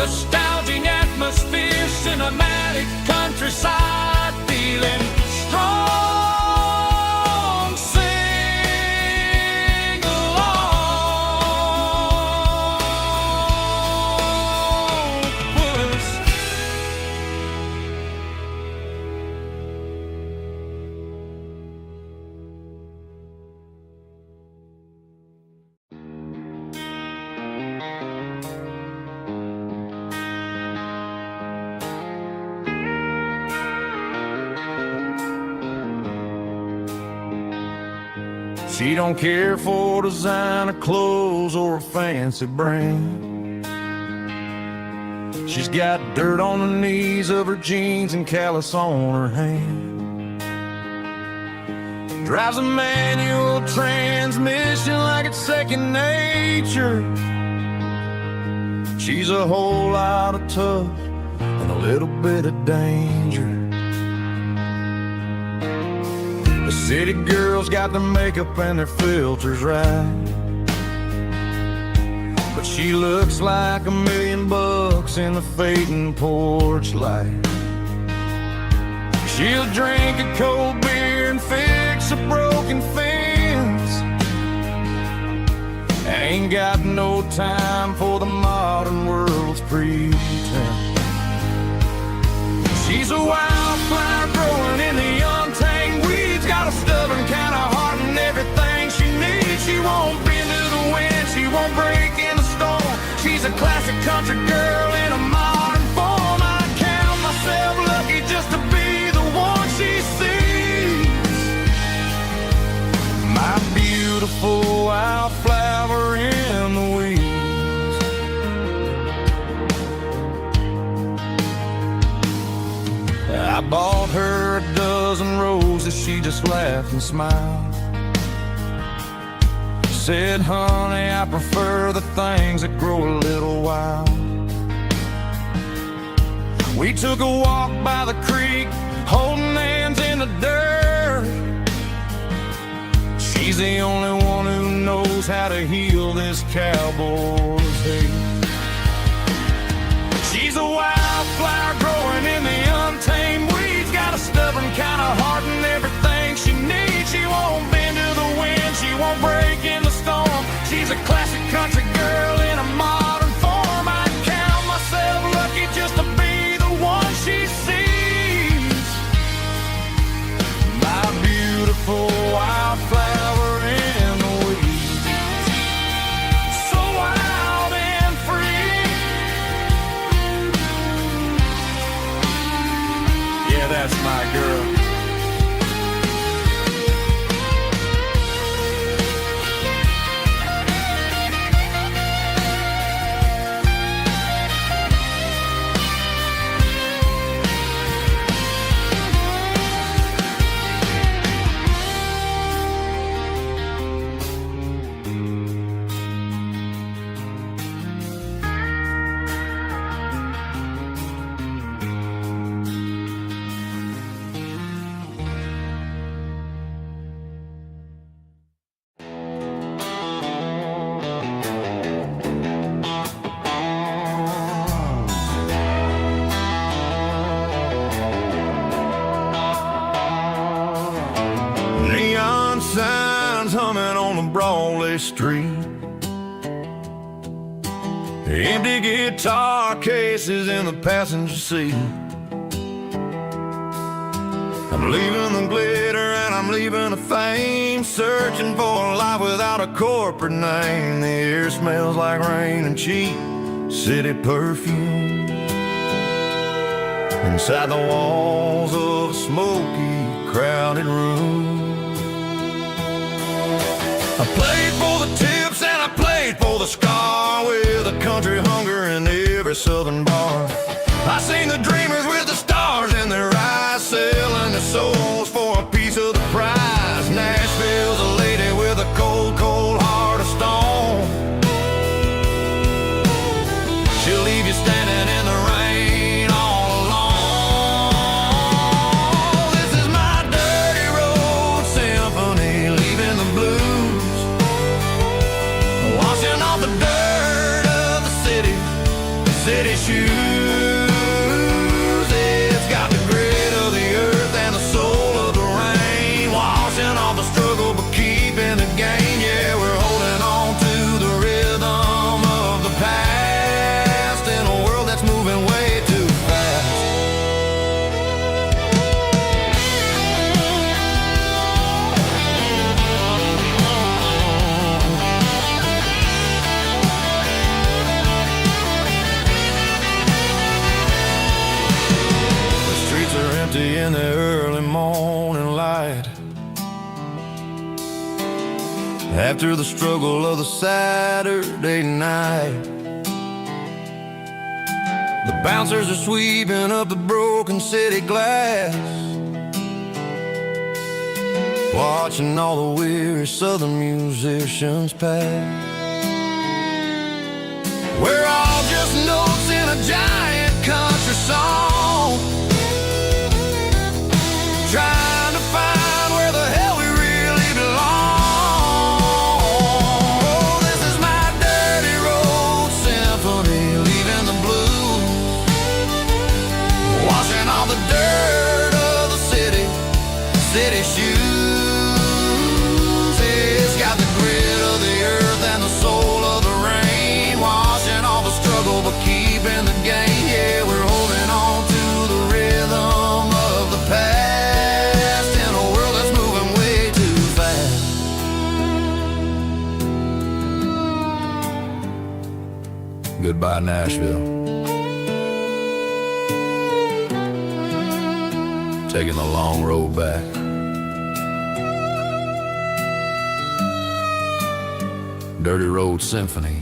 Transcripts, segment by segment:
nostalgic atmosphere, cinematic countryside feeling strong. Sing along with us. She don't care for designer clothes or a fancy brand. She's got dirt on the knees of her jeans and callus on her hand. Drives a manual transmission like it's second nature. She's a whole lot of tough and a little bit of danger. The city girls got their makeup and their filters right, but she looks like $1,000,000 in the fading porch light. She'll drink a cold beer and fix a broken fence. Ain't got no time for the modern world's pretense. She's a wildflower growing in the untamed weeds. Got a stubborn kind of heart and everything she needs. She won't bend to the wind, she won't break in the storm. She's a classic country girl in a modern form. I count myself lucky just to be the one she sees. My beautiful wildflower in the weeds. I bought her a dozen roses, she just laughed and smiled. Said, honey, I prefer the things that grow a little wild. We took a walk by the creek, holding hands in the dirt. She's the only one who knows how to heal this cowboy's hate. She's a wildflower growing in the untamed weeds. Got a stubborn kind of heart and everything she needs. She won't bend to the wind, she won't break in the storm. She's a classic country girl in a modern form. I count myself lucky just to be the one she sees. My beautiful wildflower in the weeds. So wild and free. Yeah, that's my girl. Signs humming on the Broadway street. Empty guitar cases in the passenger seat. I'm leaving the glitter and I'm leaving the fame, searching for a life without a corporate name. The air smells like rain and cheap city perfume. Inside the walls of a smoky, crowded room. I played for the tips and I played for the scar, with a country hunger in every southern bar. I seen the dreamers with the stars in their eyes, selling their souls for a piece of the prize. Nashville's a lady with a cold, cold heart of stone. She'll leave you standing in the rain all alone. This is my dirty road symphony, leaving the blues, washing off the dirt of the city shoes. After the struggle of the Saturday night, the bouncers are sweeping up the broken city glass, watching all the weary southern musicians pass. We're all just notes in a giant country song, trying to find where the hell we really belong. Oh, this is my dirty road symphony, leaving the blues, washing all the dirt of the city shoes. It's got the grit of the earth and the soul of the rain, washing all the struggle but keeping the game. Yeah, we're holding on to the rhythm of the past in a world that's moving way too fast. Goodbye, Nashville. Taking the long road back. Dirty Road Symphony.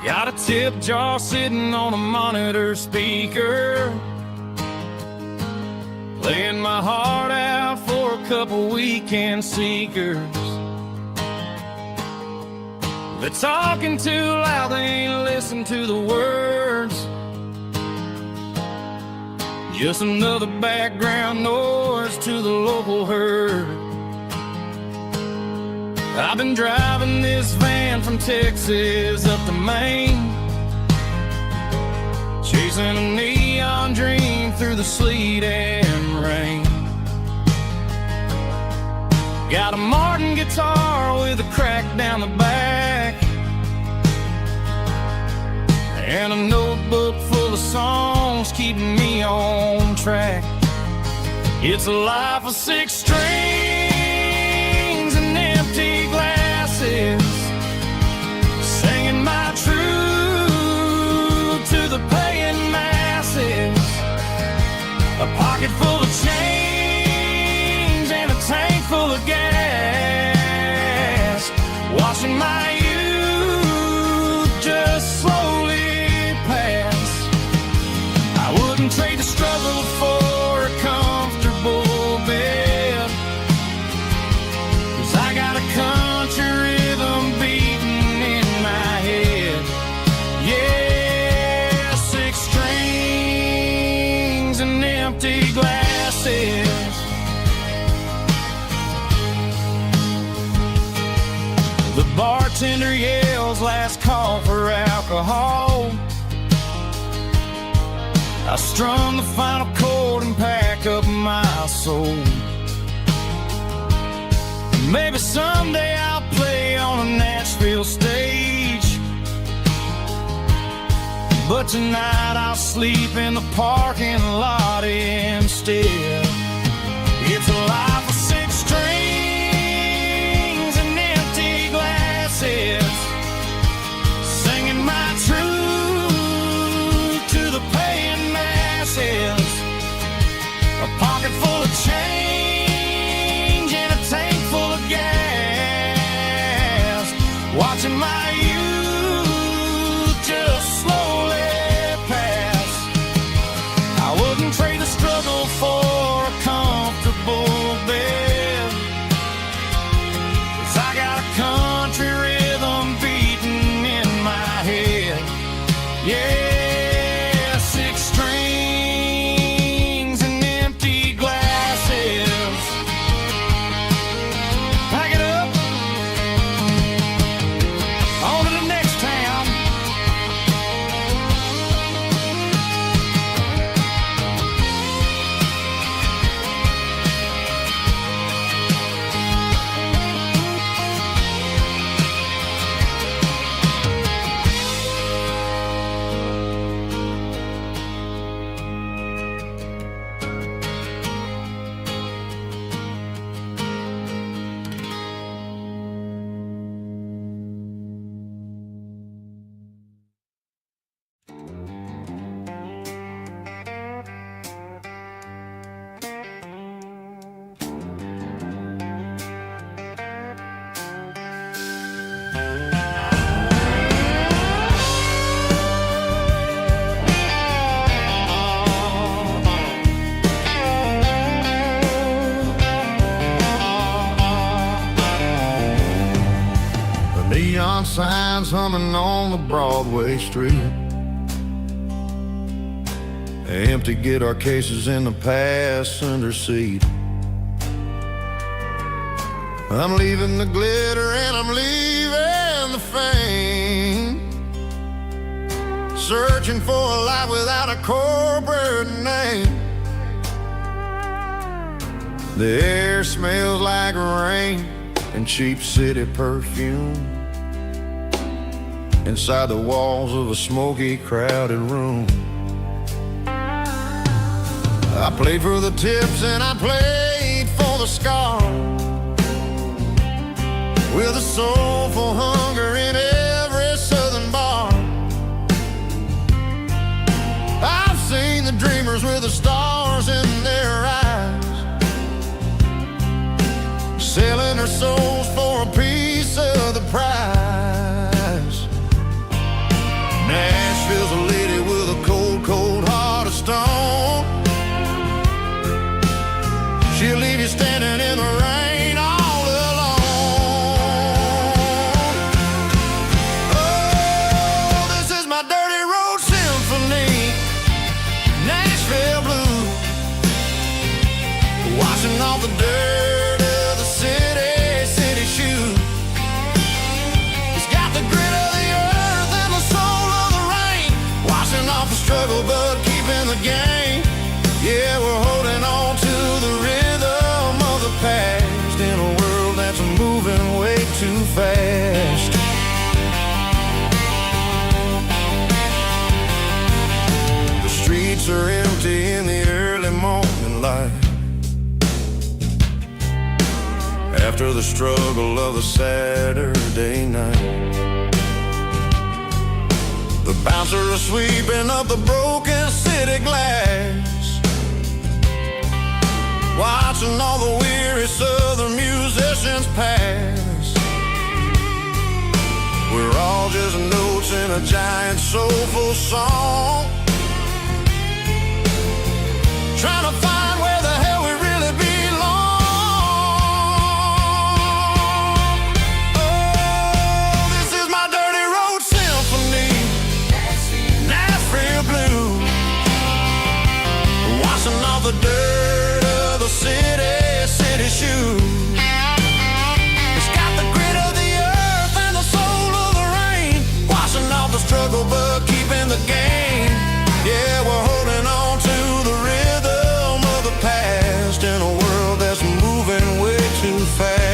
Got a tip jar sitting on a monitor speaker, playing my heart out for a couple weekend seekers. They're talking too loud, they ain't listen to the words. Just another background noise to the local herd. I've been driving this van from Texas up to Maine, chasing a neon dream through the sleet and rain. Got a Martin guitar with a crack down the back, and a notebook full of songs keeping me on track. It's a life of 6 strings and empty glasses, singing my truth to the paying masses. A pocket full of change and a tank full of gas, watching my youth just slowly pass. I wouldn't trade the struggle for a comfortable bed, 'cause I got a country rhythm beating in my head. Yeah, 6 strings and empty glasses. The bartender yells last call for alcohol. I strum the final chord and pack up my soul. Maybe someday I'll play on a Nashville stage, but tonight I'll sleep in the parking lot instead. It's a life of 6 strings and empty glasses, singing my truth to the paying masses. A pocket full of change and a tank full of gas, watching my youth just slowly pass. I wouldn't trade the struggle for a comfortable bed, neon signs humming on the Broadway street. Empty guitar cases in the passenger seat. I'm leaving the glitter and I'm leaving the fame, searching for a life without a corporate name. The air smells like rain and cheap city perfume inside the walls of a smoky, crowded room. I played for the tips and I played for the scars, with a soulful hunger in every southern bar. I've seen the dreamers with the stars in their eyes, selling their souls for a piece of the prize. Nashville's a lady with a cold, cold heart of stone. She'll leave you standing in the rain all alone. Oh, this is my dirty road symphony, Nashville blues, washing off the dirt of the city shoes. It's got the grit of the earth and the soul of the rain, washing off the struggle but keeping the game. Yeah, we're holding on to the rhythm of the past in a world that's moving way too fast. The streets are empty in the early morning light, after the struggle of a Saturday night. The bouncer is sweeping up the broken city glass, watching all the weary southern musicians pass. We're all just notes in a giant soulful song, trying to find where the hell we really belong. Oh, this is my dirty road symphony, Nashville blues, washing off the dirt of the city shoes. It's got the grit of the earth and the soul of the rain, washing off the struggle but keeping the game. Yeah, we're holding on to the rhythm of the past in a world that's moving way too fast.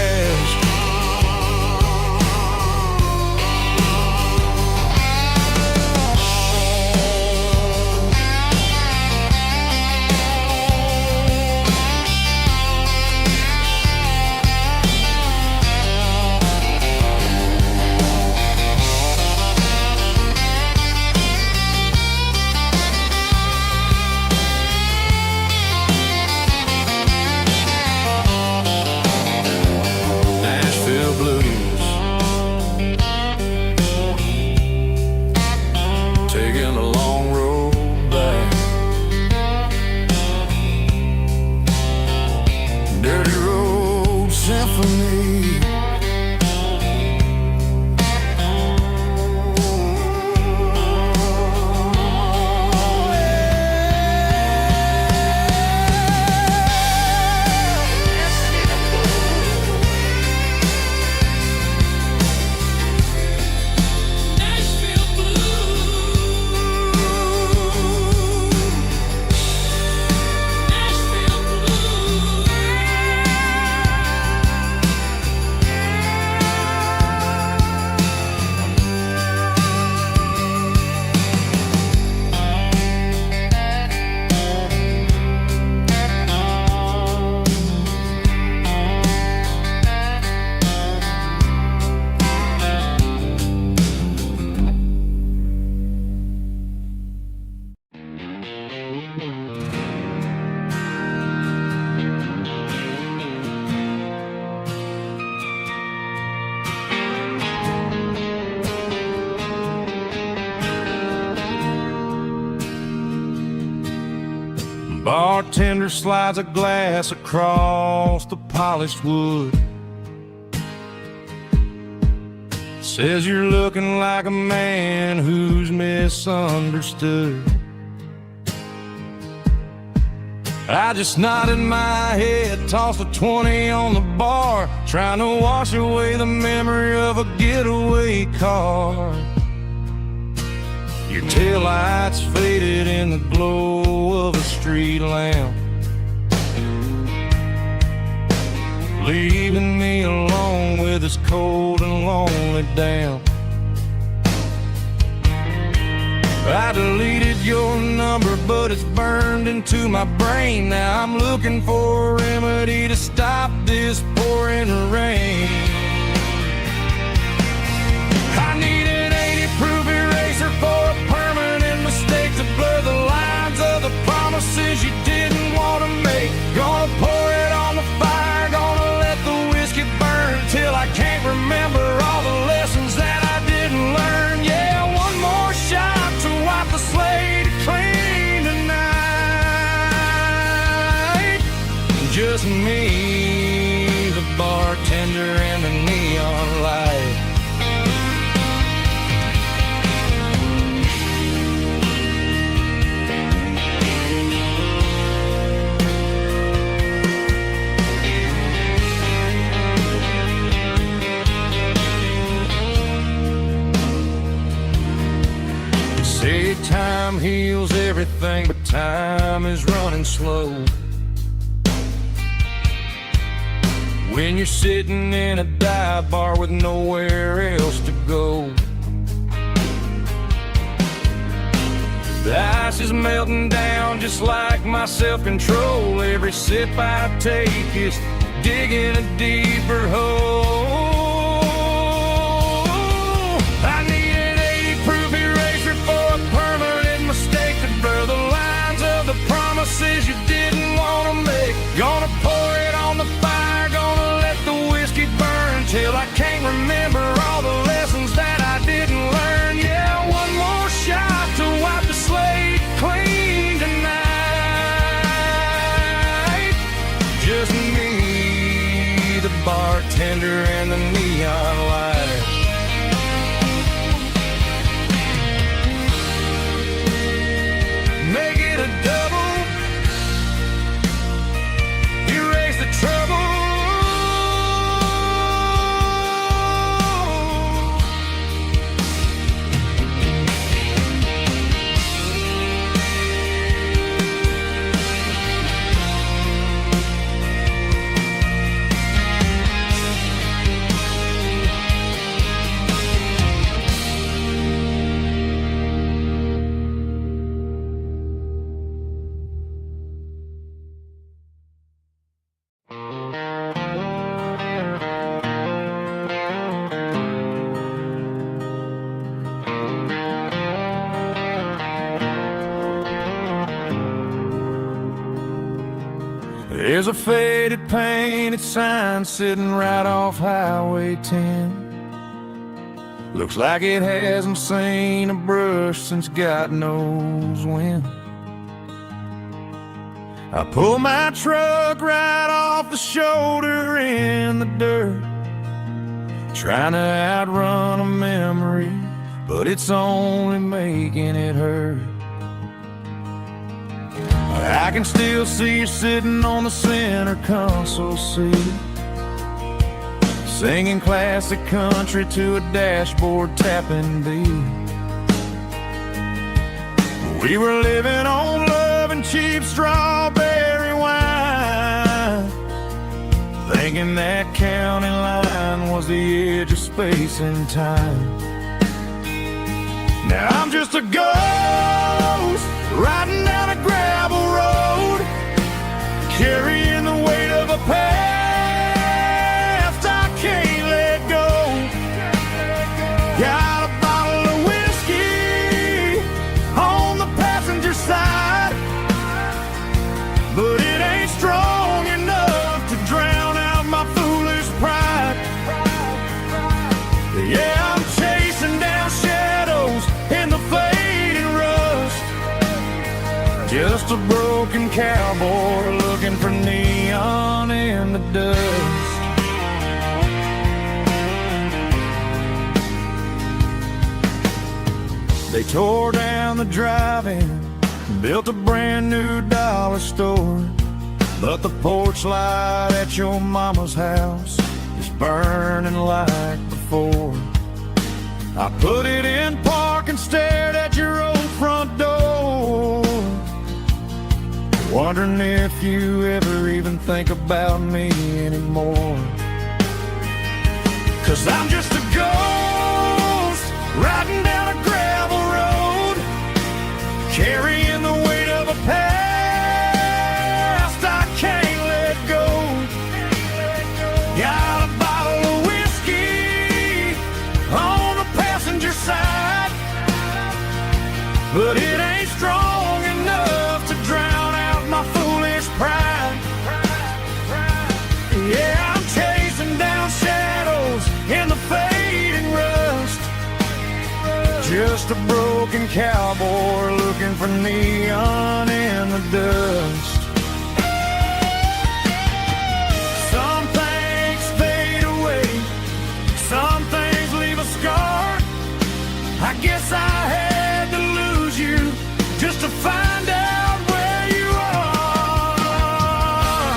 Bartender slides a glass across the polished wood. Says you're looking like a man who's misunderstood. I just nodded my head, tossed a 20 on the bar, trying to wash away the memory of a getaway car. Your taillights faded in the glow of a street lamp, leaving me alone with this cold and lonely damp. I deleted your number, but it's burned into my brain. Now I'm looking for a remedy to stop this pouring rain. I need an 80-proof eraser for a permanent mistake, to blur the lines of the promises you didn't want to make. Gonna pour it on the fire, gonna let the whiskey burn till I can't remember all the lessons that I didn't learn. Yeah, one more shot to wipe the slate clean tonight. Just me, the bartender, and the neon light. Say time heals everything, but time is running slow. When you're sitting in a dive bar with nowhere else to go, the ice is melting down just like my self-control. Every sip I take is digging a deeper hole. I need an 80-proof eraser for a permanent mistake, to blur the lines of the promises you didn't want to make. Gonna pour it on the fire, gonna let the whiskey burn till I can't remember all the lessons that I didn't learn. Yeah, one more shot to wipe the slate clean tonight. Just me, the bartender, and the neon light. Make it a double, erase the trouble. There's a faded painted sign sitting right off Highway 10. Looks like it hasn't seen a brush since God knows when. I pull my truck right off the shoulder in the dirt, trying to outrun a memory, but it's only making it hurt. I can still see you sitting on the center console seat, singing classic country to a dashboard tapping beat. We were living on love and cheap strawberry wine, thinking that county line was the edge of space and time. Now I'm just a ghost riding down a gravel road, carrying the weight of a past I can't let go. Got a bottle of whiskey on the passenger side, but it ain't strong enough to drown out my foolish pride. Yeah, I'm chasing down shadows in the fading rust, just a broken cowboy looking for neon in the dust. They tore down the drive-in, built a brand new dollar store. But the porch light at your mama's house is burning like before. I put it in park and stared at your old front door, wondering if you ever even think about me anymore. 'Cause I'm just a ghost riding down a gravel road, carrying the weight of a past I can't let go. Got a bottle of whiskey on the passenger side, but it ain't strong enough to drown out my foolish pride. Yeah, I'm chasing down shadows in the fading rust, just a broken cowboy looking for neon in the dust. Some things fade away, some things leave a scar. I guess I had to lose you just to find out where you are.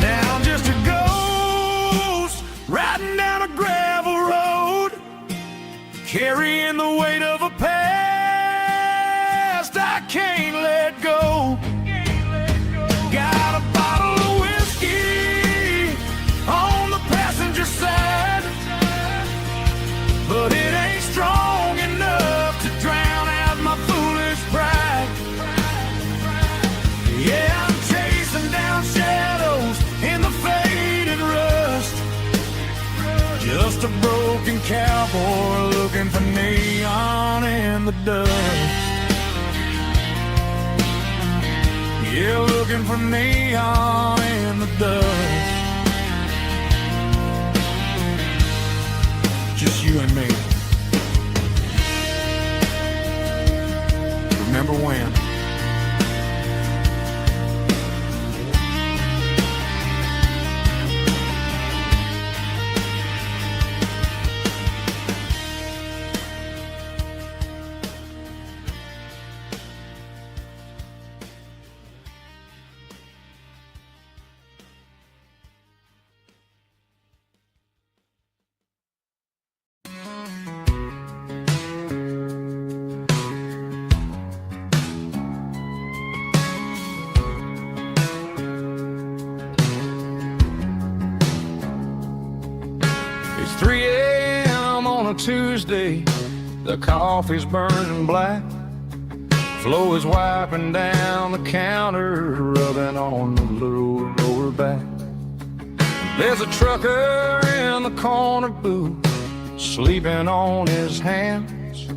Now I'm just a ghost riding down a gravel road, carrying the weight of a past I can't let go. Got a bottle of whiskey on the passenger side, but it ain't strong enough to drown out my foolish pride. Yeah, I'm chasing down shadows in the faded rust, just a broken cowboy looking for neon in the dust. Yeah, looking for neon in the dust. Just you and me. Remember when? It's 3 a.m. on a Tuesday, the coffee's burning black. Flo is wiping down the counter, rubbing on the little lower back. There's a trucker in the corner booth, sleeping on his hands.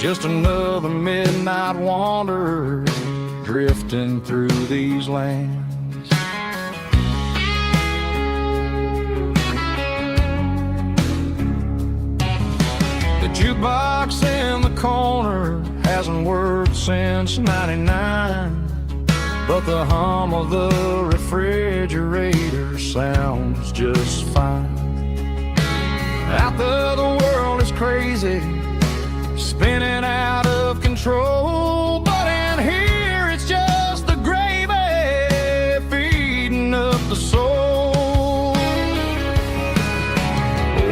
Just another midnight wanderer drifting through these lands. The jukebox in the corner hasn't worked since '99, but the hum of the refrigerator sounds just fine. Out there the world is crazy, spinning out of control, but in here it's just the gravy feeding up the soul.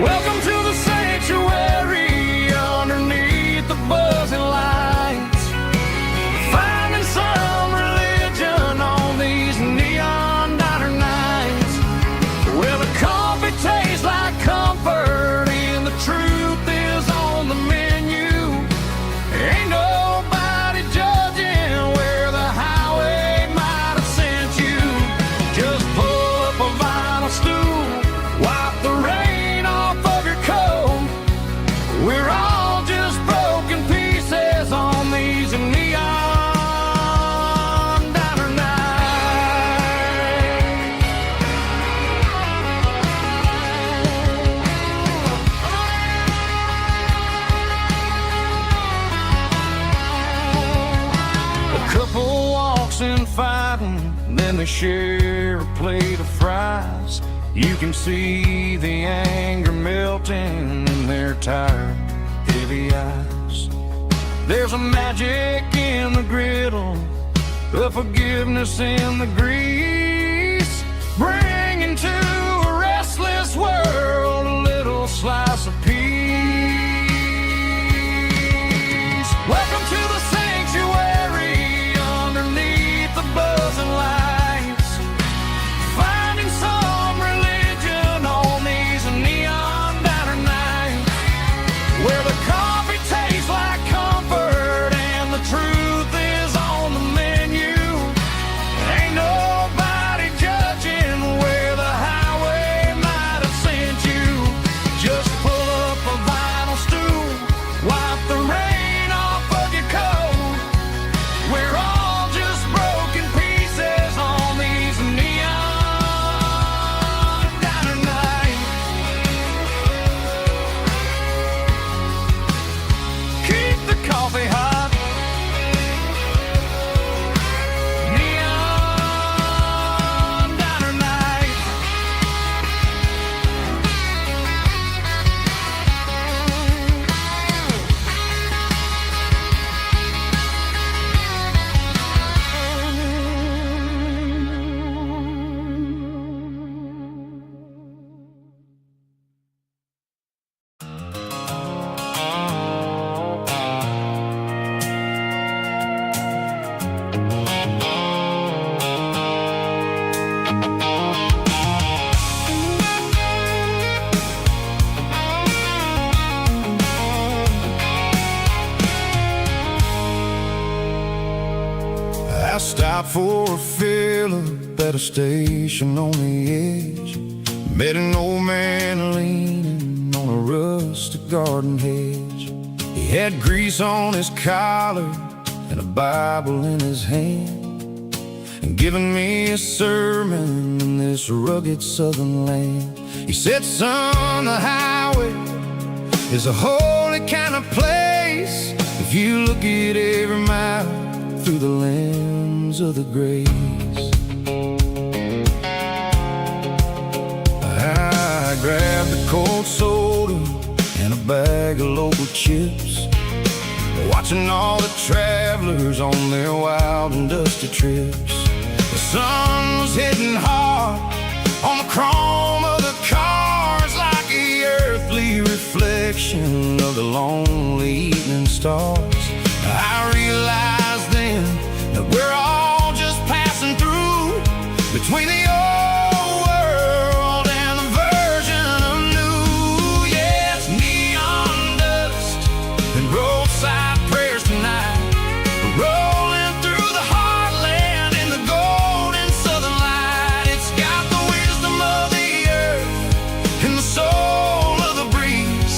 Welcome to the sanctuary underneath the buzzing lights, finding some religion on these neon diner nights. Well, the coffee tastes like comfort and the truth is on the menu. Ain't nobody riding, then they share a plate of fries. You can see the anger melting in their tired, heavy eyes. There's a magic in the griddle, a forgiveness in the grease, bringing to a restless world a little slice of peace. Welcome to the sanctuary underneath the buzzing lights, finding some religion on these neon diner nights, where the coffee tastes like comfort and the truth is on the menu. Ain't nobody judging where the highway might have sent you. Just pull up a vinyl stool, wipe the rain off of your coat. We're all just broken pieces on these neon diner nights. Keep the coffee hot. Neon diner nights. I stopped for a fill-up at a station on the edge. Met an old man leaning on a rustic garden hedge. He had grease on his collar and a Bible in his hand, and giving me a sermon in this rugged southern land. He said, son, the highway is a holy kind of place if you look at every mile through the lens of the grace. I grabbed a cold soda and a bag of local chips, watching all the travelers on their wild and dusty trips. The sun was hitting hard on the chrome of the cars, like the earthly reflection of the lonely evening stars. I realized then that we're all just passing through between the old world and the version of new. Yeah, it's neon dust and roadside prayers tonight, rolling through the heartland in the golden southern light. It's got the wisdom of the earth and the soul of the breeze,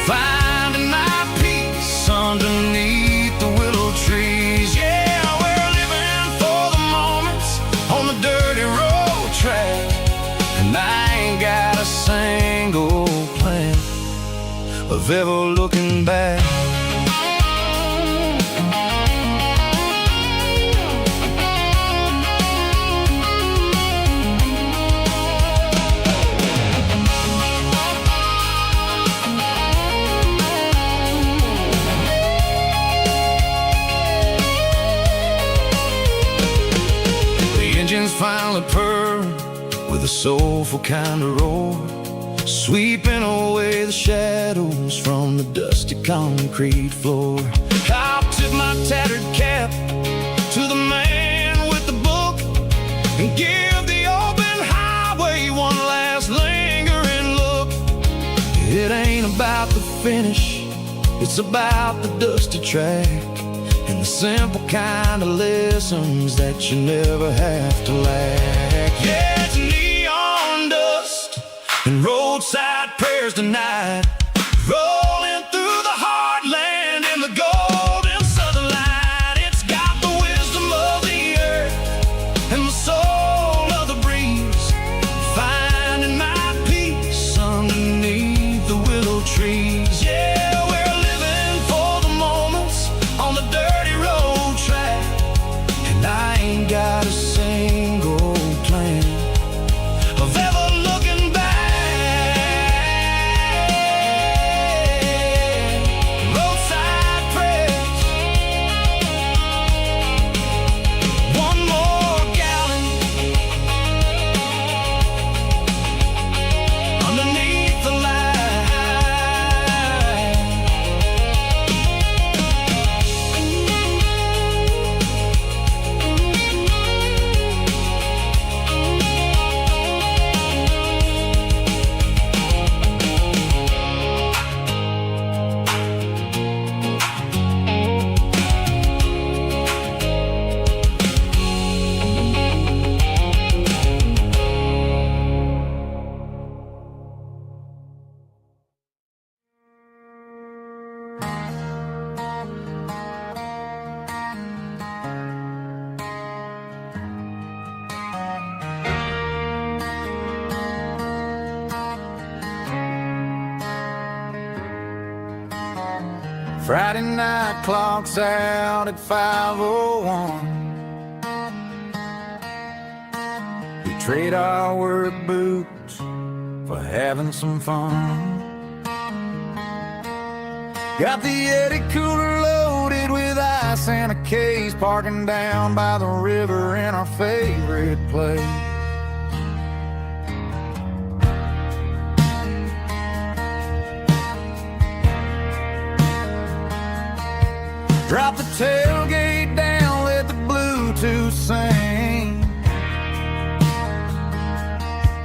finding my peace underneath the willow trees. Yeah, we're living for the moments on the dirty road track, and I ain't got a single plan of ever looking back. Engines finally purr with a soulful kind of roar, sweeping away the shadows from the dusty concrete floor. I'll tip my tattered cap to the man with the book and give the open highway one last lingering look. It ain't about the finish, it's about the dusty track and the simple kind of lessons that you never have to lack. Yeah, it's neon dust and roadside prayers tonight, rolling through the heartland in the golden southern light. It's got the wisdom of the earth and the soul of the breeze, finding my peace underneath the willow trees. Yeah, we're living for the moments on the dirty road track, and I ain't got a Friday night clocks out at 5:01. We trade our work boots for having some fun. Got the Yeti cooler loaded with ice and a case, parking down by the river in our favorite place. Drop the tailgate down, let the Bluetooth sing.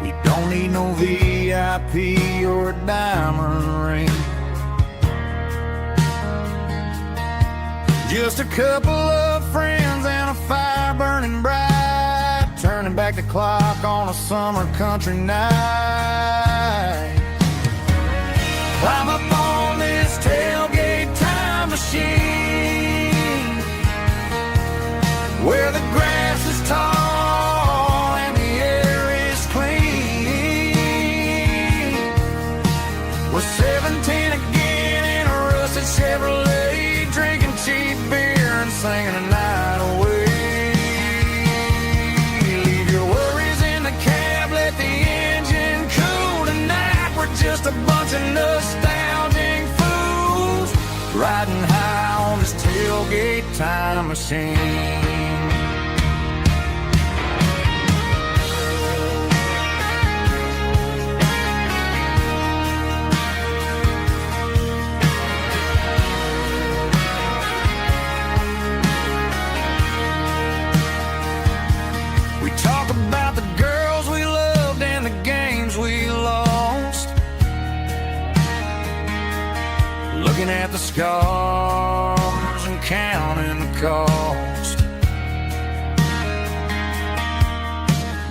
We don't need no VIP or a diamond ring. Just a couple of friends and a fire burning bright, turning back the clock on a summer country night. Climb up on this tailgate time machine, where the grass is tall and the air is clean. We're 17 again in a rusted Chevrolet, drinking cheap beer and singing the night away. Leave your worries in the cab, let the engine cool tonight. We're just a bunch of nostalgic fools, riding high on this tailgate time machine. Talk about the girls we loved and the games we lost, looking at the scars and counting the cost.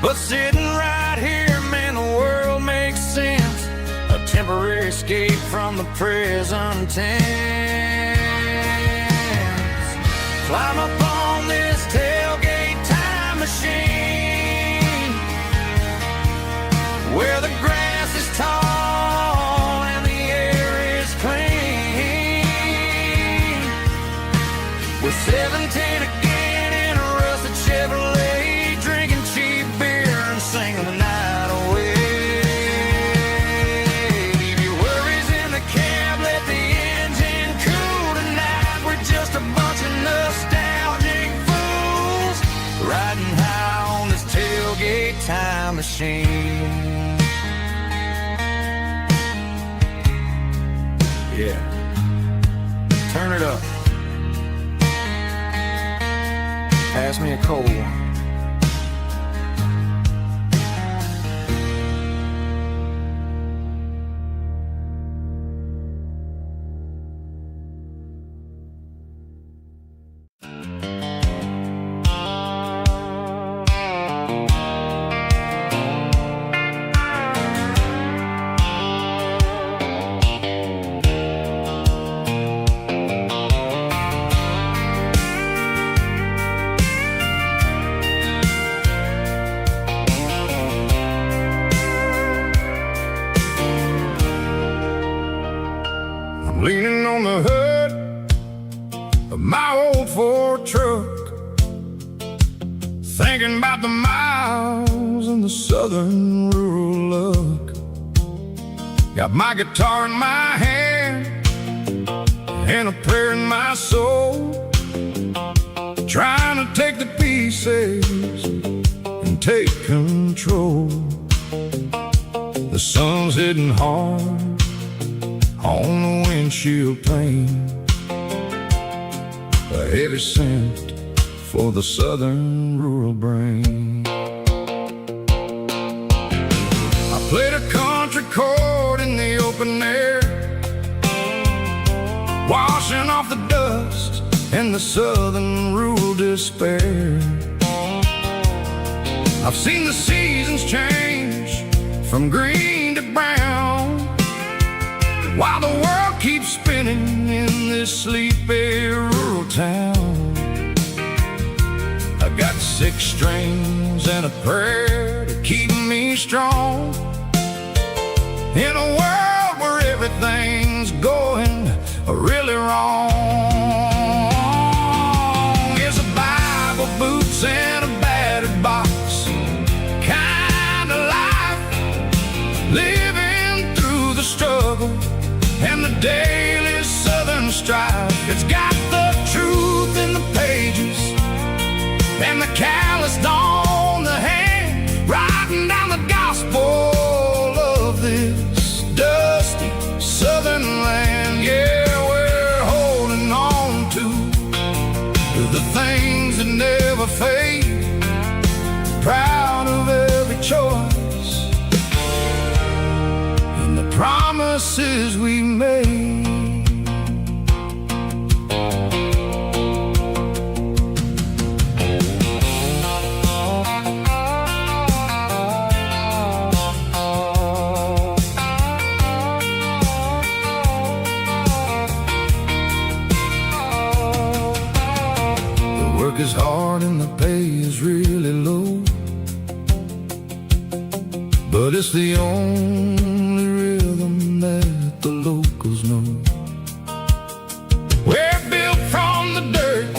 But sitting right here, man, the world makes sense, a temporary escape from the present tense. Climb up on this tailgate time machine, where the grass is tall and the air is clean. We're 17 again in a rusted Chevrolet, drinking cheap beer and singing the night away. Leave your worries in the cab, let the engine cool tonight. We're just a bunch of nostalgic fools, riding high on this tailgate time machine. Yeah, turn it up. Pass me a cold one. Leaning on the hood of my old Ford truck, thinking about the miles and the southern rural look. Got my guitar in my hand and a prayer in my soul, trying to take the pieces and take control. The sun's hitting hard on the windshield pane, a heavy scent for the southern rural brain. I played a country chord in the open air, washing off the dust and the southern rural despair. I've seen the seasons change from green to brown, while the world keeps spinning in this sleepy rural town. I got 6 strings and a prayer to keep me strong, in a world where everything's going or really wrong. It's a Bible, boots, and a battered box kind of life, living through the struggle and the daily southern strife. It's got the truth in the pages and the calloused on the hand, writing down the gospel of this dusty southern land. Yeah, we're holding on to the things that never fade, proud of every choice and the promises we made. Work is hard and the pay is really low, but it's the only rhythm that the locals know. We're built from the dirt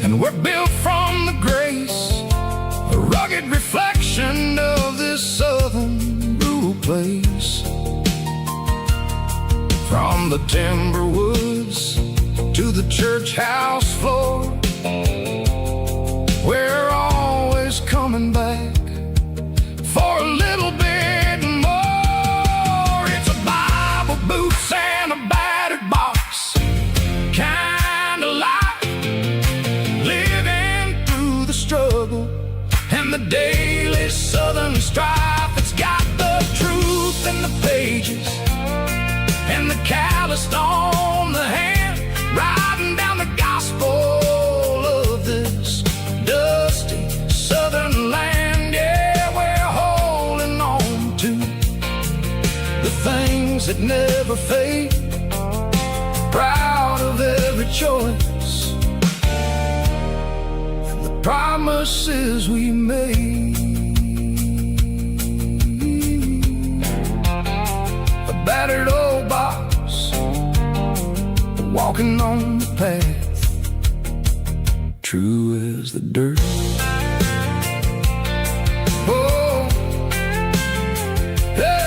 and we're built from the grace, a rugged reflection of this southern rural place. From the timber woods to the church house floor, we're always coming back for a little bit more. It's a Bible, boots, and a battered box kind of life, living through the struggle and the daily southern strife. It's got the truth in the pages and the calloused on the hand, writing down the gospel of this dusty southern land. Yeah, we're holding on to the things that never fade, proud of every choice and the promises we made. A battered old box, walking on the path, true as the dirt. Oh, yeah.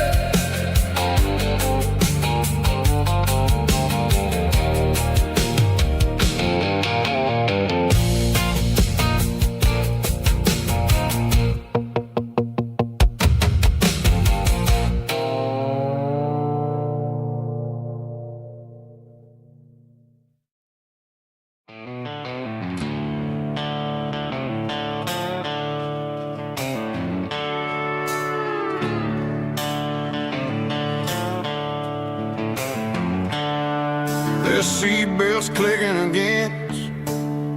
The seatbelt's clicking against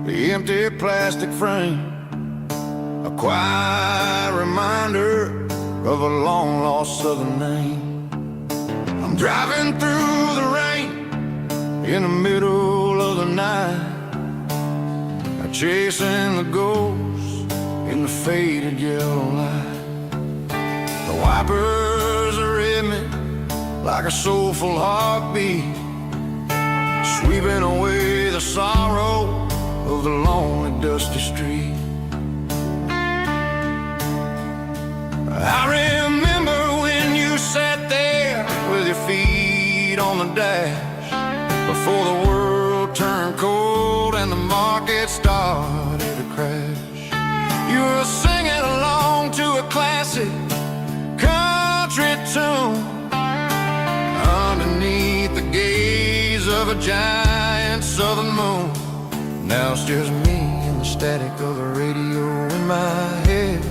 the empty plastic frame, a quiet reminder of a long-lost southern name. I'm driving through the rain in the middle of the night, chasing the ghosts in the faded yellow light. The wipers are in me like a soulful heartbeat, sweeping away the sorrow of the lonely dusty street. I remember when you sat there with your feet on the dash, before the world turned cold and the market started to crash. You were singing along to a classic country tune underneath the gaze of a giant southern moon. Now it's just me and the static of the radio in my head,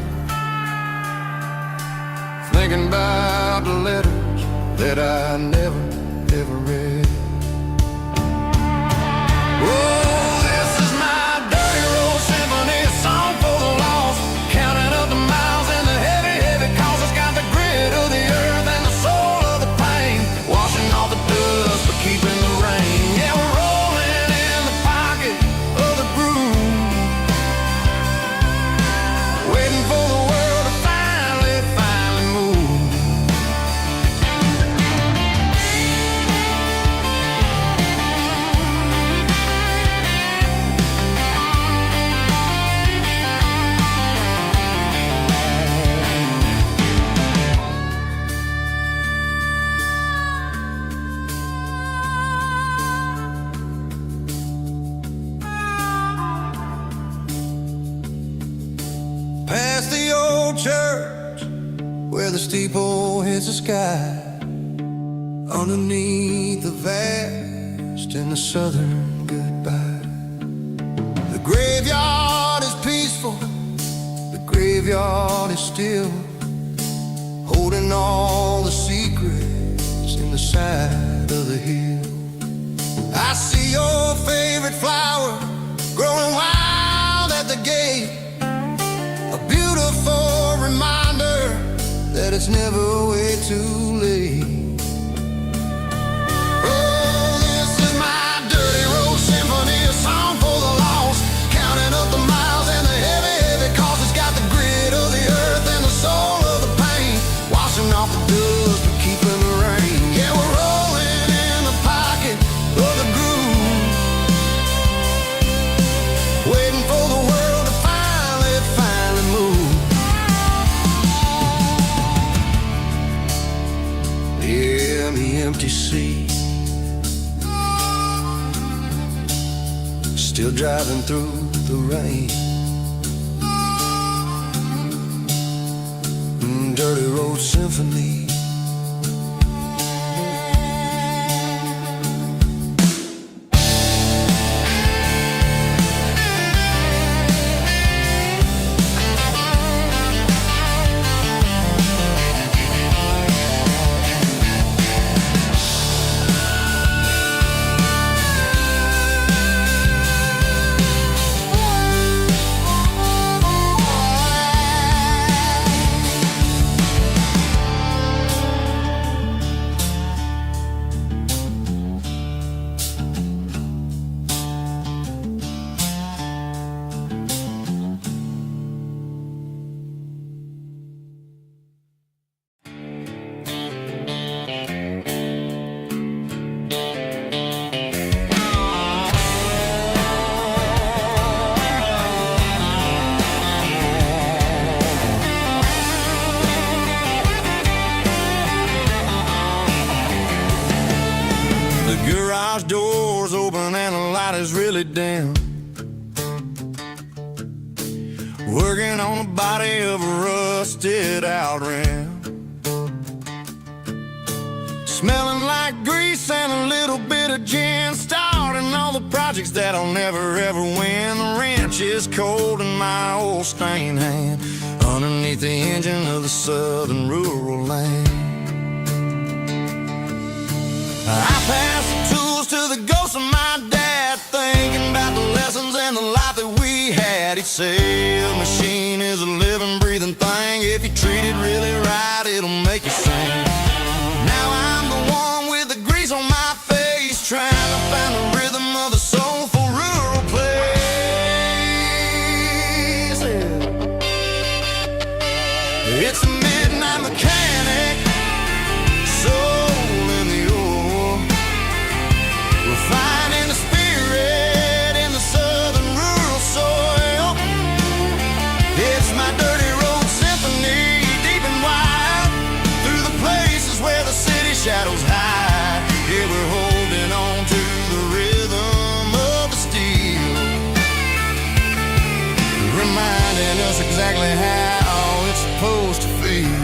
thinking about the letters that I never, ever read. Oh, this is my dirty road symphony, a song for the lost, counting up the miles and the heavy, heavy calls. It's got the grit of the earth and the soul of the pain, washing off the dust but keeping the rain. Yeah, we're rolling in the pocket of the groove, waiting for the world to finally move. church where the steeple hits the sky, underneath the vast and the southern goodbye. The graveyard is peaceful, the graveyard is still, holding all the secrets in the side of the hill. I see your favorite flower growing wild at the gate, a beautiful reminder that it's never way too late. Oh, this is my dirty road symphony, a song for the lost, counting up the miles and the heavy, heavy cost. It's got the grit of the earth and the soul of the pain, washing off the dust but keeping the rain. Yeah, we're rolling in the pocket of the groove, waiting for the world to finally move. Yeah, the empty sea, still driving through the rain. Dirty road symphony. Garage doors open and the light is really dim, working on the body of a rusted out rim, smelling like grease and a little bit of gin, starting all the projects that'll never ever win. The wrench is cold in my old stained hand, underneath the engine of the southern rural land. I pass the tools to the ghost of my dad, thinking about the lessons and the life that we had. He'd say a machine is a living, breathing thing. If you treat it really right, it'll make you sing. Now I'm the one with the grease on my face, trying to find the rhythm of the soulful rural place. It's a midnight mechanic, soul in the ore, refining the spirit in the southern rural soil. It's my dirty road symphony, deep and wide, through the places where the city shadows hide. Yeah, we're holding on to the rhythm of the steel, reminding us exactly how it's supposed to feel.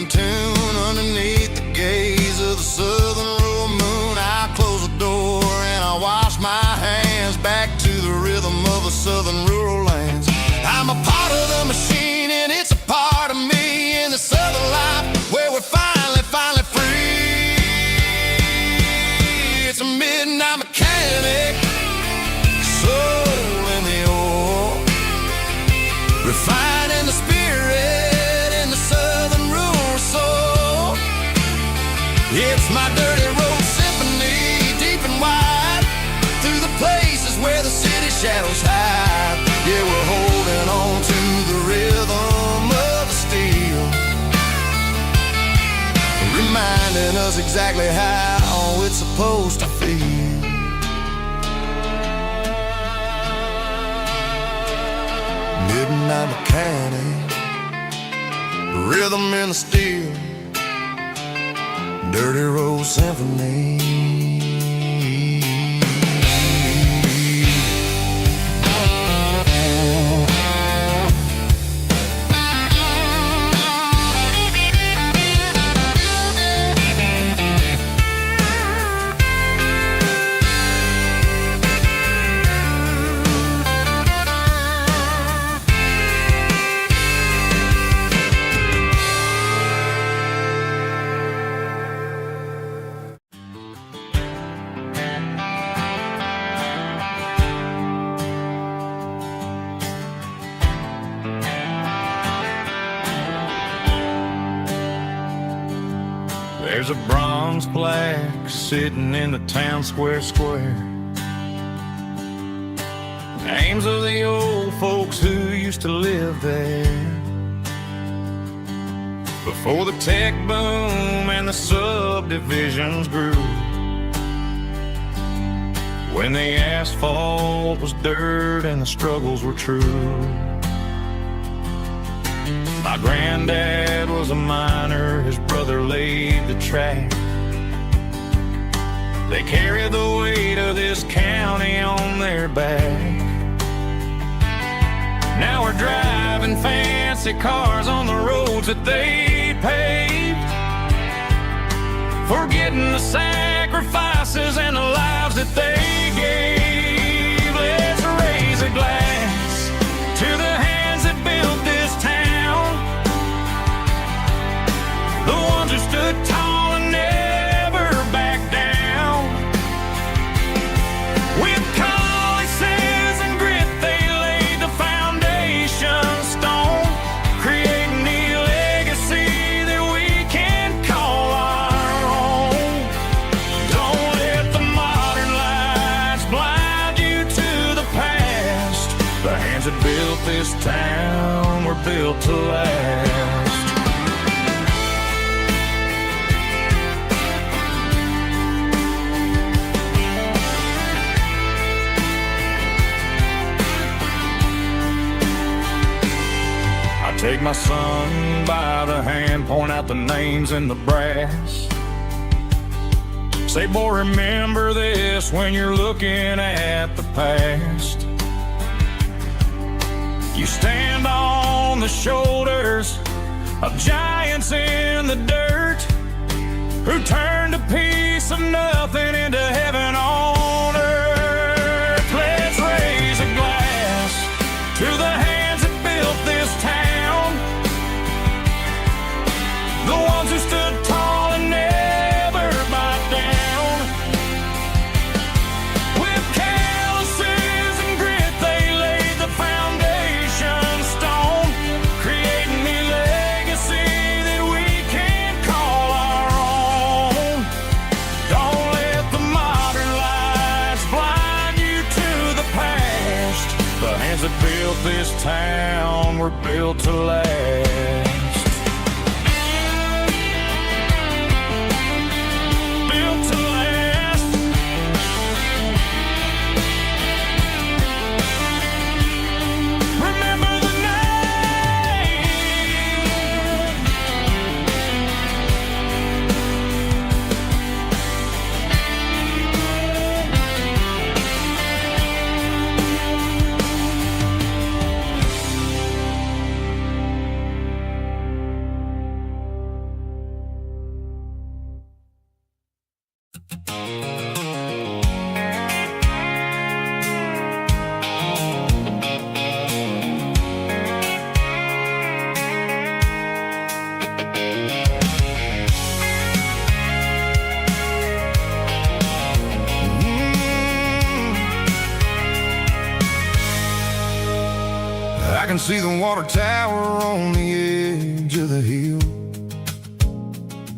Tune underneath the gaze of the southern rural moon. I close the door and I wash my hands, back to the rhythm of the southern rural lands. I'm a part of the machine and it's a part of me in the southern life where we're finally free. It's a midnight mechanic, soul in the ore, refining the spirit in the southern rural soul. It's my dirty road symphony, deep and wide, through the places where the city shadows hide. Yeah, we're holding on to the rhythm of the steel, reminding us exactly how it's supposed to feel. Midnight mechanic, rhythm in the steel, dirty road symphony. There's a bronze plaque sitting in the town square. Names of the old folks who used to live there before the tech boom and the subdivisions grew, when the asphalt was dirt and the struggles were true. My granddad was a miner, his brother laid the track. They carried the weight of this county on their back. Now we're driving fancy cars on the roads that they paved, forgetting the sacrifices and the lives that they gave. Let's raise a glass to the hands that built this town, the ones who stood tall and never backed down. With calluses and grit, they laid the foundation stone, creating the legacy that we can call our own. Don't let the modern lights blind you to the past. The hands that built this town were built to last. Take my son by the hand, point out the names in the brass. Say, boy, remember this when you're looking at the past. You stand on the shoulders of giants in the dirt, who turned a piece of nothing into heaven on earth. Let's raise a glass to the hands that built this town, the ones who stood tall and never backed down. With calluses and grit, they laid the foundation stone, creating the legacy that we can call our own. Don't let the modern lights blind you to the past. The hands that built this town were built to last. I can see the water tower on the edge of the hill.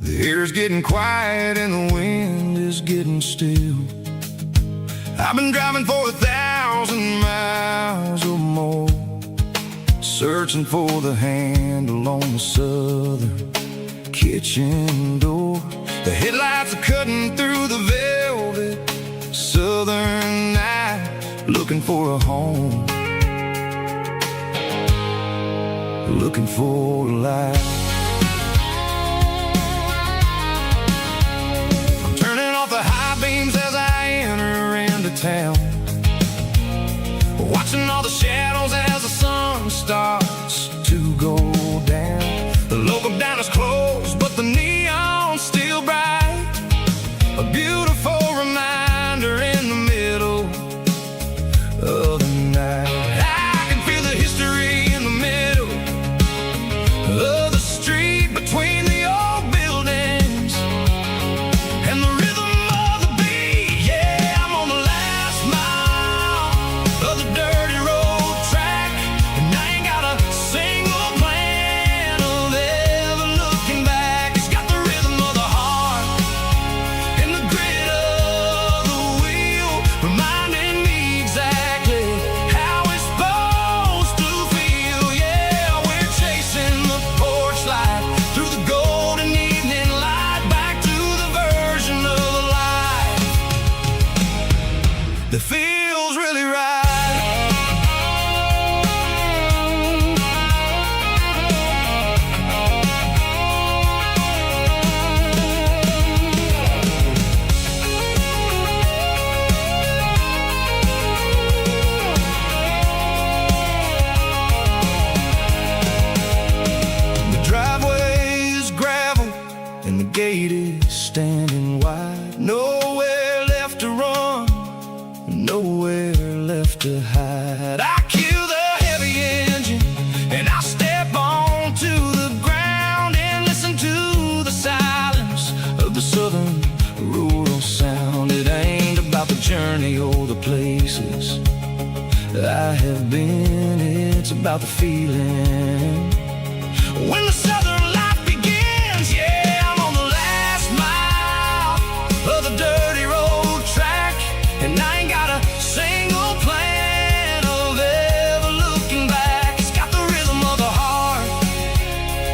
The air's getting quiet and the wind is getting still. I've been driving for 1,000 miles or more, searching for the handle on the southern kitchen door. The headlights are cutting through the velvet southern night, looking for a home, looking for a life. nowhere left to hide. I kill the heavy engine and I step onto the ground and listen to the silence of the southern rural sound. It ain't about the journey or the places I have been, it's about the feeling when the southern life begins. Yeah, I'm on the last mile of the dirty road track, and I ain't got a single plan of ever looking back. It's got the rhythm of the heart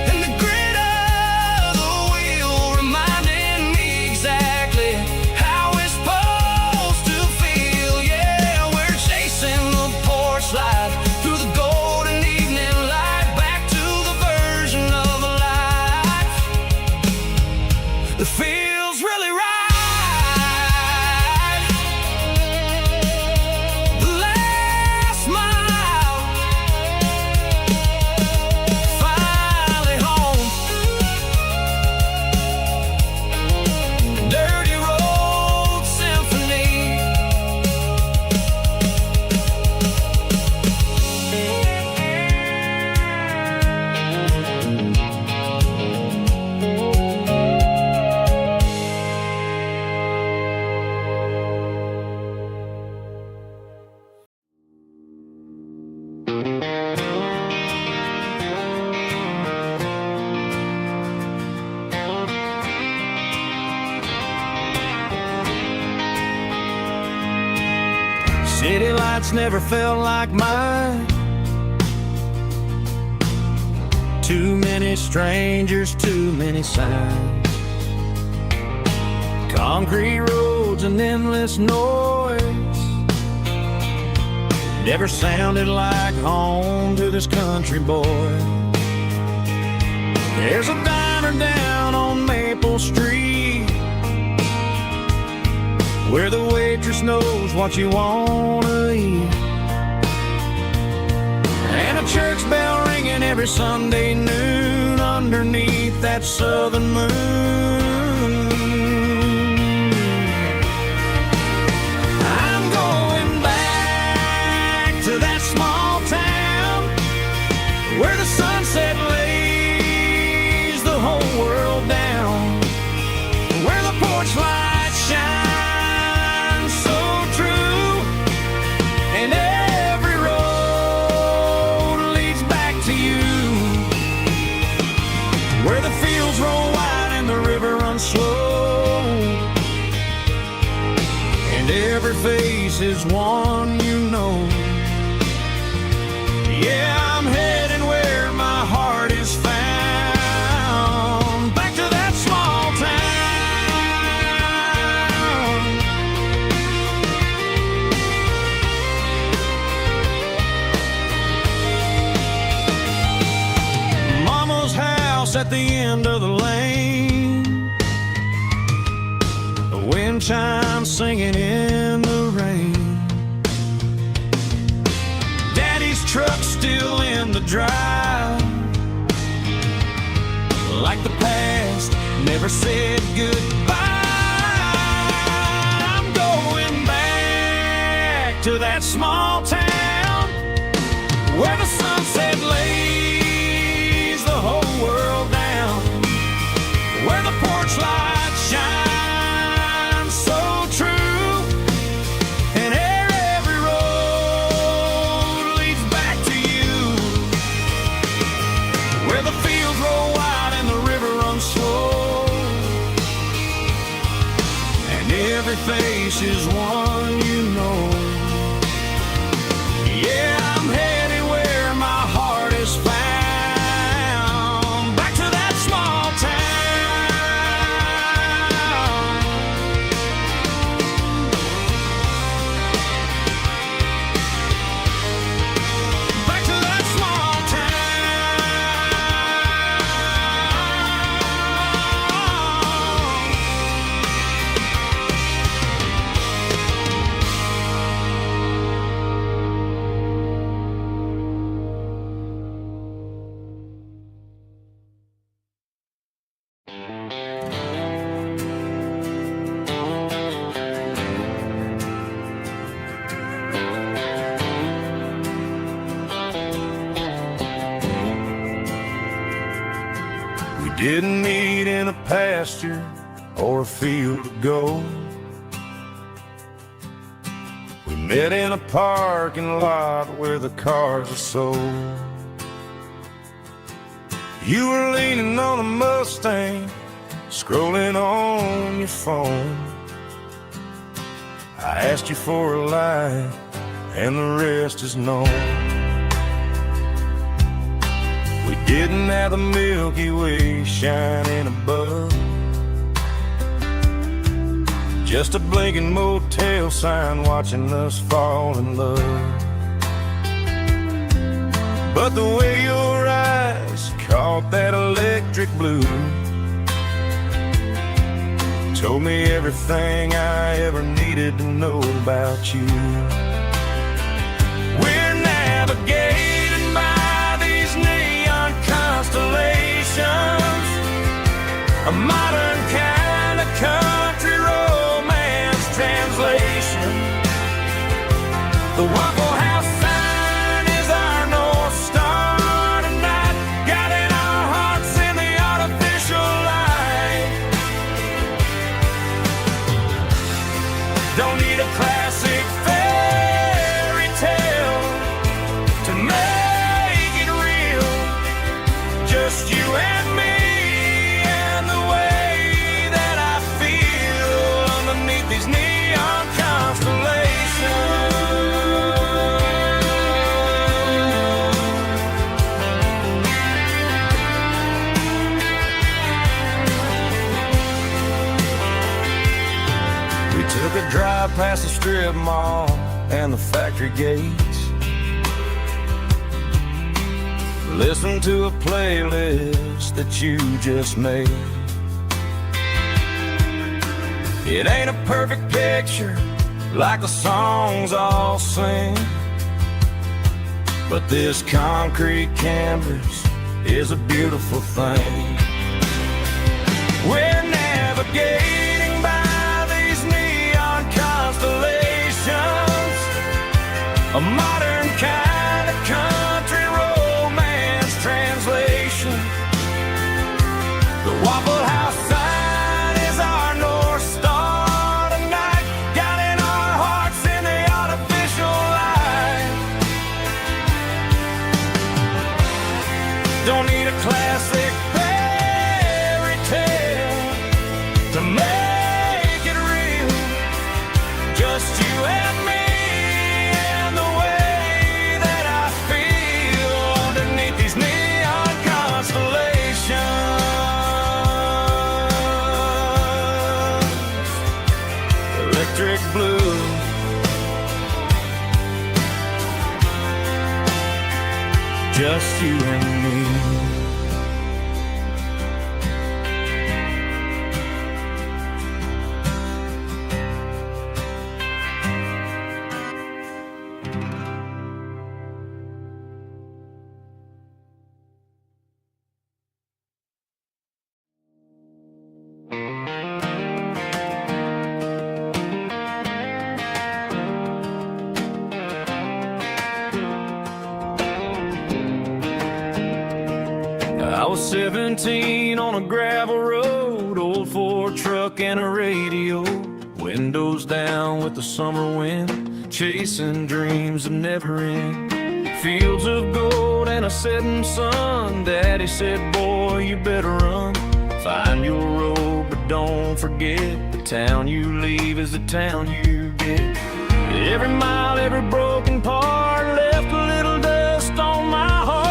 and the grit of the wheel, reminding me exactly how it's supposed to feel. Yeah, we're chasing the porch light through the golden evening light, back to the version of a life that feels really right. The last mile, finally home. Dirty road symphony. City lights never felt like mine. Too many strangers, too many signs. Concrete roads and endless noise never sounded like home to this country boy. There's a diner down on Maple Street where the waitress knows what you wanna eat, and a church bell ringing every Sunday noon underneath that southern moon. I'm going back to that small town where the sunset lays the whole world down, where the porch lights shine and every road leads back to you, where the fields roll wide and the river runs slow, and every face is one you know. Yeah, I'm heading where my heart is found, back to that small town. At the end of the lane, the wind chimes singing in the rain, Daddy's truck still in the drive, like the past never said goodbye. I'm going back to that small town where the sunset lays the whole world down, where the porch lights shine so true, and every road leads back to you, where the fields roll wide and the river runs slow, and every face is one you know. Yeah, I'm heading where my heart is found. Didn't meet in a pasture or a field of gold. We met in a parking lot where the cars are sold. You were leaning on a Mustang, scrolling on your phone. I asked you for a light, and the rest is known. We didn't have the Milky Way shining above, just a blinking motel sign watching us fall in love. But the way your eyes caught that electric blue told me everything I ever needed to know about you. We're navigating by these neon constellations, a modern kind of country romance translation. The Waffle House sign is our North Star tonight, guiding our hearts in the artificial light. Don't need a classic fairy tale to make it real, just you and me and the way that I feel underneath these neon constellations. We took a drive past the strip mall and the factory gates, listened to a playlist that you just made. It ain't a perfect picture like the songs all sing, but this concrete canvas is a beautiful thing. We're navigating by these neon constellations, a modern kind of country romance translation. The Waffle House sign is our North Star tonight, guiding our hearts in the artificial light. Don't need a classic fairy tale to make it real, just you and me and the way that I feel underneath these neon constellations. Electric blue, just you and me. I was 17 on a gravel road, old Ford truck and a radio, windows down with the summer wind, chasing dreams that never end. Fields of gold and a setting sun. Daddy said, boy, you better run, find your road, but don't forget, the town you leave is the town you get. Every mile, every broken part left a little dust on my heart,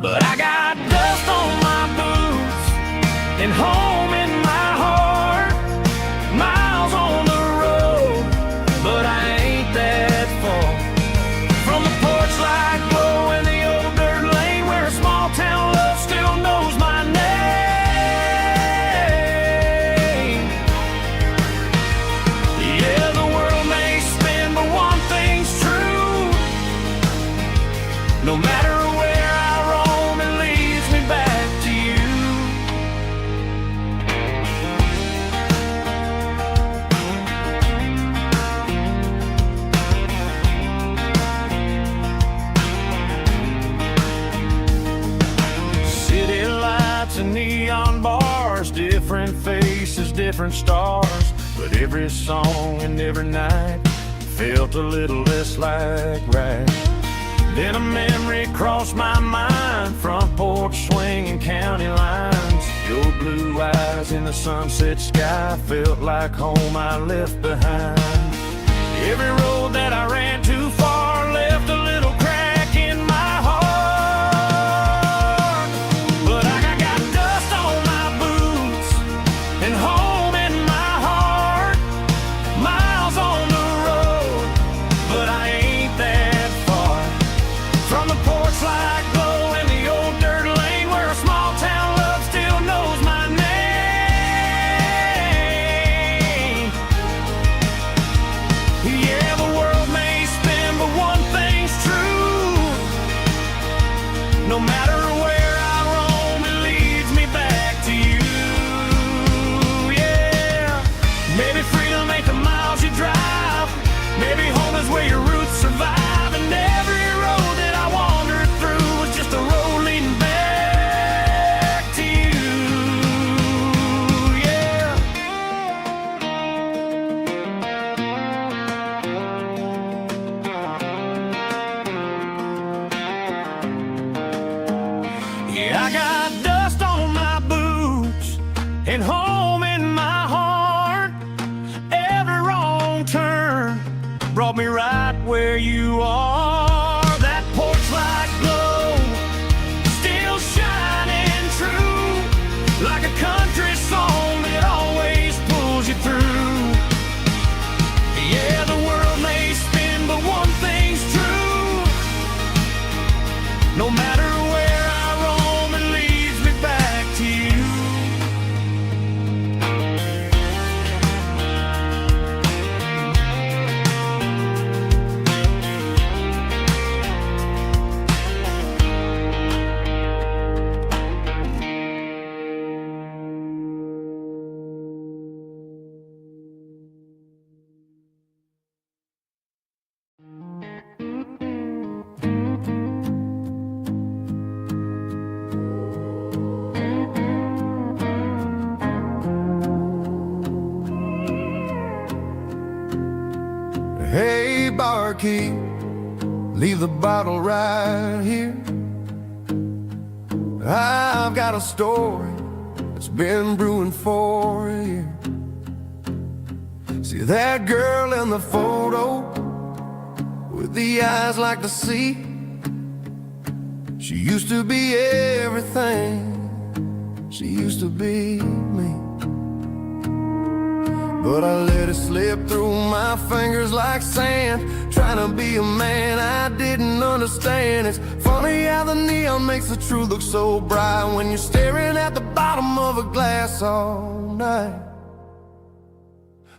but I got dust on my boots and home in my heart. Miles on the road, but I ain't that far from the porch light glow in the old dirt lane where a small town love still knows my name. Yeah, the world may spin different stars, but every song and every night felt a little less like right. Then a memory crossed my mind, front porch swinging county lines. Your blue eyes in the sunset sky felt like home I left behind. Every road that I ran too far left a little crack in my heart. But I got dust on my boots and home in my heart. Miles on the road, but I ain't that far from the porch light glow and the old dirt lane where a small town love still knows my name. Yeah, the world may spin, but one thing's true. No matter where I roam, it leads me back to you. Yeah, maybe freedom ain't the miles you drive. Maybe home is where your roots survive. And every road that I wandered through was just a road leading back to you. Yeah. Yeah, I got dust on my boots and home in my heart. Every wrong turn brought me right where you are. That porch light glow still shining true, like a country song that always pulls you through. Yeah, the world may spin, but one thing's true. No matter where I roam, it leads me back to you. Hey, barkeep, leave the bottle right here. I've got a story that's been brewing for a year. See that girl in the photo with the eyes like the sea? She used to be everything, she used to be me. But I let it slip through my fingers like sand, trying to be a man I didn't understand. It's funny how the neon makes the truth look so bright when you're staring at the bottom of a glass all night.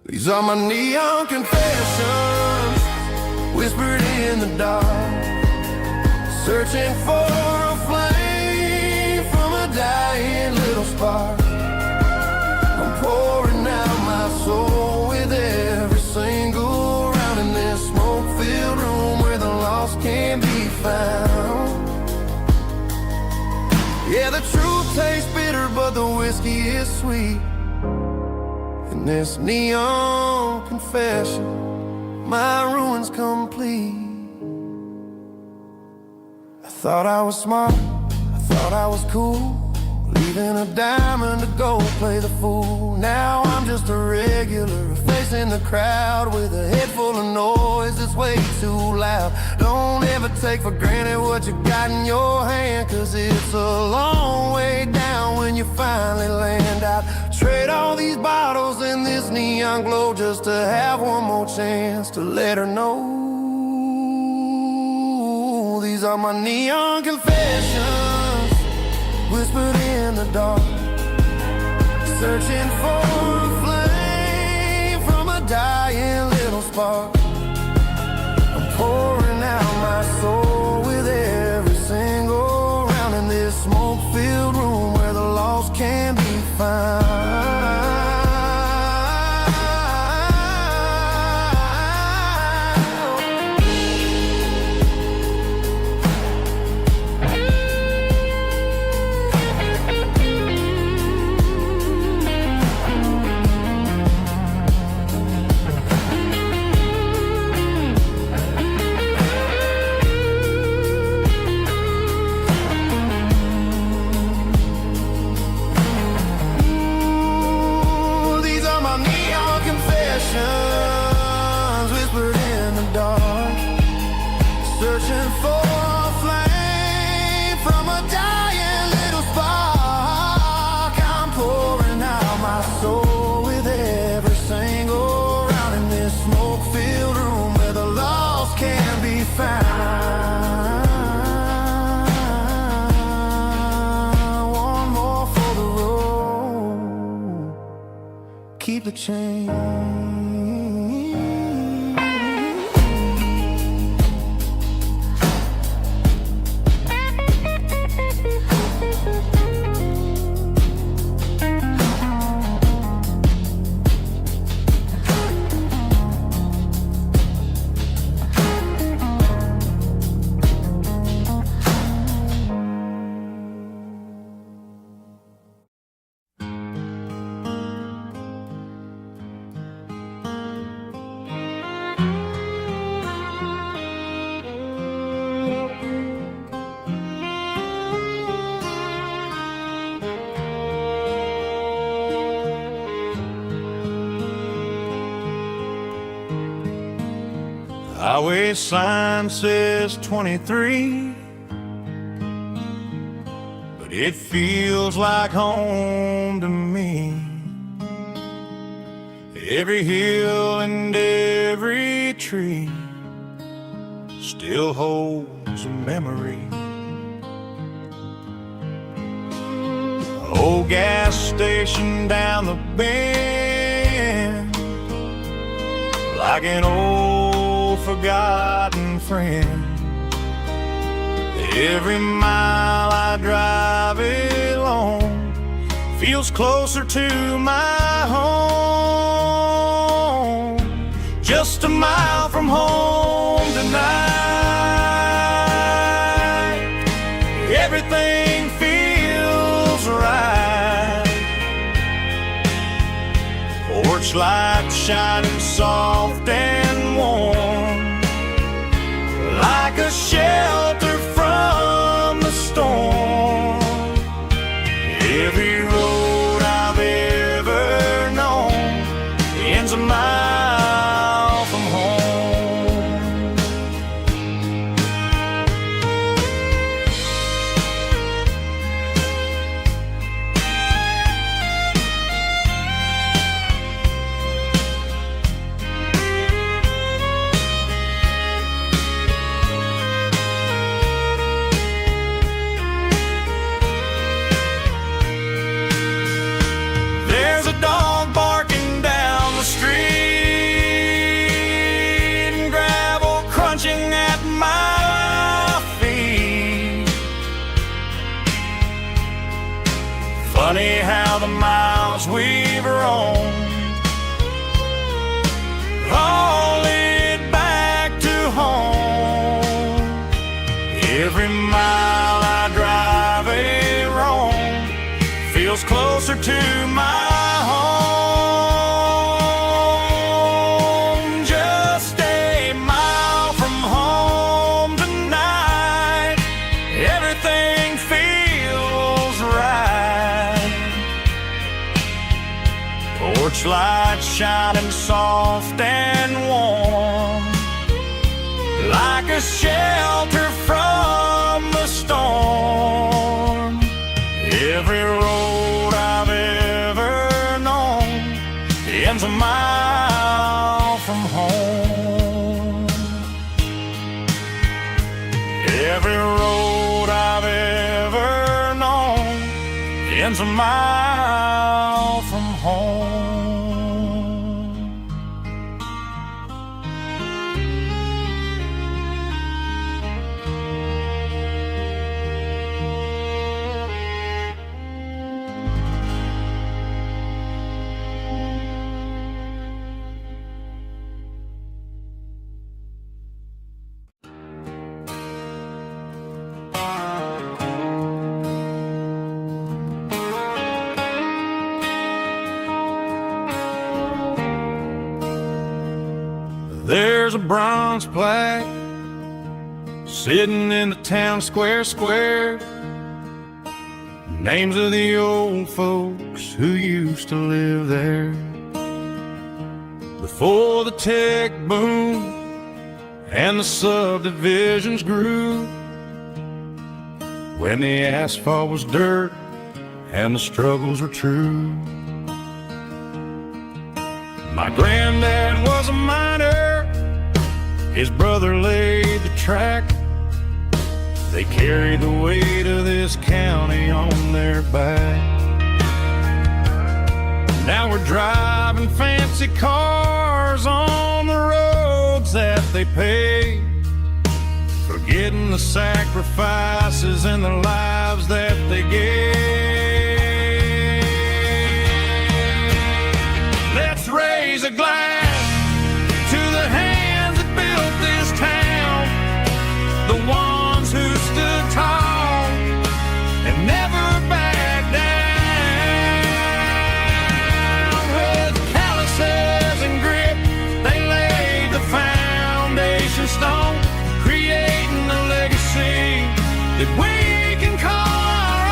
These are my neon confessions, whispered in the dark, searching for a flame from a dying little spark. I'm pouring out my soul with every single round in this smoke-filled room where the lost can be found. Yeah, the truth tastes bitter, but the whiskey is sweet. In this neon confession, my ruin's complete. I thought I was smart, I thought I was cool, leaving a diamond to go play the fool. Now I'm just a regular, facing the crowd with a head full of noise that's way too loud. Don't ever take for granted what you got in your hand, cause it's a long way down when you finally land out. Trade all these bottles and this neon glow just to have one more chance to let her know. These are my neon confessions, whispered in the dark, searching for a flame from a dying little spark. I'm pouring out my soul with every single round in this smoke-filled room where the lost can be found. the change. Highway sign says 23, but it feels like home to me. Every hill and every tree still holds a memory. Old gas station down the bend, like an old forgotten friend. Every mile I drive it along feels closer to my home. Just a mile from home tonight, everything feels right. Porch light shining soft and warm, like a shelter from the storm. Every road I've ever known ends a mile from home. There's a dog barking down the street, and gravel crunching at my feet. Funny how the miles we've roamed all lead back to home. Every mile I drive a roam feels closer to my home. Just a mile from home tonight, everything feels right. Porch light shining soft and warm, like a shelter from the storm. Every road I've ever known ends a mile from home. Every road I've ever known ends a mile from home. There's a bronze plaque sitting in the town square. Names of the old folks who used to live there before the tech boom and the subdivisions grew, when the asphalt was dirt and the struggles were true. My granddad was a miner, his brother laid the track. They carried the weight of this county on their back. Now we're driving fancy cars on the roads that they paved, forgetting the sacrifices and the lives that they gave. Let's raise a glass to the hands that built this town, the ones who stood tall and never backed down. With calluses and grit, they laid the foundation stone, creating a legacy that we can call our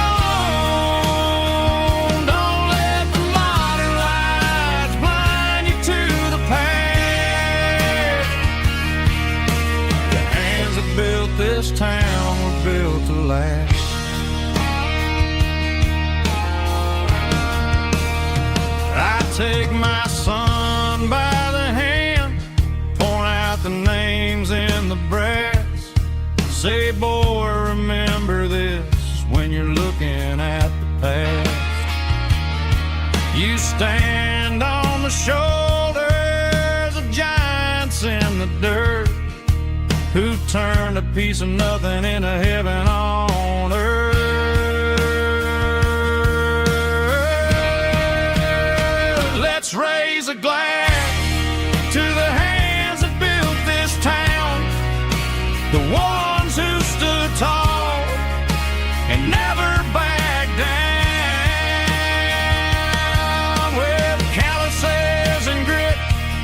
own. Don't let the modern lights blind you to the past. The hands that built this town were built to last. I take my son by the hand, point out the names in the brass. Say, boy, remember this when you're looking at the past. You stand on the shoulders of giants in the dirt, who turned a piece of nothing into heaven on earth. Let's raise a glass to the hands that built this town, the ones who stood tall and never backed down. With calluses and grit,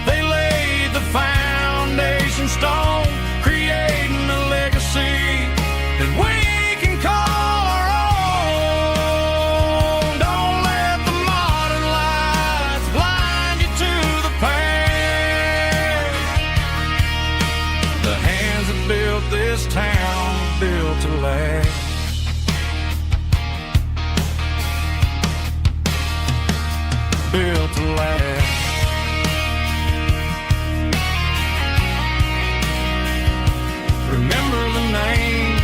they laid the foundation stone, creating a legacy that we can call our own. Don't let the modern lights blind you to the past. The hands that built this town built to last. Built to last. Remember the names.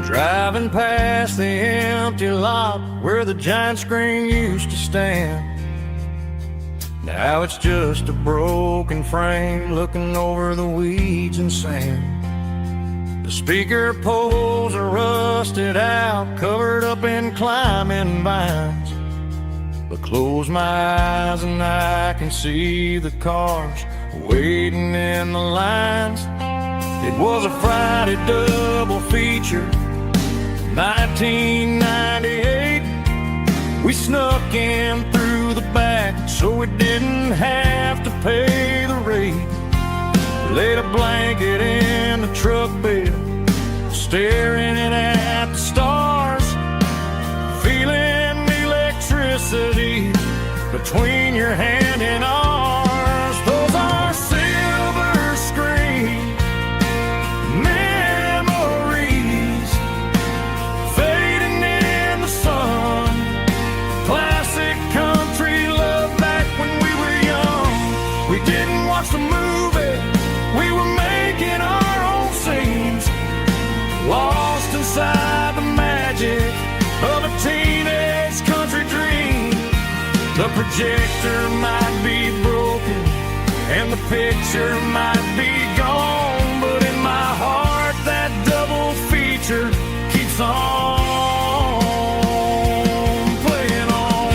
Driving past the empty lot where the giant screen used to stand. Now it's just a broken frame looking over the weeds and sand. The speaker poles are rusted out, covered up in climbing vines. But close my eyes and I can see the cars waiting in the lines. It was a Friday double feature, 1998. We snuck in through the back so we didn't have to pay the rate. Laid a blanket in the truck bed, staring at the stars, feeling the electricity between your hand and ours. Those are silver screen memories fading in the sun. Classic country love back when we were young. We didn't watch the movie, we were making our own scenes, lost inside the magic of a teenage country dream. The projector might be broken and the picture might be gone, but in my keeps on playing on.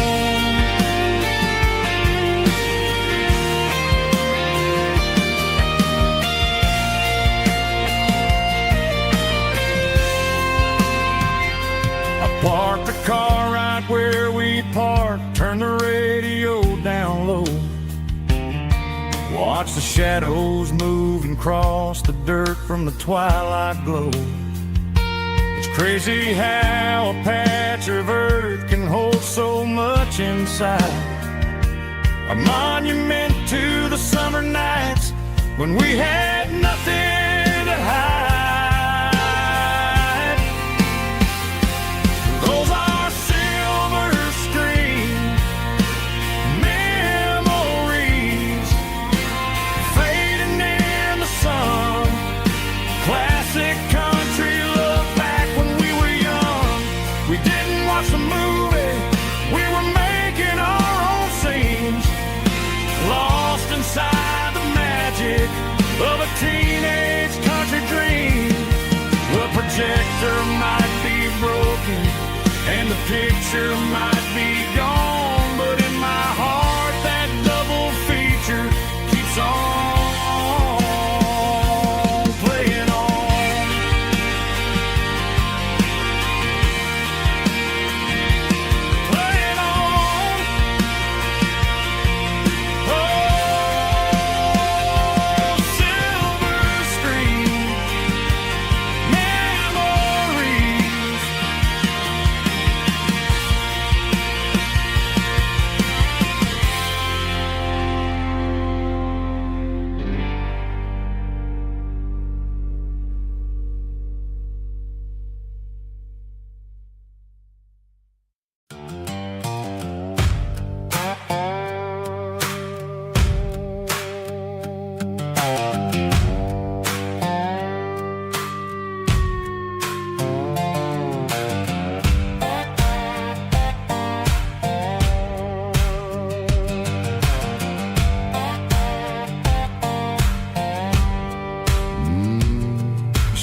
I parked the car right where we parked, turned the radio down low, watch the shadows move and cross the dirt from the twilight glow. It's crazy how a patch of earth can hold so much inside. A monument to the summer nights when we had nothing to hide. Those are silver screen memories fading in the sun. Classic country look back when we were young. We didn't watch the movie, we were making our own scenes, lost inside the magic of a teenage country dream. The projector might be broken and the picture might be gone, but in my heart that double feature keeps on playing on. Playing on. Oh, silver screen memories.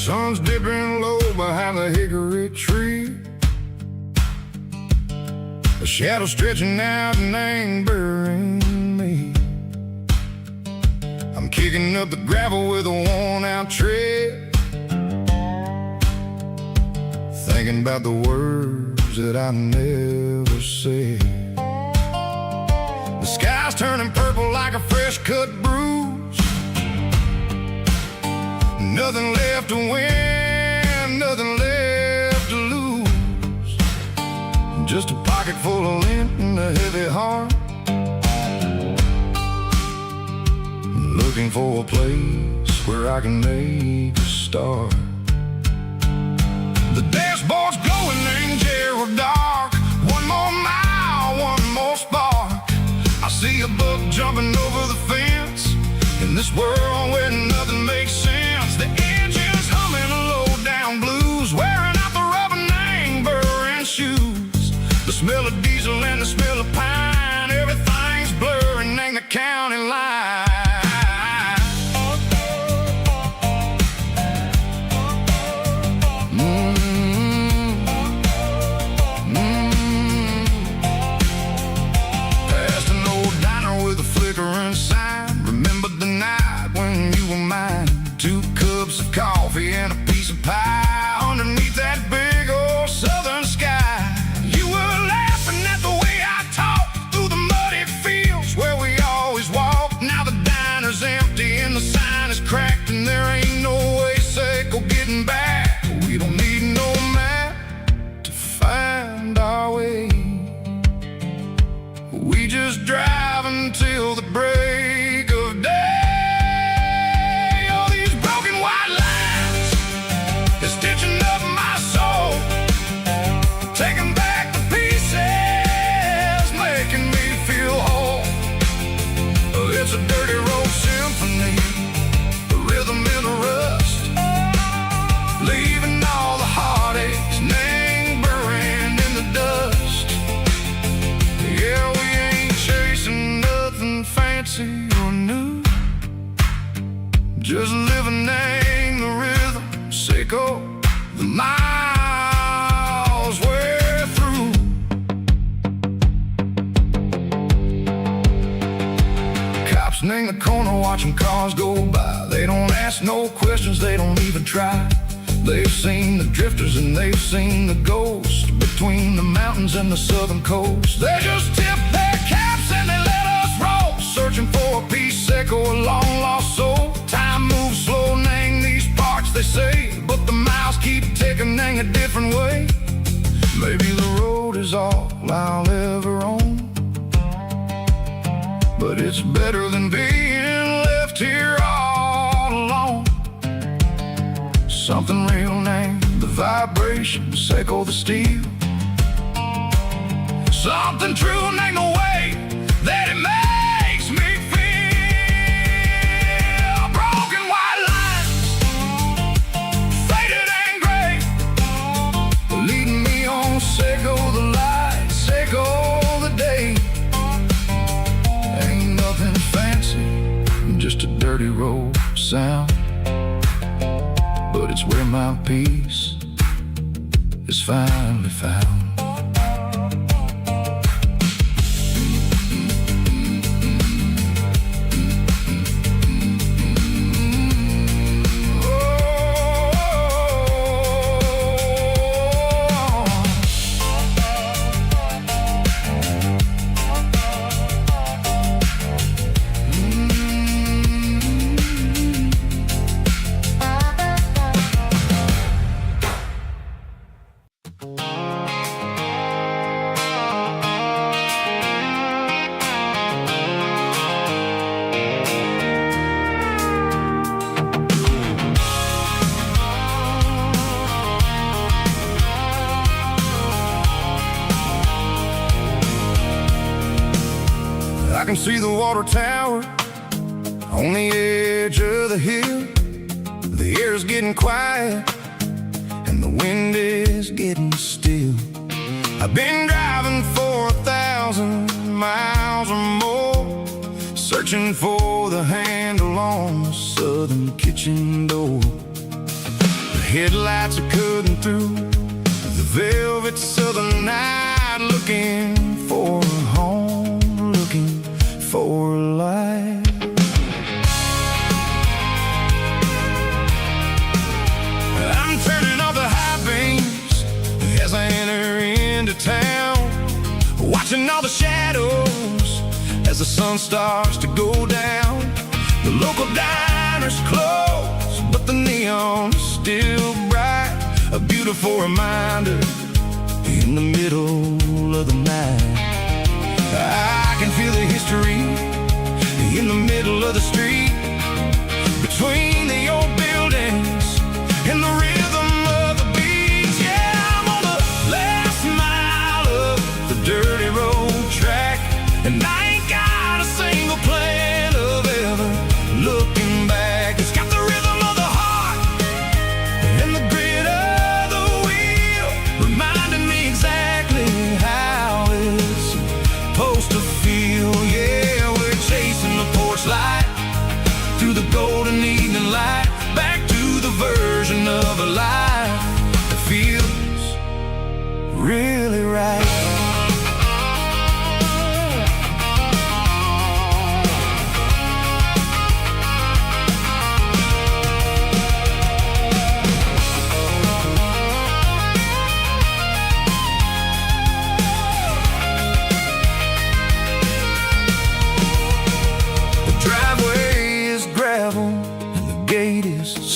Sun's dipping low behind the hickory tree, a shadow stretching out and angering me. I'm kicking up the gravel with a worn-out tread, thinking about the words that I never said. The sky's turning purple like a fresh-cut bruise. Nothing left to win, nothing left to lose. Just a pocket full of lint and a heavy heart, looking for a place where I can make a start. The dashboard's glowing in Gerald dark. One more mile, one more spark. I see a buck jumping over the fence in this world where nothing makes sense. The engine's humming a low-down blues, wearing out the rubber-name burring shoes. The smell of diesel and the smell of pine, everything's blurring in the county line. Past an old diner with a flickering sign. Remember the night when you were mine. 2 cups of coffee and a piece of pie underneath that big old southern sky. You were laughing at the way I talked through the muddy fields where we always walked. Now the in the corner watching cars go by. They don't ask no questions, they don't even try. They've seen the drifters and they've seen the ghosts between the mountains and the southern coast. They just tip their caps and they let us roll, searching for a piece or a long lost soul. Time moves slow, nang these parts they say, but the miles keep ticking a different way. Maybe the road is all I'll ever own, but it's better than being left here all alone. Something real named the vibrations echo the steel. Something true named the way that it makes me feel. Broken white lines, faded and gray, leading me on, Seiko the light, Seiko the day. Ain't nothing fancy, just a dirty road sound, but it's where my peace is finally found. I can see the water tower on the edge of the hill. The air is getting quiet and the wind is getting still. I've been driving for 1,000 miles or more, searching for the handle on the southern kitchen door. The headlights are cutting through the velvet southern night, looking for a home, looking for life. I'm turning off the high beams as I enter into town, watching all the shadows as the sun starts to go down. The local diner's closed, but the neon's still bright, a beautiful reminder in the middle of the night. I can feel the history in the middle of the street, between the old buildings and the rhythm of the beats. Yeah, I'm on the last mile of the dirty road track, and I ain't got a single plan of ever looking back. It's got the rhythm of the heart and the grit of the wheel, reminding me exactly how it's supposed to feel. Yeah, we're chasing the porch light through the golden evening light, back to the version of a life that feels really right.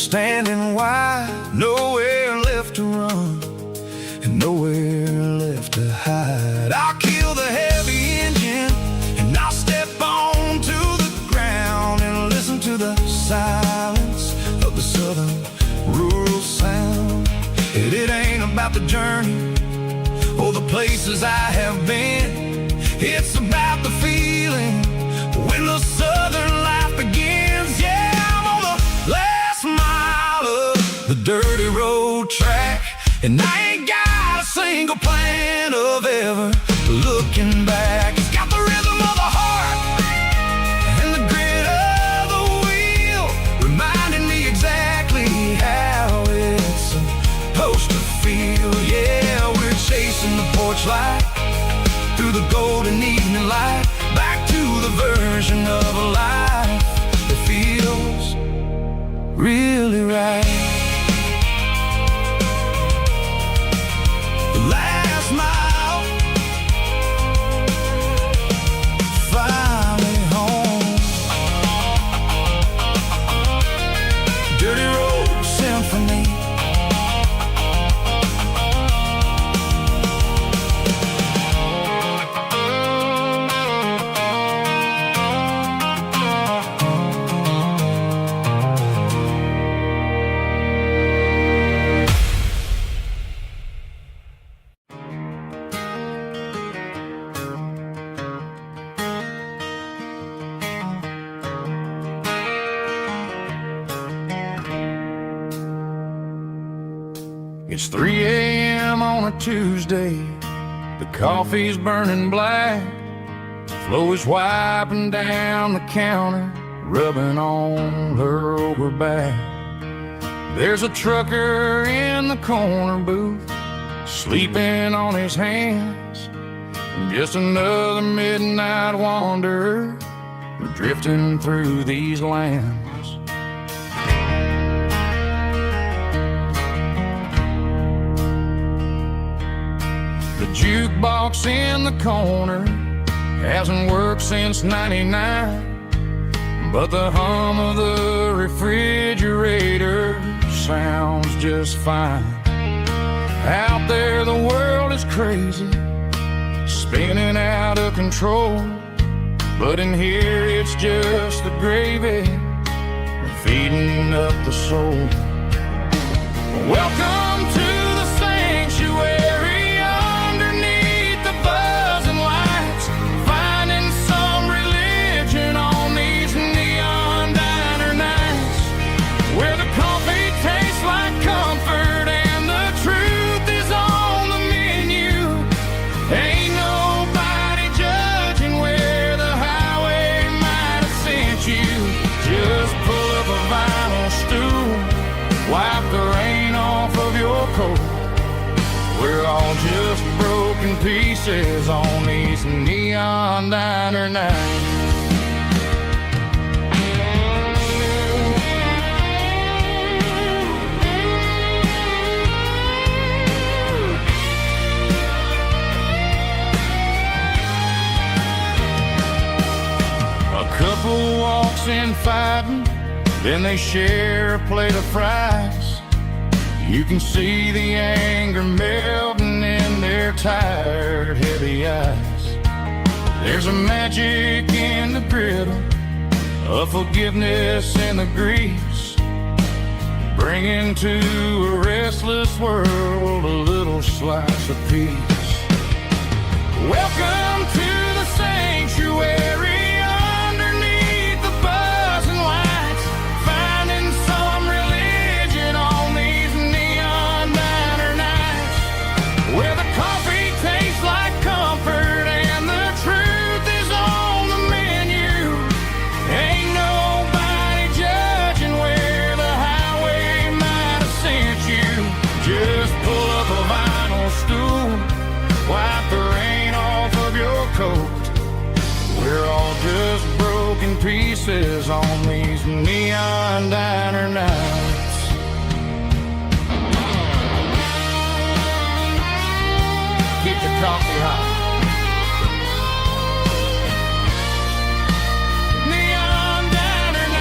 Standing wide, nowhere left to run and nowhere left to hide. I'll kill the heavy engine and I'll step onto the ground and listen to the silence of the southern rural sound. It ain't about the journey or the places I have been, it's about the feeling when the southern life begins. Yeah, I'm on the last mile of the dirty road track, and I ain't got a single plan of ever looking back. It's got the rhythm of the heart and the grit of the wheel, reminding me exactly how it's supposed to feel. Yeah, we're chasing the porch light through the golden evening light, back to the version of a life really right. The last mile, finally home. Dirty road symphony. It's 3 a.m. on a Tuesday. The coffee's burning black. Flo is wiping down the counter, rubbing on her over back. There's a trucker in the corner booth, sleeping on his hands. Just another midnight wanderer, drifting through these lands. The jukebox in the corner hasn't worked since '99, but the hum of the refrigerator sounds just fine. Out there the world is crazy, spinning out of control, but in here it's just the gravy feeding up the soul. Welcome to the sanctuary, underneath the buzzing lights, finding some religion on these neon diner nights, where the coffee tastes like comfort and the truth is on the menu. Ain't nobody judging where the highway might have sent you. Just pull up a vinyl stool, wipe the rain off of your coat. We're all just broken pieces on these neon diner nights. A couple walks in fighting, then they share a plate of fries. You can see the anger melting in their tired, heavy eyes. There's a magic in the griddle, a forgiveness in the grease, bringing to a restless world a little slice of peace. Welcome to the sanctuary, underneath the buzzing lights, finding some religion on these neon diner nights, where the coffee tastes like comfort and the truth is on the menu. Ain't nobody judging where the highway might have sent you. Just pull up a vinyl stool, wipe the rain off of your coat. We're all just broken pieces on these neon diner nights. Keep your coffee hot. Neon diner night.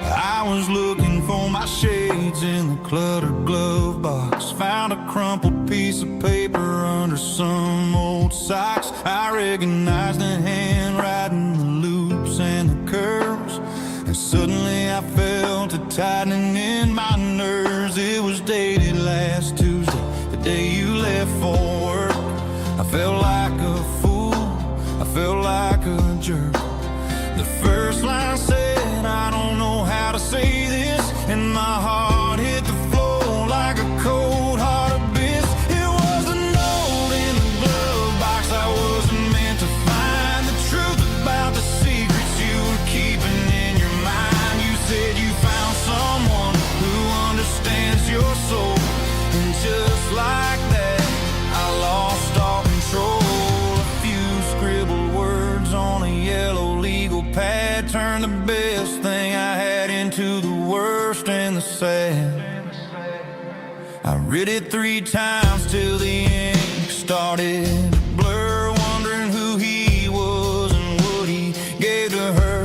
I was looking for my shades in the cluttered glove box, found a crumpled piece of paper under some old socks. I recognized the handwriting, the loops and the curves, and suddenly I felt a tightening in my nerves. It was dated last Tuesday, the day you left for work. I felt like a fool, I felt like a jerk. I read it 3 times till the ink started to blur, wondering who he was and what he gave to her.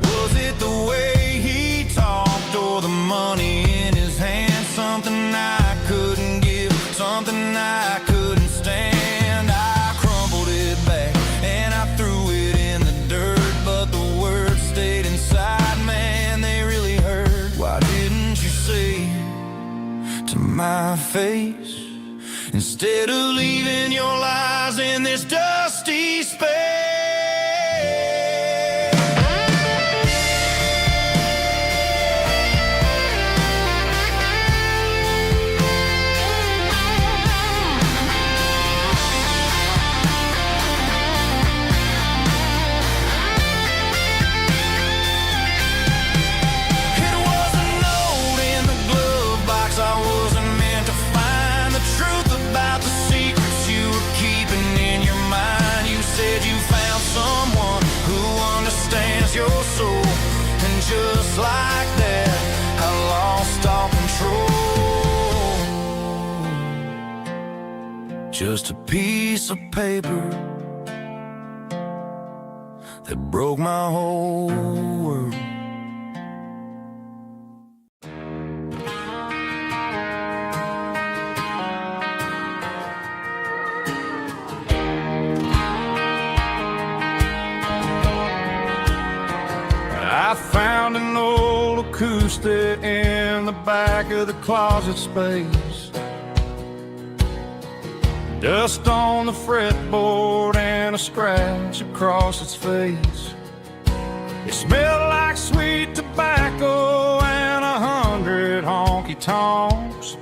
Was it the way he talked or the money in his hand? Something I couldn't give, something I couldn't stand. I crumpled it back and I threw it in the dirt, but the words stayed inside, man, they really hurt. Why didn't you say to my face, instead of leaving your lies in this dusty space? Your soul, and just like that, I lost all control. Just a piece of paper that broke my whole world. I found an old acoustic in the back of the closet space. Dust on the fretboard and a scratch across its face. It smelled like sweet tobacco and 100 honky-tonks.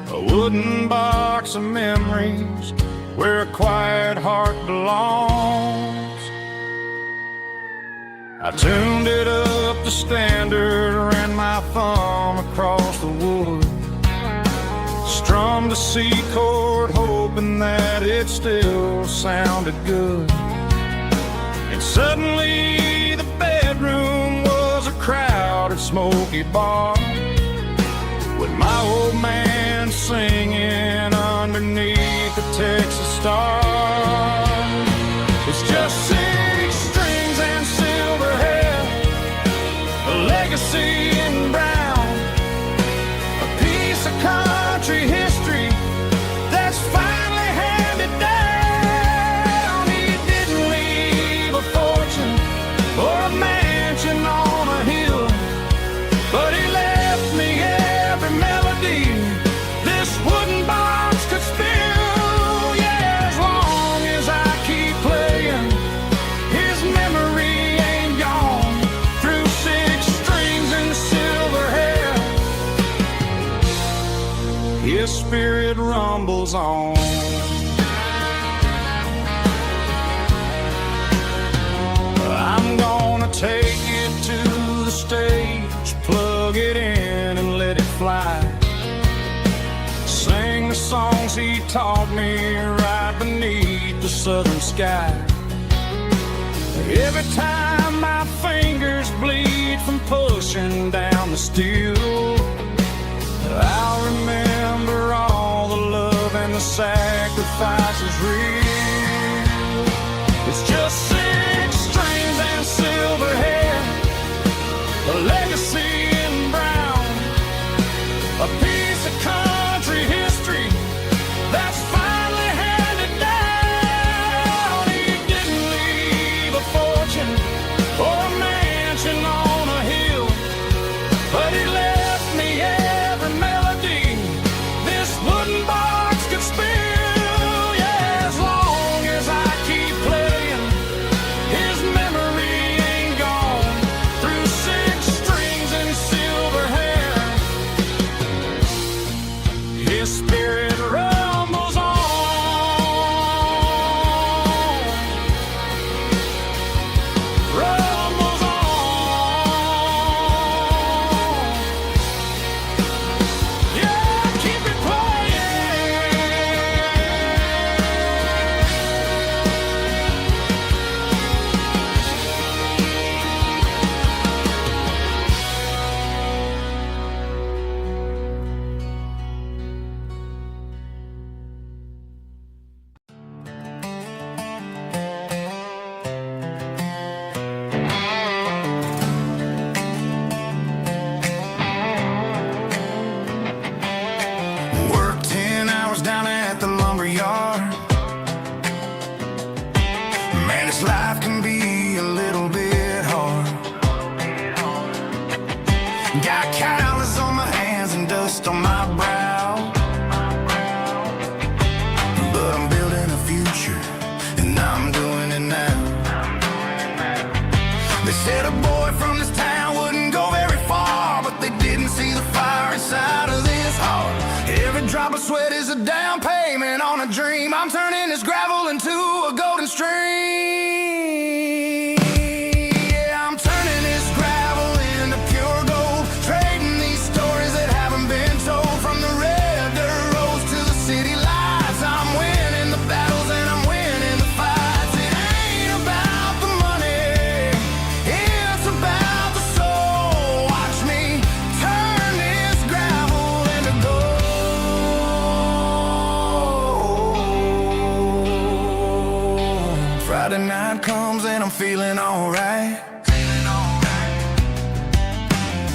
A wooden box of memories where a quiet heart belongs. I tuned it up to standard, ran my thumb across the wood, strummed a C chord, hoping that it still sounded good. And suddenly the bedroom was a crowded, smoky bar, with my old man singing underneath the Texas stars. It's just 6 strings and silver hair, a legacy in brown, a piece of country history that's finally handed down. He didn't leave a fortune or a mansion on a hill, but he left me every melody this wooden box could spill. Yeah, as long as I keep playing, his memory ain't gone. Through 6 strings and silver hair, his spirit rumbles on. I'm gonna take it to the stage, plug it in and let it fly. Sing the songs he taught me right beneath the southern sky. Every time my fingers bleed from pushing down the steel, I'll remember all the love and the sacrifices real. It's just 6 strings and silver hair, a legacy in brown, a piece of country history that's finally handed down. He didn't leave a fortune or a mansion on a hill, but he left me every melody this wooden box could spill. Yeah, as long as I keep playing, his memory ain't gone. Through 6 strings and silver hair, his spirit rumbles on. Rumbles on. Yeah, keep it playing. drop of sweat is a down payment on a dream. I'm turning this gravel into a golden stream. Yeah, I'm turning this gravel into pure gold, trading these stories that haven't been told. From the red dirt roads to the city lights, I'm winning the battles and I'm winning the fights. It ain't about the money, it's about the soul. Watch me turn this gravel into gold. Friday night comes and I'm feeling alright.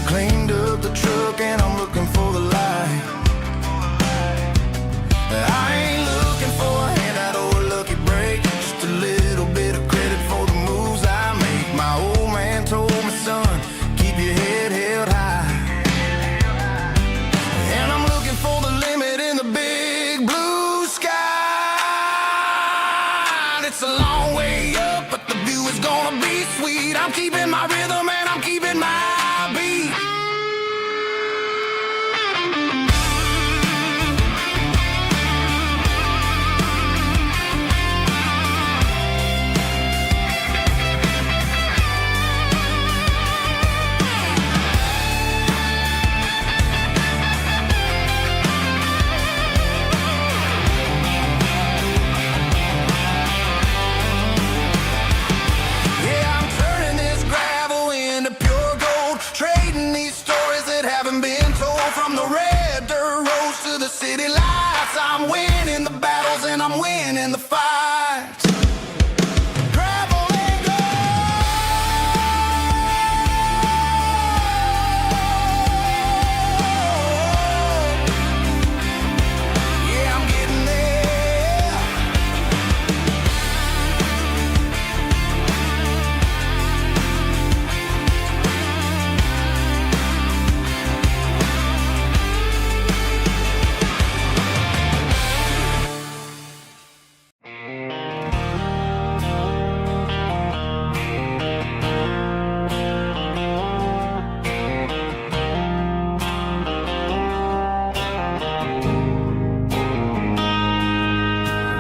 Cleaned up the truck and I'm looking for the light. I ain't looking for a handout or a lucky break, just a little bit of credit for the moves I make. My old man told me, son, keep your head held high. And I'm looking for the limit in the big blue sky. It's a long way up, but the view is gonna be sweet. I'm keeping my rhythm and I'm keeping my beat. Yeah, I'm turning this gravel into pure gold, trading these stories that haven't been told. From the red dirt roads to the city lights, I'm winning the battles and I'm winning the fights. Gravel and gold. Yeah, I'm getting there.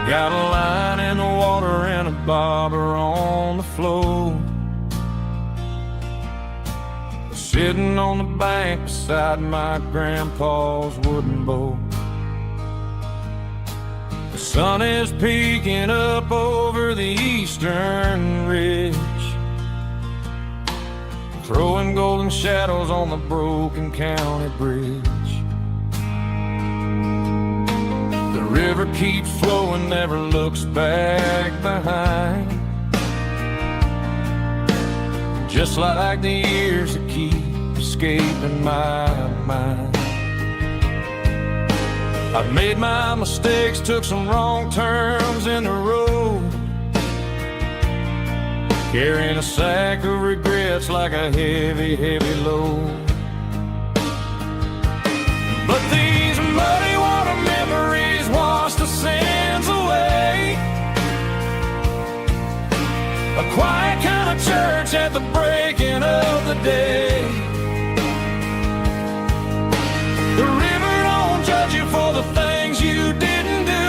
Got a line in the water and a bobber on the floor, sitting on the bank beside my grandpa's wooden boat. The sun is peeking up over the eastern ridge, throwing golden shadows on the broken county bridge. The river keeps flowing, never looks back behind, just like the years that keep escaping my mind. I've made my mistakes, took some wrong turns in the road, carrying a sack of regrets like a heavy, heavy load. But these muddy water memories wash the sins away. A quiet kind of church at the breaking of the day. The river don't judge you for the things you didn't do.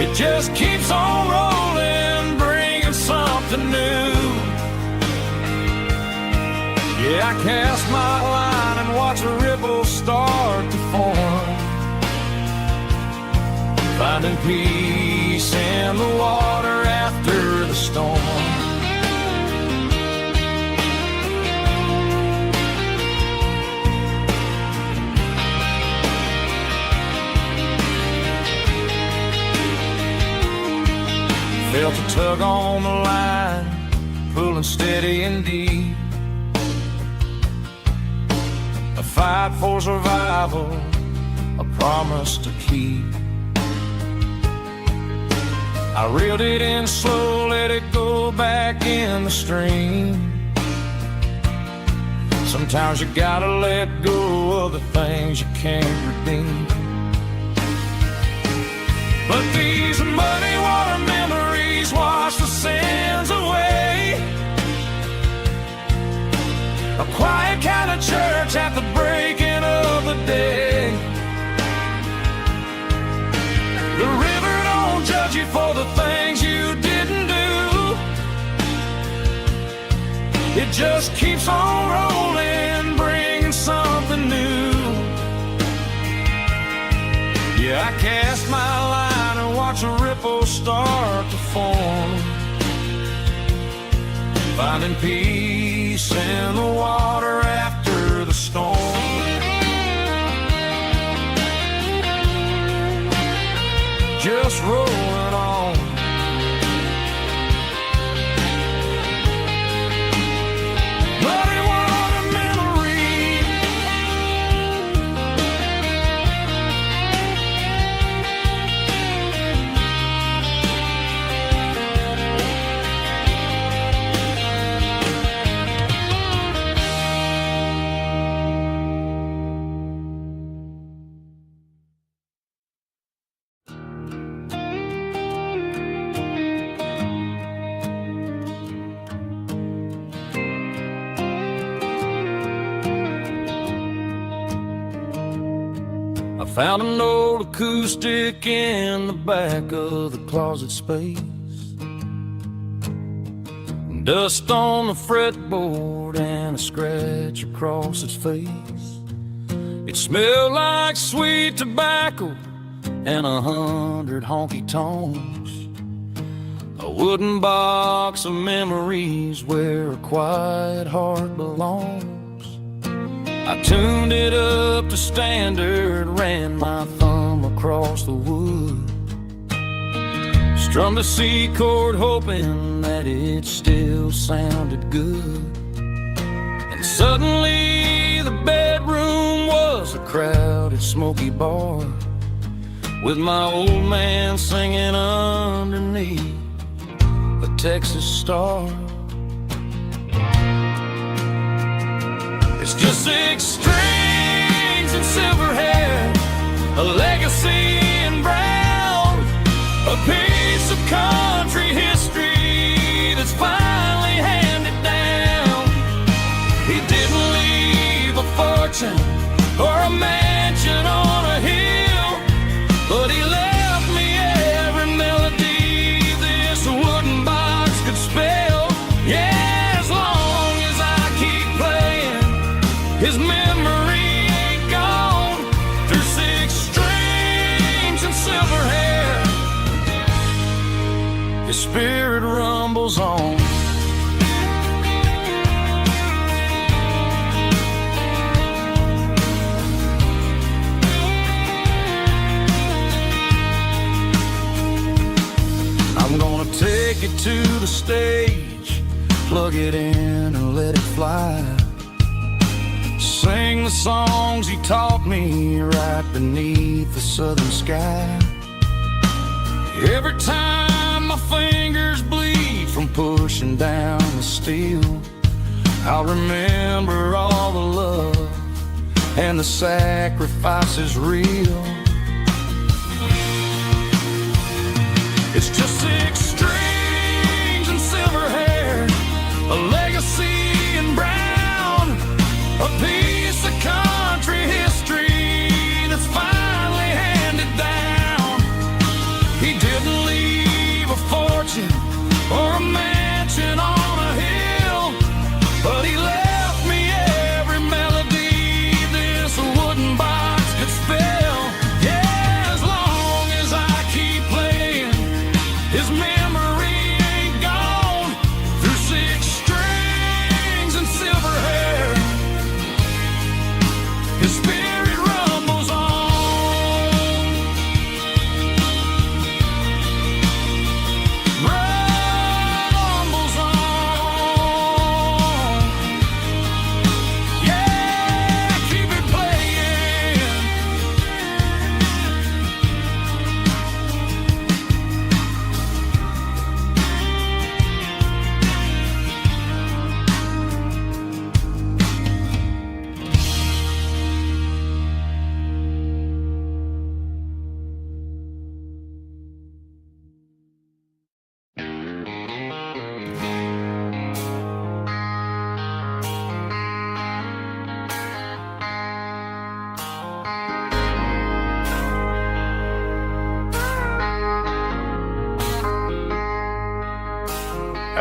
It just keeps on rolling, bringing something new. Yeah, I cast my line and watch a ripple start to form, finding peace in the water after the storm. Felt a tug on the line, pulling steady and deep. A fight for survival, a promise to keep. I reeled it in slow, let it go back in the stream. Sometimes you gotta let go of the things you can't redeem. But these muddy water memories wash the sins away. A quiet kind of church at the breaking of the day. just keeps on rolling, bringing something new. Yeah, I cast my line and watch a ripple start to form, finding peace in the water after the storm. Just rolling on. Bloody water memory. I found an old acoustic in the back of the closet space. Dust on the fretboard and a scratch across its face. It smelled like sweet tobacco and 100 honky tonks. A wooden box of memories where a quiet heart belongs. I tuned it up to standard, ran my thumb across the wood, strummed a C chord hoping that it still sounded good. And suddenly the bedroom was a crowded smoky bar, with my old man singing underneath a Texas star. It's just 6 strings and silver hair, a legacy in brown, a piece of country history that's finally handed down. He didn't leave a fortune or a mansion on a hill, but he left me every melody this wooden box could spell. Yeah, as long as I keep playing, his memory ain't gone. Through 6 strings and silver hair, his spirit rumbles on. I'm gonna take it to the stage, plug it in and let it fly. Sing the songs he taught me right beneath the southern sky. Every time my fingers bleed from pushing down the steel, I'll remember all the love and the sacrifices real. It's just 6 strings and silver hair, a legacy in brown, a piece of country history that's finally handed down. He didn't leave a fortune or a mansion on a hill, but he left me every melody this wooden box could spell. Yeah, as long as I keep playing, his memory ain't gone. Through 6 strings and silver hair, his spirit rumbles on. Rumbles on. Yeah, keep it playing.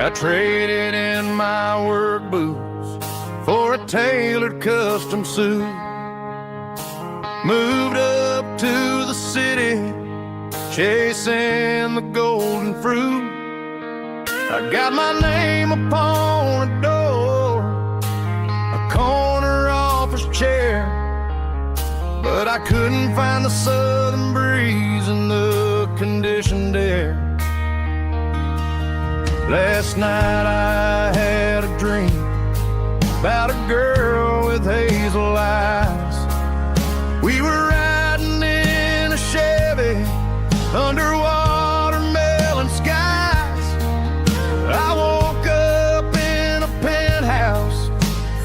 I traded in my work boots for a tailored custom suit. Moved up to the city, chasing the golden fruit. I got my name upon a door, a corner office chair, but I couldn't find the southern breeze in the conditioned air. Last night I had a dream about a girl with hazel eyes. We were riding in a Chevy under watermelon skies. I woke up in a penthouse,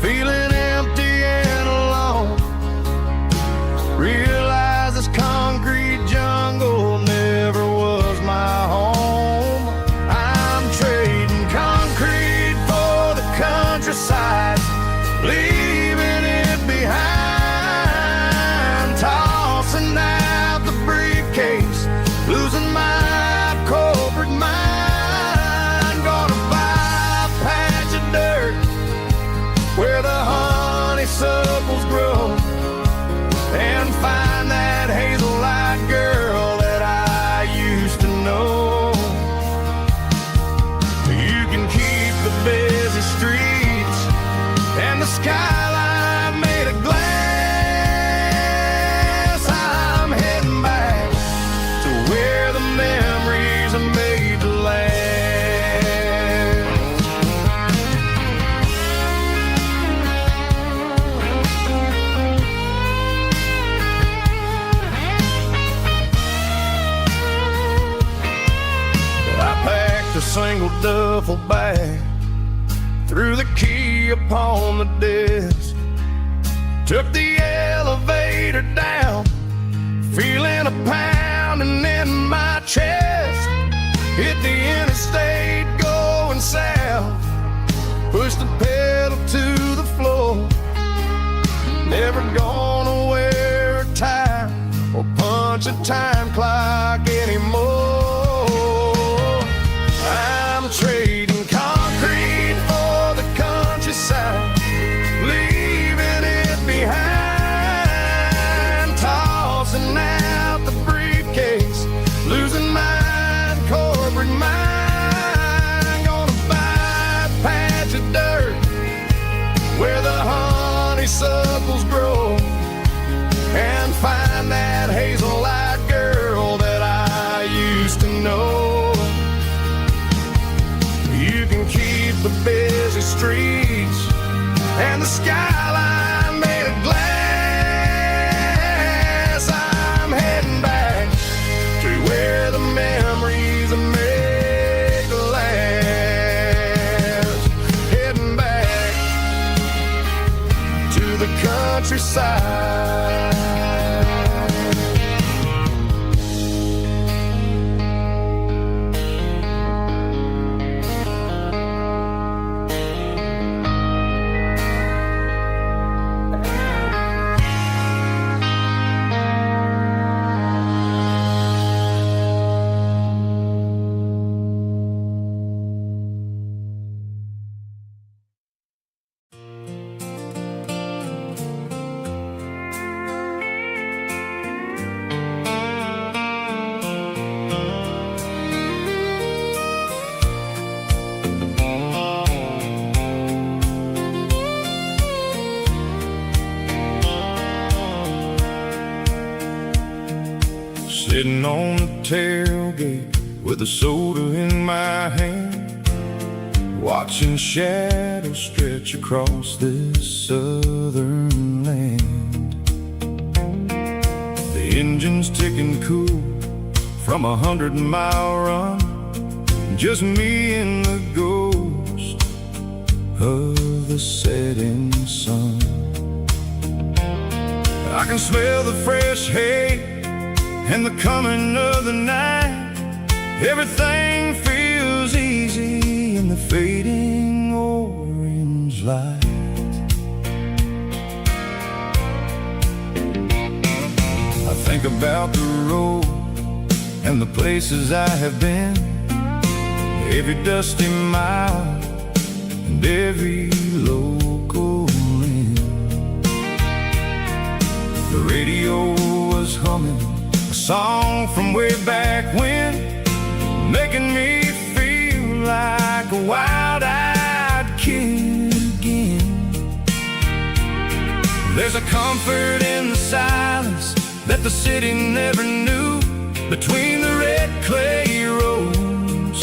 feeling empty and alone. Realized this concrete jungle never was my home. I'm trading concrete for the countryside, leaving it behind, tossing out the briefcase, losing my corporate mind. Gonna buy a patch of dirt where the honeysuckles grow, and find that hazel-eyed girl that I used to know. You can keep the busy streets and the skyline made of glass. I'm heading back to where the memories are made to last. I packed a single duffel bag, threw the key upon the desk, took the elevator down, feeling a pounding in my chest. Hit the interstate going south, pushed the pedal to the floor. Never gonna wear a tie or punch a time clock anymore. I'm trading concrete for the countryside, leaving it behind, tossing out the briefcase, losing my corporate mind. Gonna buy a patch of dirt where the honeysuckles grow, and find that hazel-eyed girl that I used to know. You can keep the busy streets and the skyline made of glass. I'm heading back to where the memories are made to last. Heading back to the countryside. Sitting on the tailgate with a soda in my hand, watching shadows stretch across this southern land. The engine's ticking cool from 100-mile run, just me and the ghost of the setting sun. I can smell the fresh hay and the coming of the night. Everything feels easy in the fading orange light. I think about the road and the places I have been, every dusty mile and every local The radio was humming a song from way back when, making me feel like a wild-eyed kid again. There's a comfort in the silence that the city never knew, between the red clay roads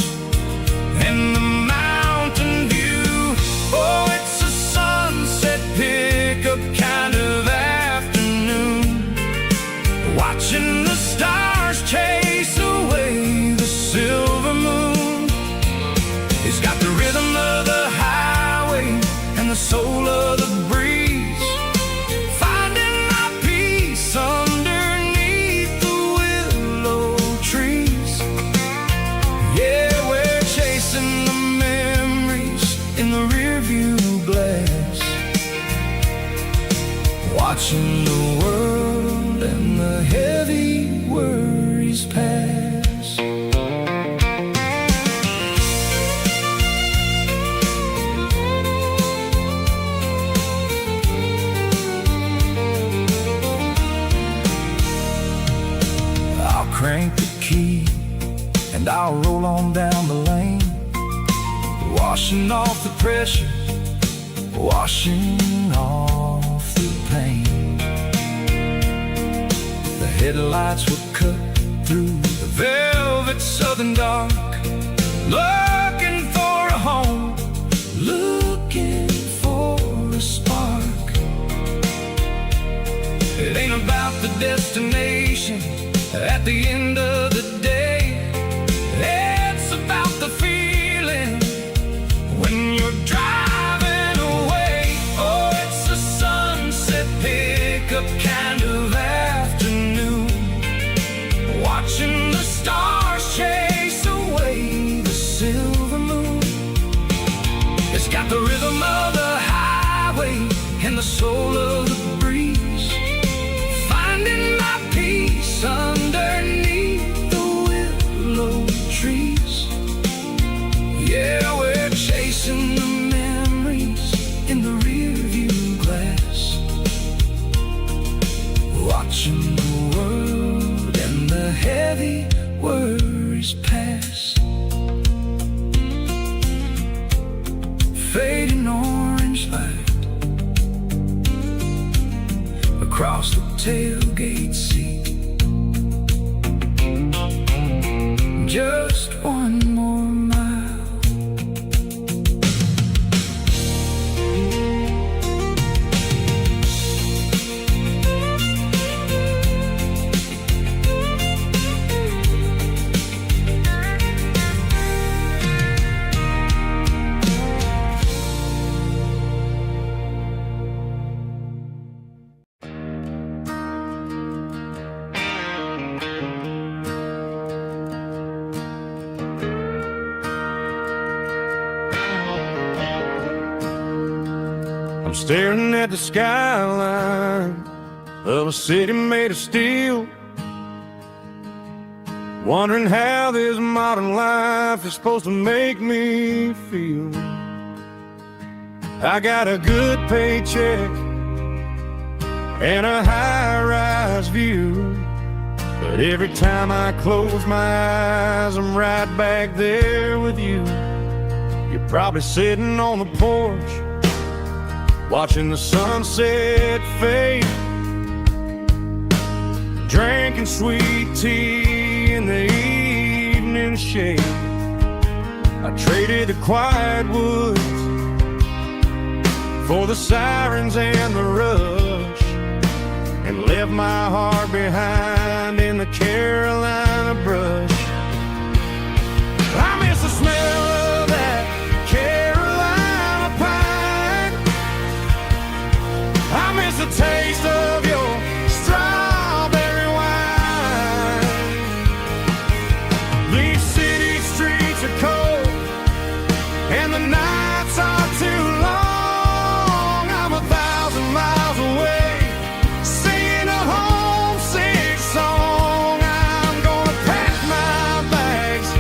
and the mountain view. Oh, it's a sunset pickup kind of afternoon, watching the stars chase away the silver moon. It's got the rhythm of the highway and the soul of the breeze, finding my peace underneath the willow trees. Yeah, we're chasing the memories in the rearview glass, watching the world and the heavy worries pass. I'll crank the key and I'll roll on down the lane, washing off the pressure, washing off the pain. The headlights will cut through the velvet southern dark, looking for a home, looking for a spark. It ain't about the destination at the end of the day, it's about the feeling when you're driving away. Oh, it's a sunset pickup kind of afternoon, watching the stars chase away the silver moon. It's got the rhythm of the highway and the soul of the breeze, finding my peace underneath the willow trees. Yeah, we're chasing the memories in the rearview glass, watching the world and the heavy worries pass. Fading orange light across the tailgate seat, just one more mile. I'm staring at the skyline of a city made of steel, wondering how this modern life is supposed to make me feel. I got a good paycheck and a high-rise view, but every time I close my eyes, I'm right back there with you. You're probably sitting on the porch, watching the sunset fade, drinking sweet tea in the evening shade. I traded the quiet woods for the sirens and the rush, and left my heart behind in the Carolina brush. I miss the smell of that Carolina pine, I miss the taste of your strawberry wine. These city streets are cold and the nights are too long. I'm 1,000 miles away, singing a homesick song. I'm gonna pack my bags,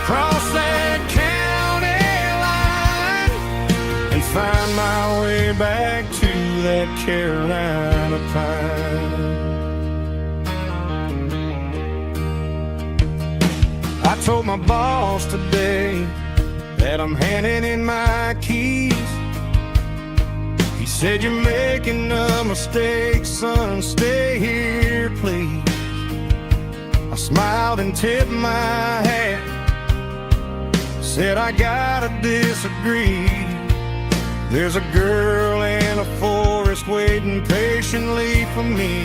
cross that county line, and find my way back to that Carolina pine. told my boss today that I'm handing in my keys. He said, "You're making a mistake, son, stay here, please." I smiled and tipped my hat, said, "I gotta disagree. There's a girl in a forest waiting patiently for me."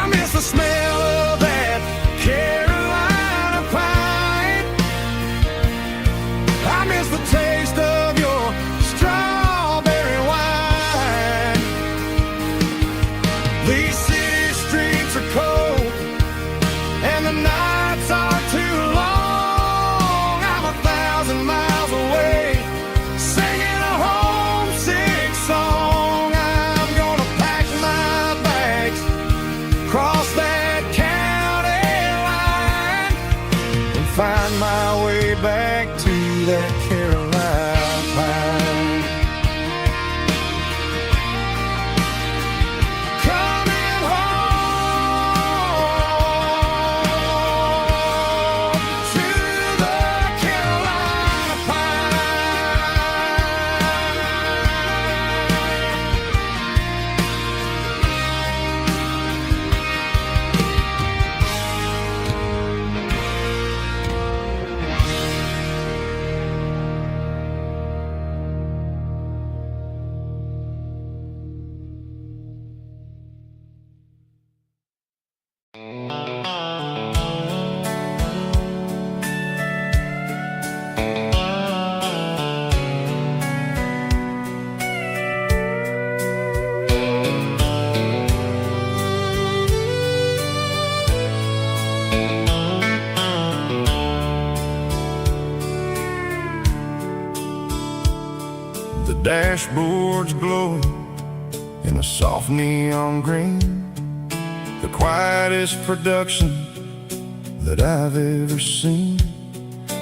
I miss the smell of that Carolina pine. I miss the taste of your strawberry wine. These city streets are cold and the nights are too long. I'm 1,000 miles away singing a homesick song. I'm gonna pack my bags, cross that county line, and find my way back to that Carolina pine. Coming home to the Carolina The dashboard's glowing in a soft neon green, the quietest production that I've ever seen.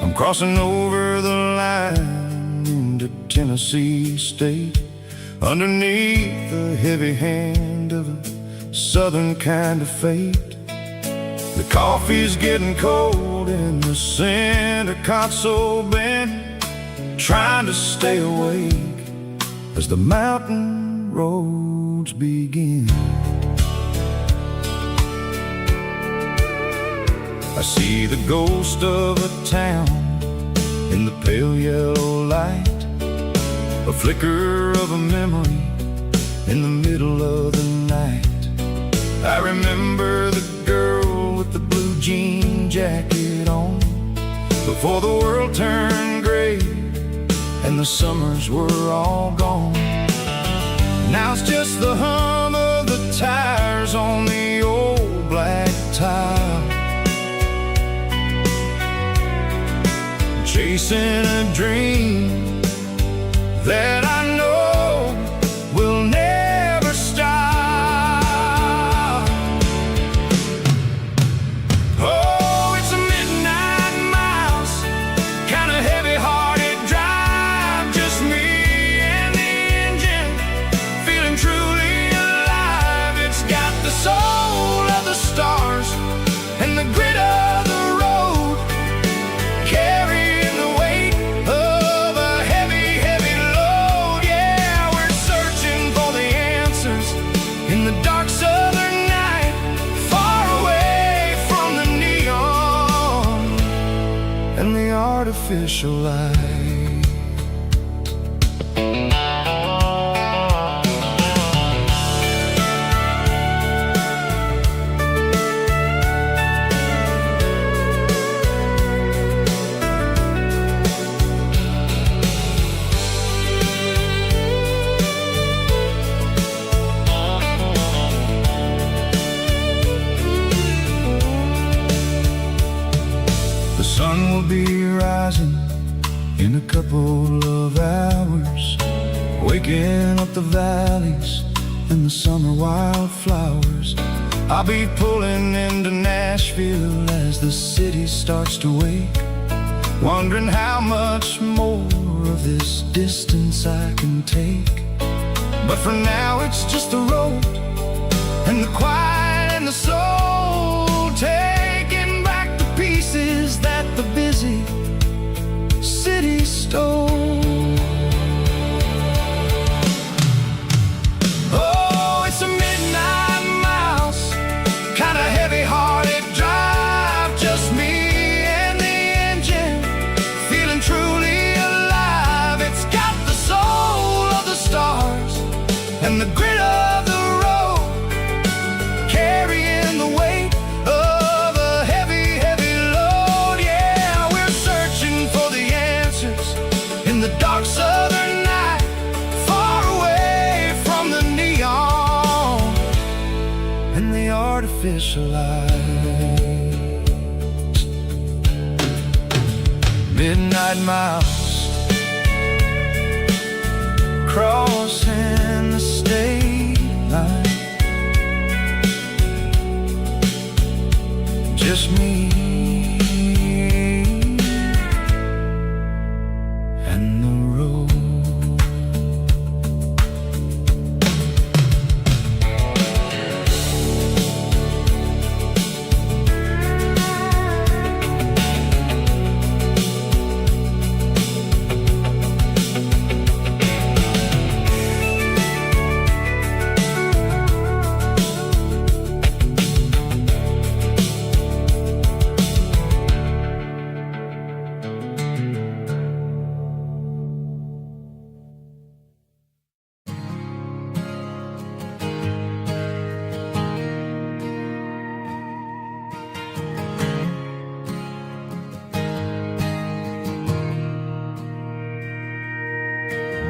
I'm crossing over the line into Tennessee State, underneath the heavy hand of a southern kind of fate. The coffee's getting cold in the center console bin, trying to stay awake as the mountain roads begin. I see the ghost of a town in the pale yellow light, a flicker of a memory in the middle of the night. I remember the girl with the blue jean jacket on, before the world turned gray and the summers were all gone. Now it's just the hum of the tires on the old black tile, chasing a dream that I know will never stop. Oh, it's a midnight miles, kind of heavy-hearted drive, just me and the engine, feeling truly alive. It's got the soul of the stars and the grit of the road, carrying the weight of a heavy, heavy load. Yeah, we're searching for the answers in the dark southern night, far away from the neon and the artificial light. The sun will be rising in a couple of hours, waking up the valleys and the summer wildflowers. I'll be pulling into Nashville as the city starts to wake, wondering how much more of this distance I can take. But for now it's just the road and the quiet and the soul, taking back the peace and the artificial lights. Midnight miles crossing the state line. Just me and the road.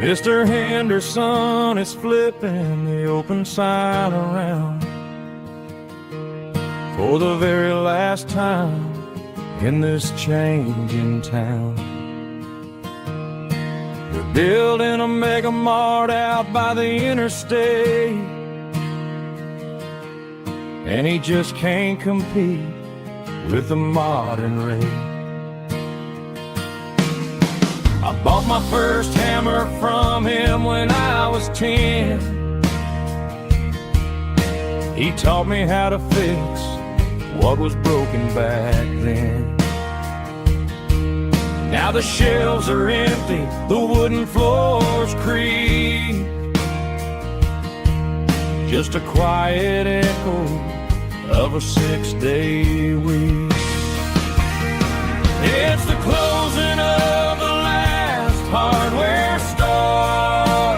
Mr. Henderson is flipping the open sign around for the very last time in this changing town. They're building a mega mart out by the interstate, and he just can't compete with the modern rate. I bought my first hammer from him when I was 10. He taught me how to fix what was broken back then. Now the shelves are empty, the wooden floors creak, just a quiet echo of a 6-day week. It's the closing of the hardware store.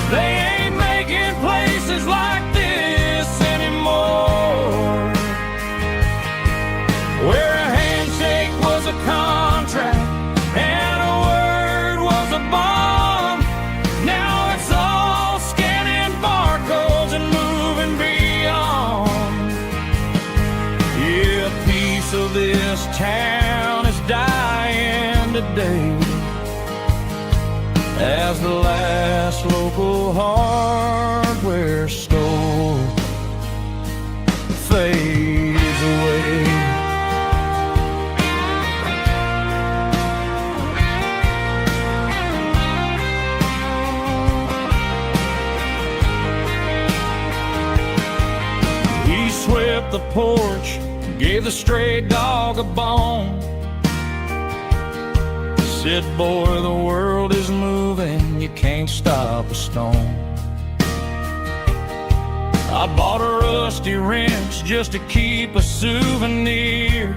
They ain't making places like this anymore, where a handshake was a contract and a word was a bond. Now it's all scanning barcodes and moving beyond. Yeah, a piece of this town is dying today as the last local hardware store fades away. He swept the porch, gave the stray dog a bone, said, boy, the world is moving, you can't stop a stone. I bought a rusty wrench just to keep a souvenir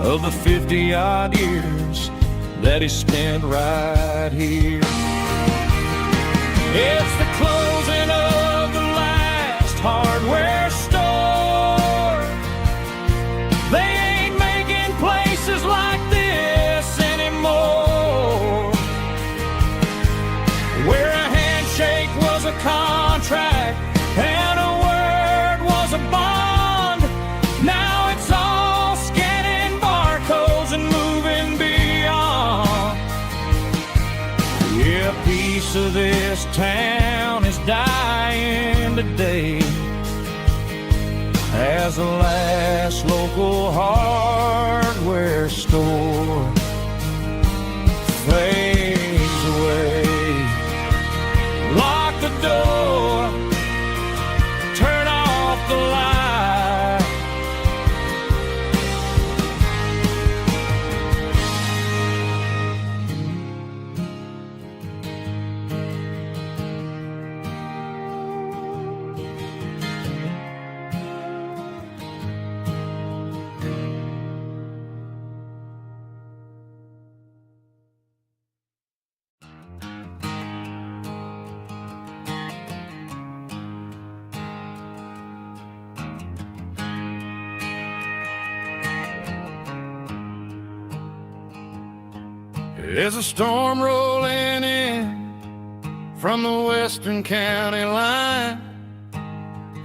of the 50-odd years that he spent right here. It's the closing of the last hardware store. They ain't making places like this anymore, where a handshake was a contract and a word was a bond. Now it's all scanning barcodes and moving beyond. Yeah, a piece of this town is dying today as the last local hardware store fades away. Lock the door, turn off the light. There's a storm rolling in from the western county line.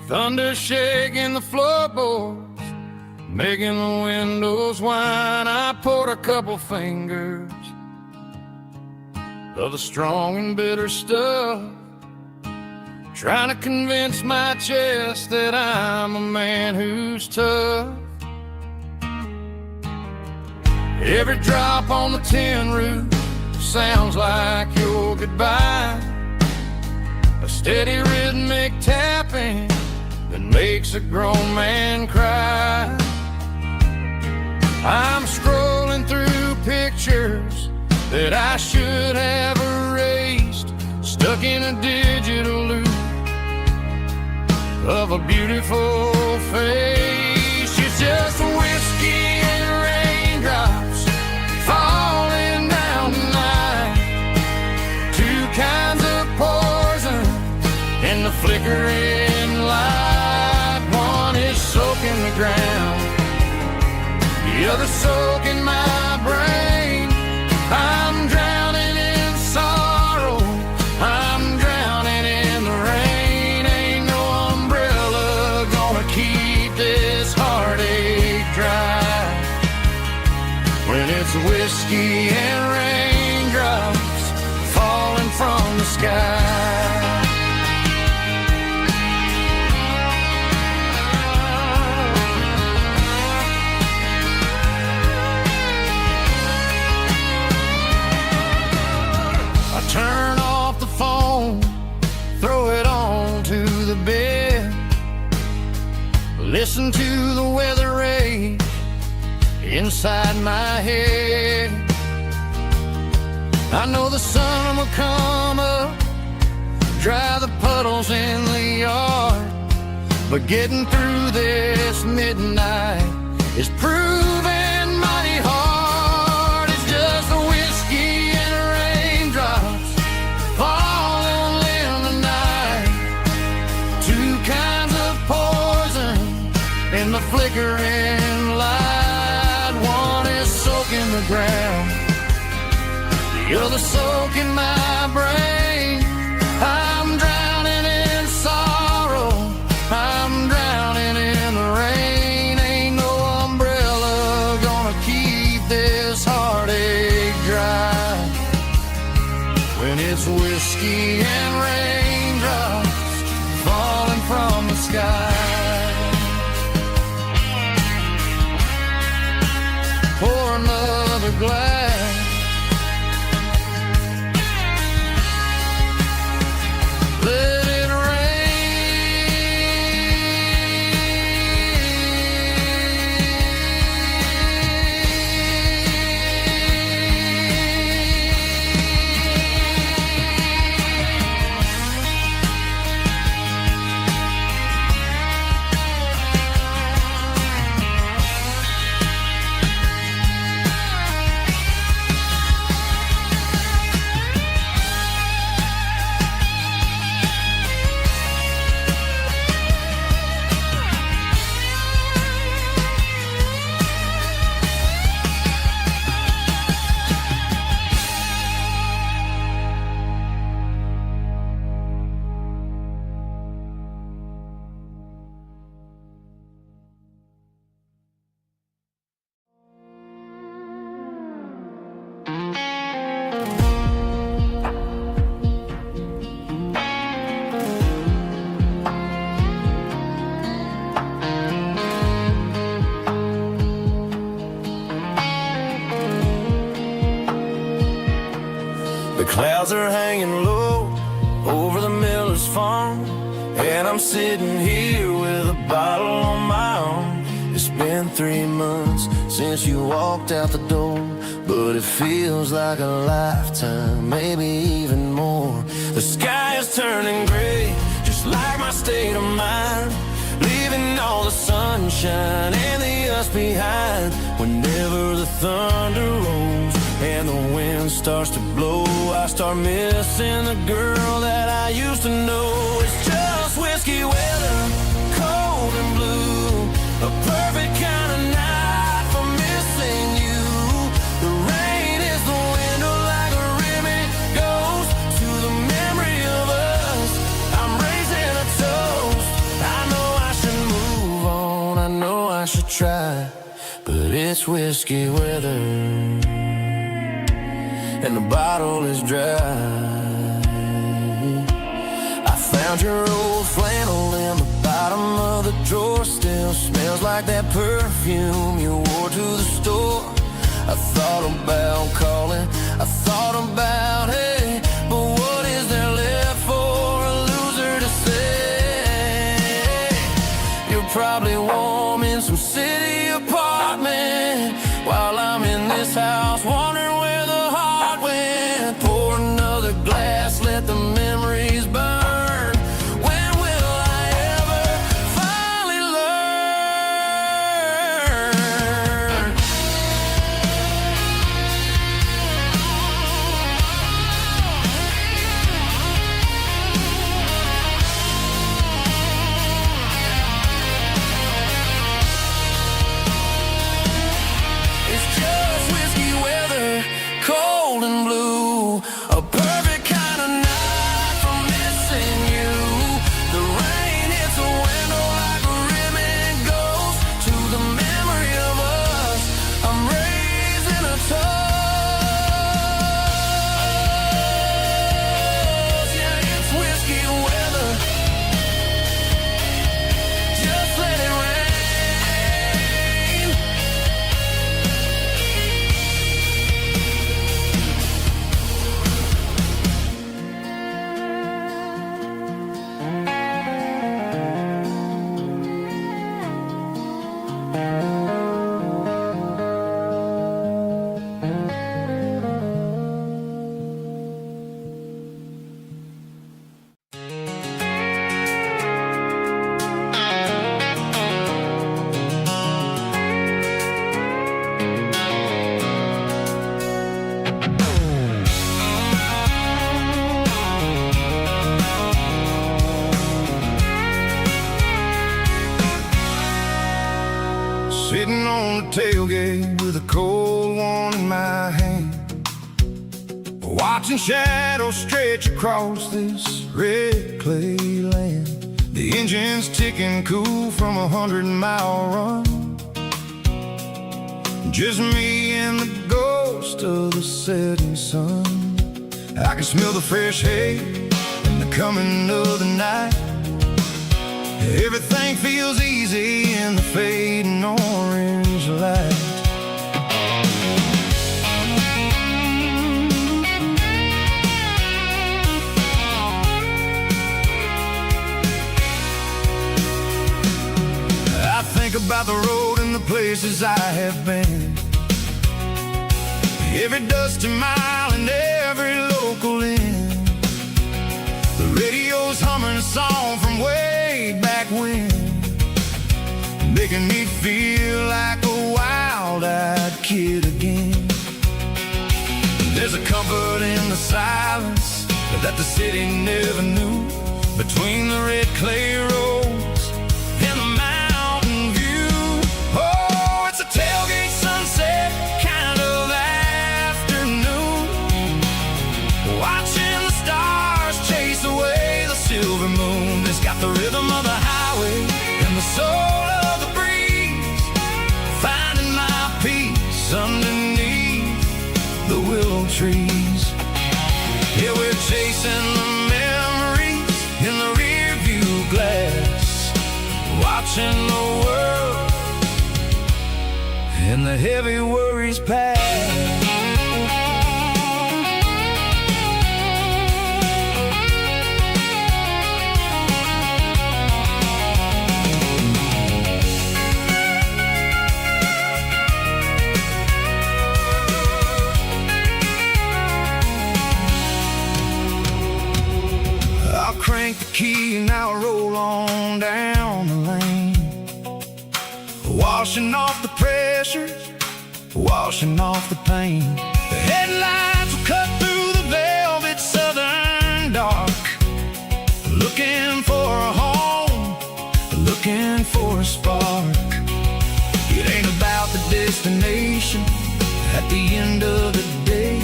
Thunder shaking the floorboards, making the windows whine. I poured a couple fingers of the strong and bitter stuff, trying to convince my chest that I'm a man who's tough. Every drop on the tin roof sounds like your goodbye, a steady rhythmic tapping that makes a grown man cry. I'm scrolling through pictures that I should have erased, stuck in a digital loop of a beautiful face. It's just whiskey and raindrops falling down tonight, two kinds of poison in the flickering light. One is soaking the ground, the other soaking my brain. I'm drowning in sorrow, I'm drowning in the rain. Ain't no umbrella gonna keep this heartache dry when it's whiskey and raindrops falling from the sky. Turn off the phone, throw it on to the bed, listen to the weather rage inside my head. I know the sun will come up, dry the puddles in the yard, but getting through this midnight is proving mighty hard. It's just a whiskey and raindrops falling in the night, two kinds of poison in the flickering light. One is soaking the ground, the other soaking my brain. I'm drowning in sorrow, I'm drowning in the rain. Ain't no umbrella gonna keep this heartache dry when it's whiskey and raindrops falling from the sky. Pour another glass, let it The clouds are hanging low over the miller's farm, and I'm sitting here with a bottle on my arm. It's been 3 months since you walked out the door, but it feels like a lifetime, maybe even more. The sky is turning gray, just like my state of mind, leaving all the sunshine and the us behind. Whenever the thunder rolls and the wind starts to blow, I start missing the girl that I used to know. It's just whiskey weather, cold and blue, a perfect kind of night for missing you. The rain is the window like a ribbon goes to the memory of I should try, but it's whiskey weather, and the bottle is dry. I found your old flannel in the bottom of the drawer. Still smells like that perfume you wore to the store. I thought about calling, I thought about, hey, but what is there left for a loser to say? You're probably warm in some city apartment, while I'm in this house wondering where the heart went. Pour another glass, let the memories burn. Sitting on the tailgate with a cold one in my hand, watching shadows stretch across this red clay land. The engine's ticking cool from a 100-mile run. Just me and the ghost of the setting sun. I can smell the fresh hay and the coming of the night. Everything feels easy in the fading orange light. I think about the road and the places I have been, every dusty mile and every local inn. The radio's humming a song from way back when, making me feel like a wild-eyed kid again. There's a comfort in the silence that the city never knew, between the red clay roads and the mountain view. Oh, it's a tailgate sunset kind of afternoon, watching the stars chase away the silver moon. It's got the rhythm of the highway and the soul of the breeze, finding my peace underneath the willow trees. Yeah, we're chasing the memories in the rear view glass, watching the world and the heavy worries pass. Crank the key and I'll roll on down the lane, washing off the pressure, washing off the pain. The headlights will cut through the velvet southern dark, looking for a home, looking for a spark. It ain't about the destination at the end of the day,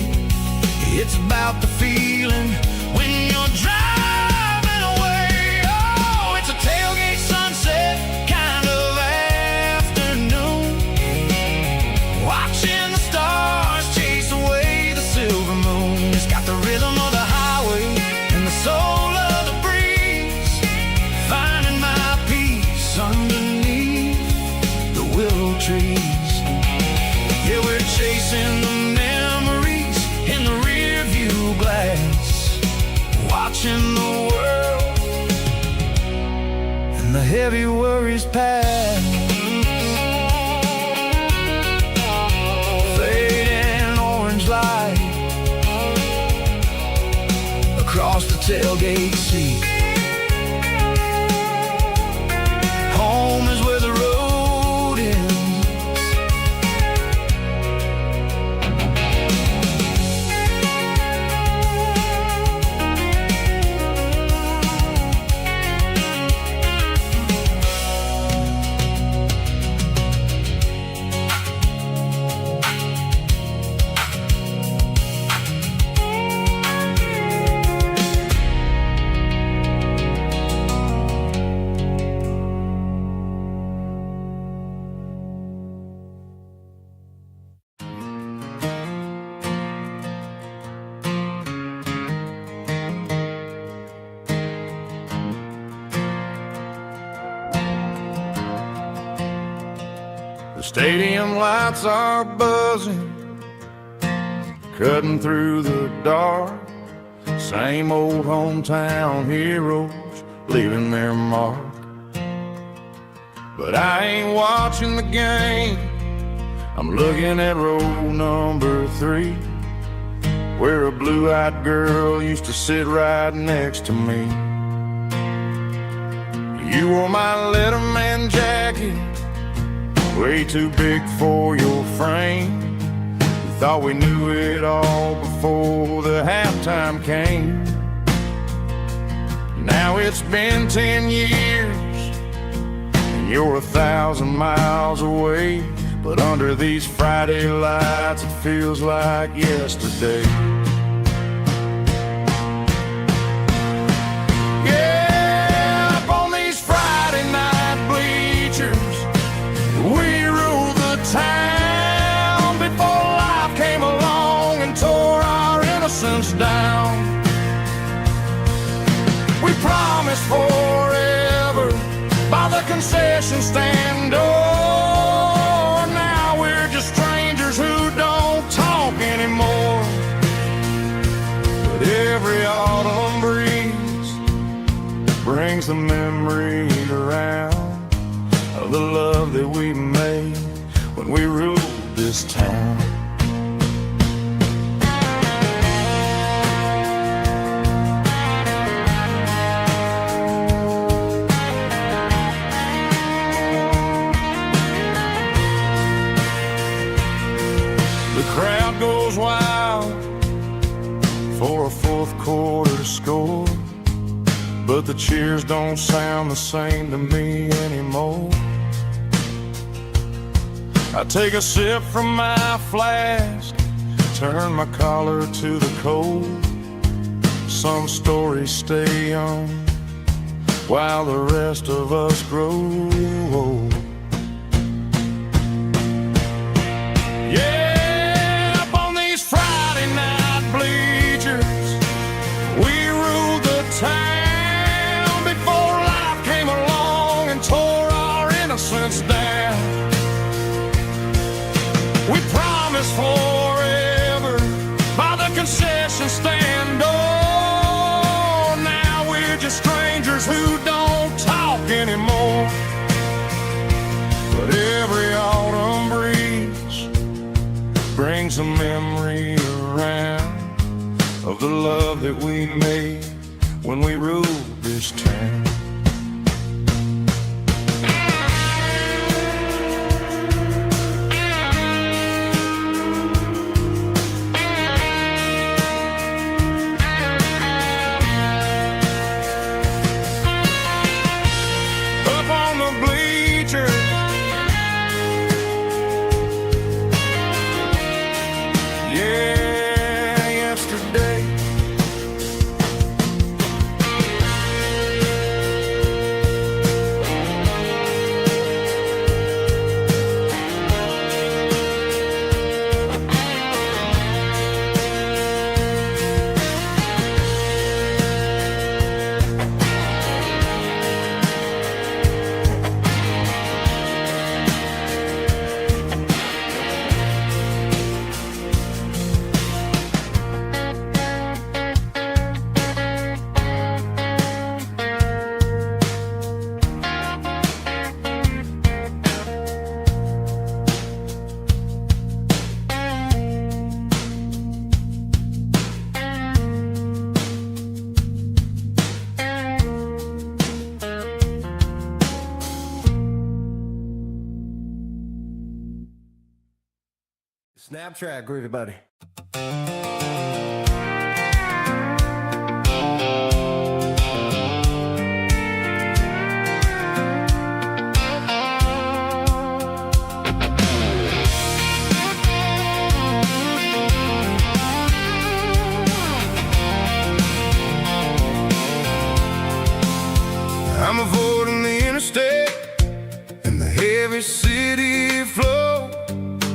it's about the feeling when you're driving. Tailgate sunset kind of afternoon, trees. Yeah, we're chasing the memories in the rearview glass, watching the world and the heavy worries pass. Fading orange light across the tailgate seat. Home is where the road ends. The stadium lights are buzzing, cutting through the dark. Same old hometown heroes leaving their mark. But I ain't watching the game, I'm looking at row number 3, where a blue-eyed girl used to sit right next to me. You wore my Letterman jacket, way too big for your frame. We thought we knew it all before the halftime came. Now it's been 10 years and you're 1,000 miles away, but under these Friday lights it feels like yesterday. Yeah, up on these Friday night bleachers, we ruled the town before life came along and tore our innocence down. We promised forever by the concession stand door. Now we're just strangers who don't talk anymore. But every autumn breeze brings the memory around of the love that we made when we ruled this town. The crowd goes wild for a fourth quarter score, but the cheers don't sound the same to me anymore. I take a sip from my flask, turn my collar to the cold. Some stories stay young while the rest of us grow old. Yeah, up on these Friday night bleachers, we ruled the town before life came along and tore our innocence down. We promised forever by the concession stand door. Now we're just strangers who don't talk anymore. But every autumn breeze brings a memory around of the love that we made when we ruled this town. Snap track, groovy buddy. I'm avoiding the interstate and the heavy city flow,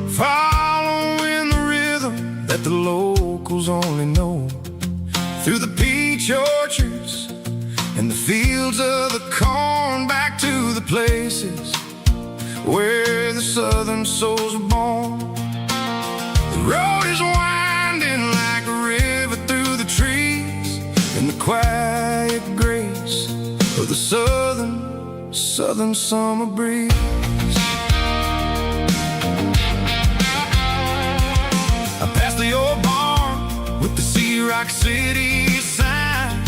following the rhythm that the locals only know. Through the peach orchards and the fields of the corn, back to the places where the southern souls are born. The road is winding like a river through the trees, in the quiet grace of the southern summer breeze. I passed the old barn with the Sea Rock City sign,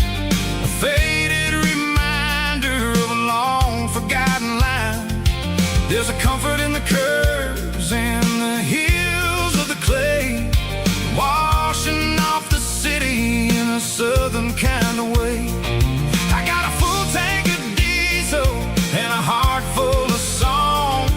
a faded reminder of a long forgotten line. There's a comfort in the curves and the hills of the clay, washing off the city in a southern kind of way. I got a full tank of diesel and a heart full of song,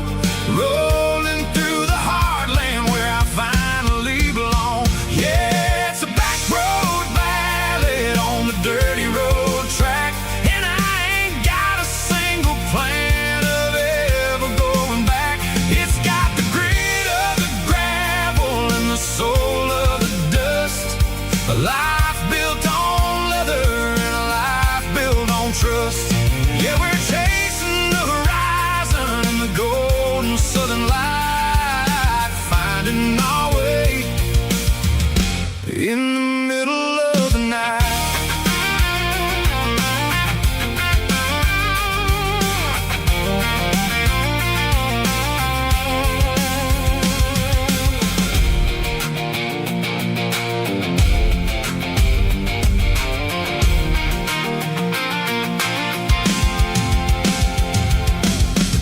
rolling through the heartland where I finally belong. Yeah, it's a back road ballad on the dirty road track, and I ain't got a single plan of ever going back. It's got the grit of the gravel and the soul of the dust, a life built on leather and a life built on trust. Yeah, we're chasing the horizon in the golden southern light, finding our way in the middle of the night.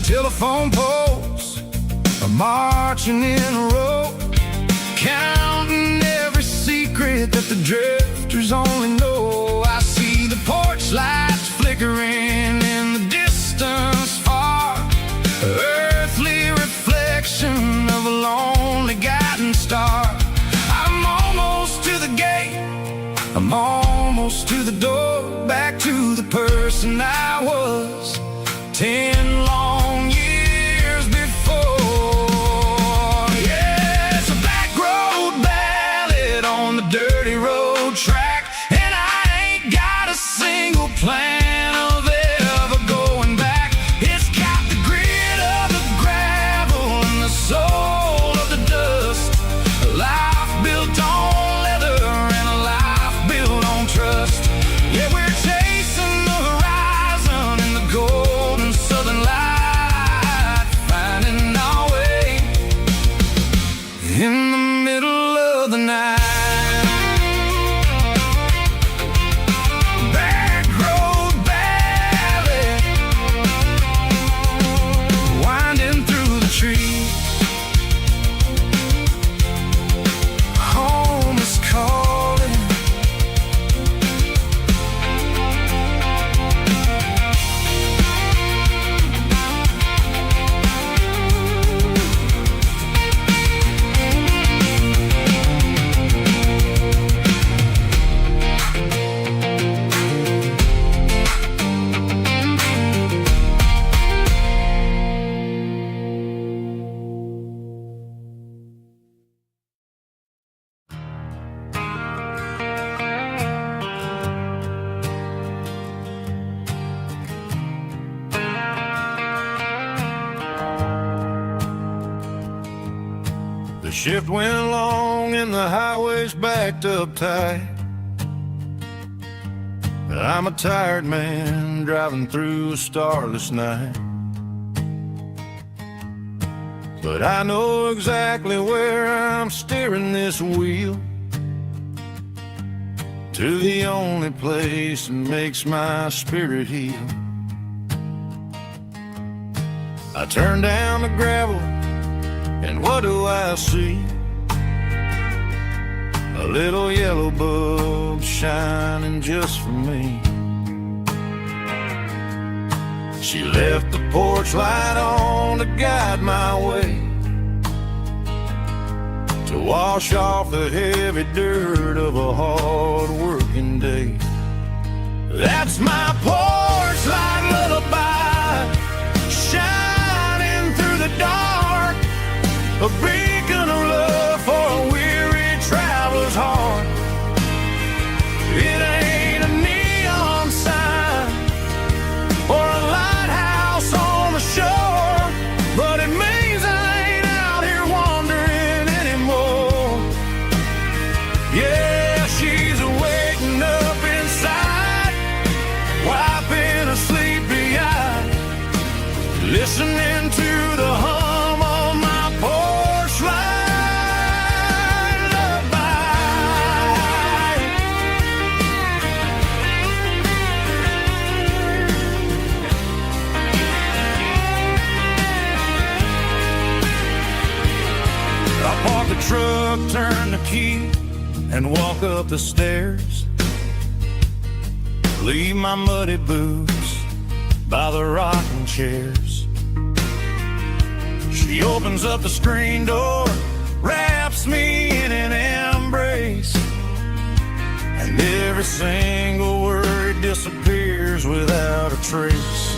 Telephone poles are marching in a row, counting every secret that the drifters only know. I see the porch lights flickering in the distance far, earthly reflection of a lonely guiding star. I'm almost to the gate, I'm almost to the door, back to the person I was 10 long years before. Yeah, it's a back road ballad on the dirty road track, and I ain't got a single plan of ever going back. It's got the grit of the gravel and the soul of the dust, a life built on leather and a life built on trust. Yeah, we're chasing the horizon in the golden southern light, finding our way in the middle of the night. Back road ballad, winding through the trees. Home is calling. The shift went long and the highway's backed up tight. I'm a tired man driving through a starless night, but I know exactly where I'm steering this wheel, to the only place that makes my spirit heal. I turn down the gravel, and what do I see? a little yellow bulb shining just for me. She left the porch light on to guide my way, to wash off the heavy dirt of a hard-working day. That's my porch light lullaby, shining through the dark, a beacon of love for a weary traveler's heart. It ain't a neon sign or a lighthouse on the shore, but it means I ain't out here wandering anymore. Yeah, she's waking up inside, wiping a sleepy eye, listening to the hum of my porch light lullaby. I park the truck, turn the key, and walk up the stairs. Leave my muddy boots by the rocking chairs. She opens up the screen door, wraps me in an embrace, and every single word disappears without a trace.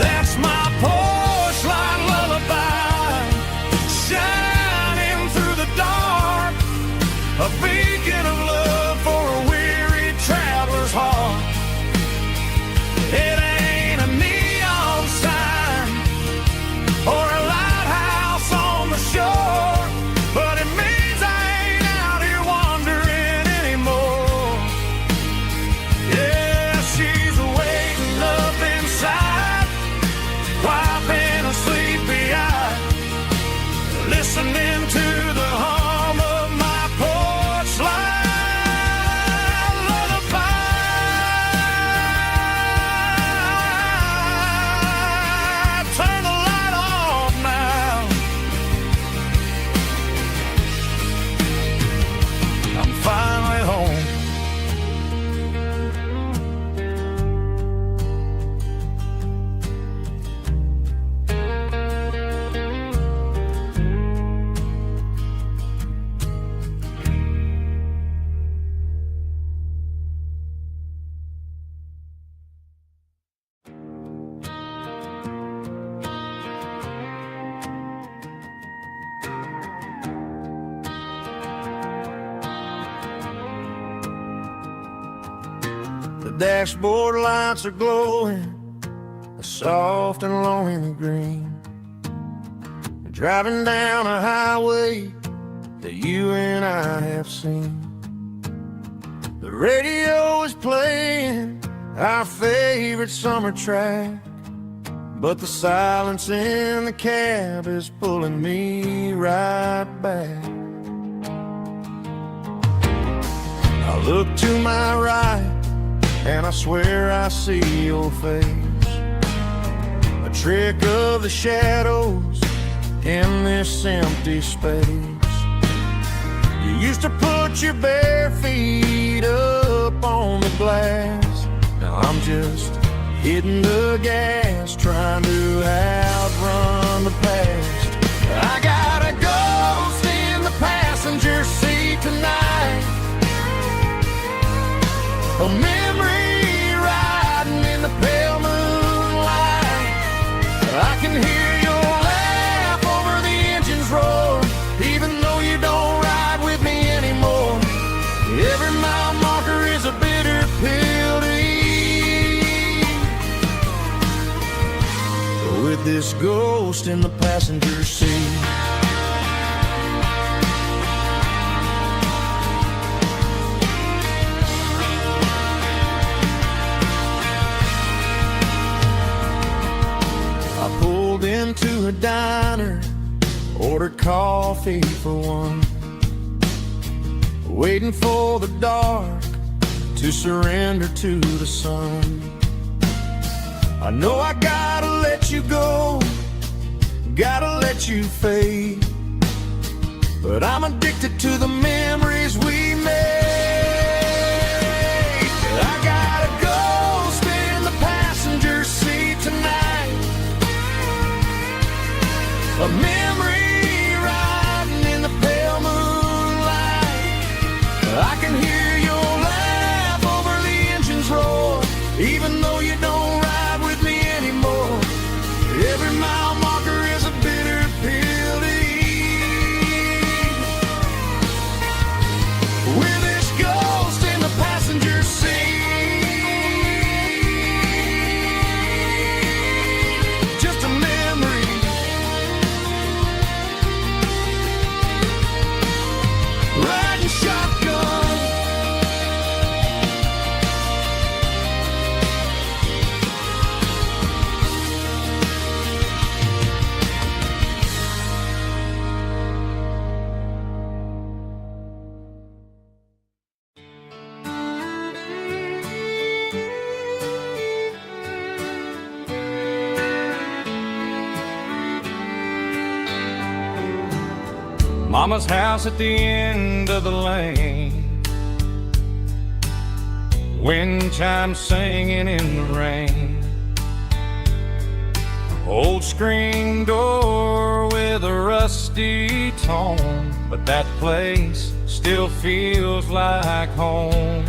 That's my porch light lullaby, shining through the dark, a beacon of love for a weary traveler's heart. It ain't a neon sign or a lighthouse on the shore, but it means I ain't out here wandering anymore. Yeah, she's waiting up inside, wiping a sleepy eye, listening to the hum of my porch light lullaby. Turn the light off now. I'm finally home. The dashboard lights are glowing, a soft and lonely green. Driving down a highway that you and I have seen. The radio is playing our favorite summer track, but the silence in the cab is pulling me right back. I look to my right and I swear I see your face, a trick of the shadows in this empty space. You used to put your bare feet up on the glass. Now I'm just hitting the gas, trying to outrun the past. I got a ghost in the passenger seat tonight, a memory riding in the pale moonlight. I can hear your laugh over the engine's roar, even though you don't ride with me anymore. Every mile marker is a bitter pill to eat, with this ghost in the passenger seat. Into a diner, ordered coffee for one, waiting for the dark to surrender to the sun. I know I gotta let you go, gotta let you fade, but I'm addicted to the memories we made. I got a ghost in the passenger seat tonight, a memory riding in the pale moonlight. I can hear your laugh over the engine's roar, even though you don't ride with me anymore. Every mile marker is a bitter pill to eat. With this ghost in the passenger seat, just a memory. Riding shotgun. Mama's house at the end of the lane, wind chimes singing in the rain. Old screen door with a rusty tone, but that place still feels like home.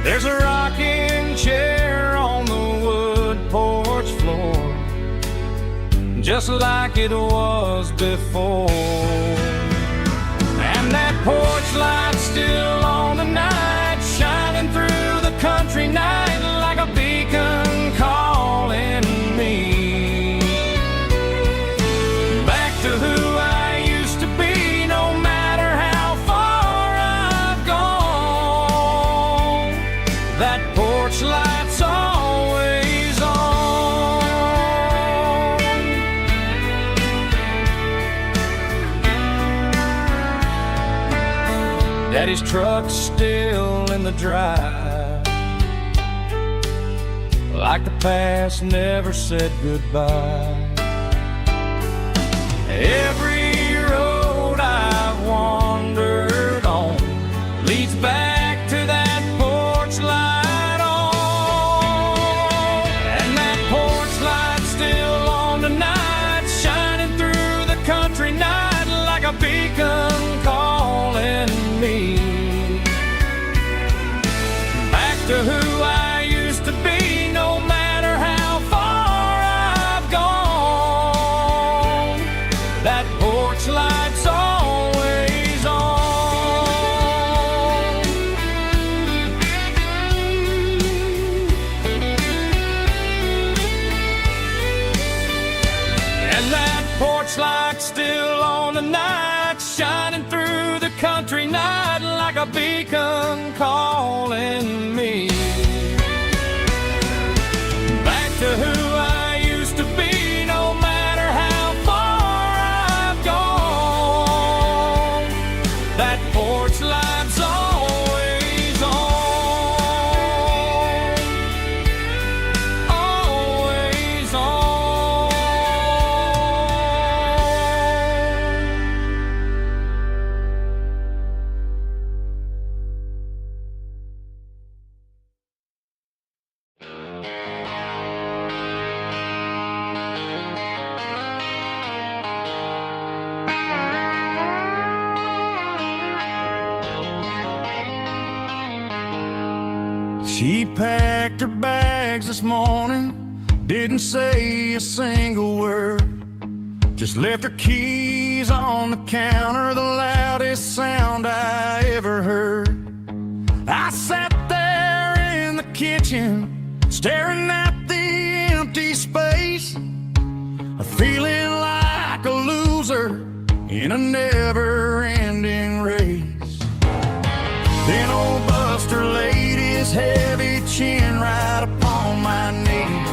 There's a rocking chair on the wood porch floor, just like it was before. And that porch light's still on tonight, shining through the country night like a beacon calling me back to who I used to be. No matter how far I've gone, that porch light's always on. Daddy's truck's still in the drive, like the past never said goodbye. Every road I've wandered on leads back to that porch light on. And that porch light's still on tonight, shining through the country night like a beacon calling me back to who I used to be. No matter how far I've gone, that porch light's always on. And that porch light's still on tonight, shining through the country night like a beacon calling me back to who I used to be. No matter how far I've gone, that porch light's always on, always on. She packed her bags this morning, didn't say a single word, just left her keys on the counter, the loudest sound I ever heard. I sat there in the kitchen, staring at the empty space, feeling like a loser in a never-ending race. Then old Buster laid his heavy chin right upon my knee,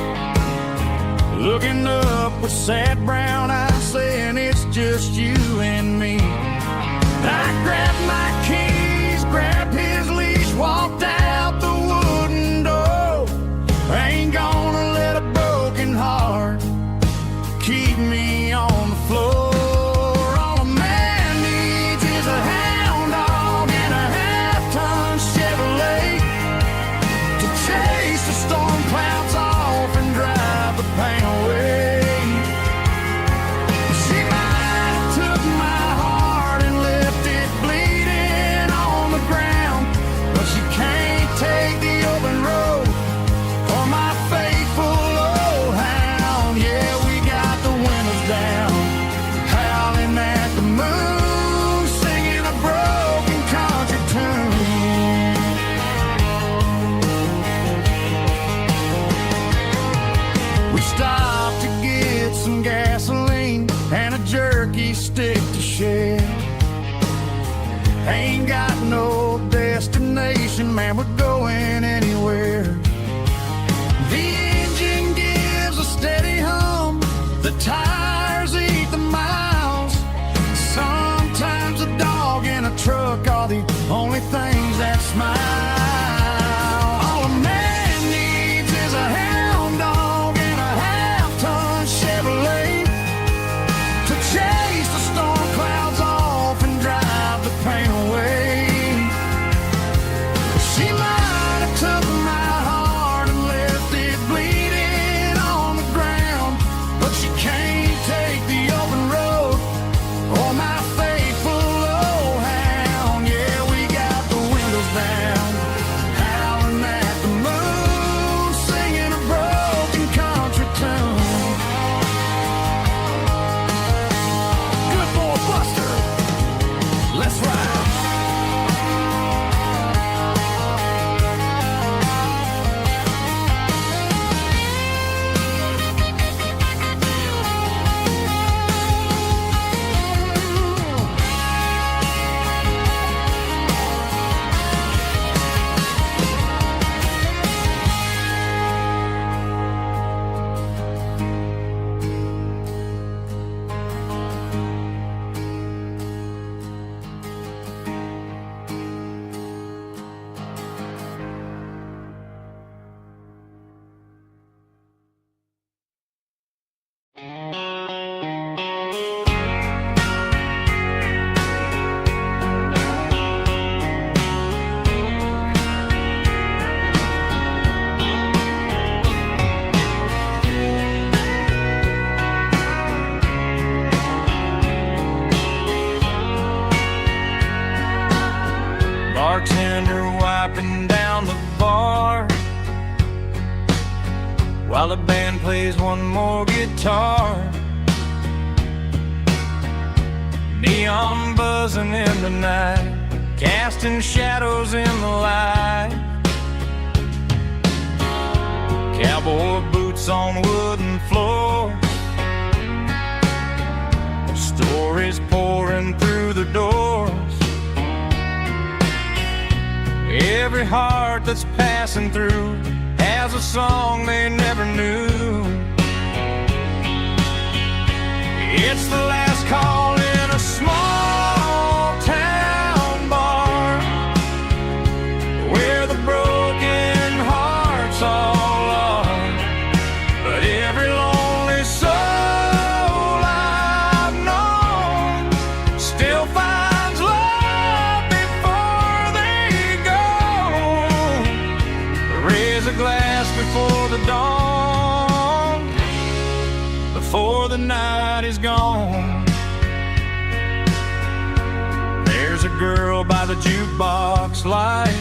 looking up with sad brown eyes, saying it's just you and me. I grabbed my keys, grabbed his leash, walked out the wooden door. I ain't gonna let a broken heart keep me on the floor. All a stopped to get some gasoline and a jerky stick to share. Ain't got no destination, man, we're going anywhere. The engine gives a steady hum, the tires eat the miles. Sometimes a dog in a truck are the only things that smile. All a man needs is a hound dog and a half-ton Chevrolet to chase the storm clouds off and drive the pain away. She might have took my heart and left it bleeding on the ground, but she can't take the open road or my faithful old hound. Yeah, we got the windows down, howling at the moon, singing a broken country tune. Good boy Buster, let's ride. Bartender wiping down the bar while the band plays one more guitar. Neon buzzing in the night, casting shadows in the light. Cowboy boots on wooden floors, stories pouring through the doors. Every heart that's passing through has a song they never knew. It's the last call in a small town bar where the broken hearts all are. But every lonely soul I've known still finds love before they go. Raise a glass before the dawn, before the night is gone. There's a girl by the jukebox light,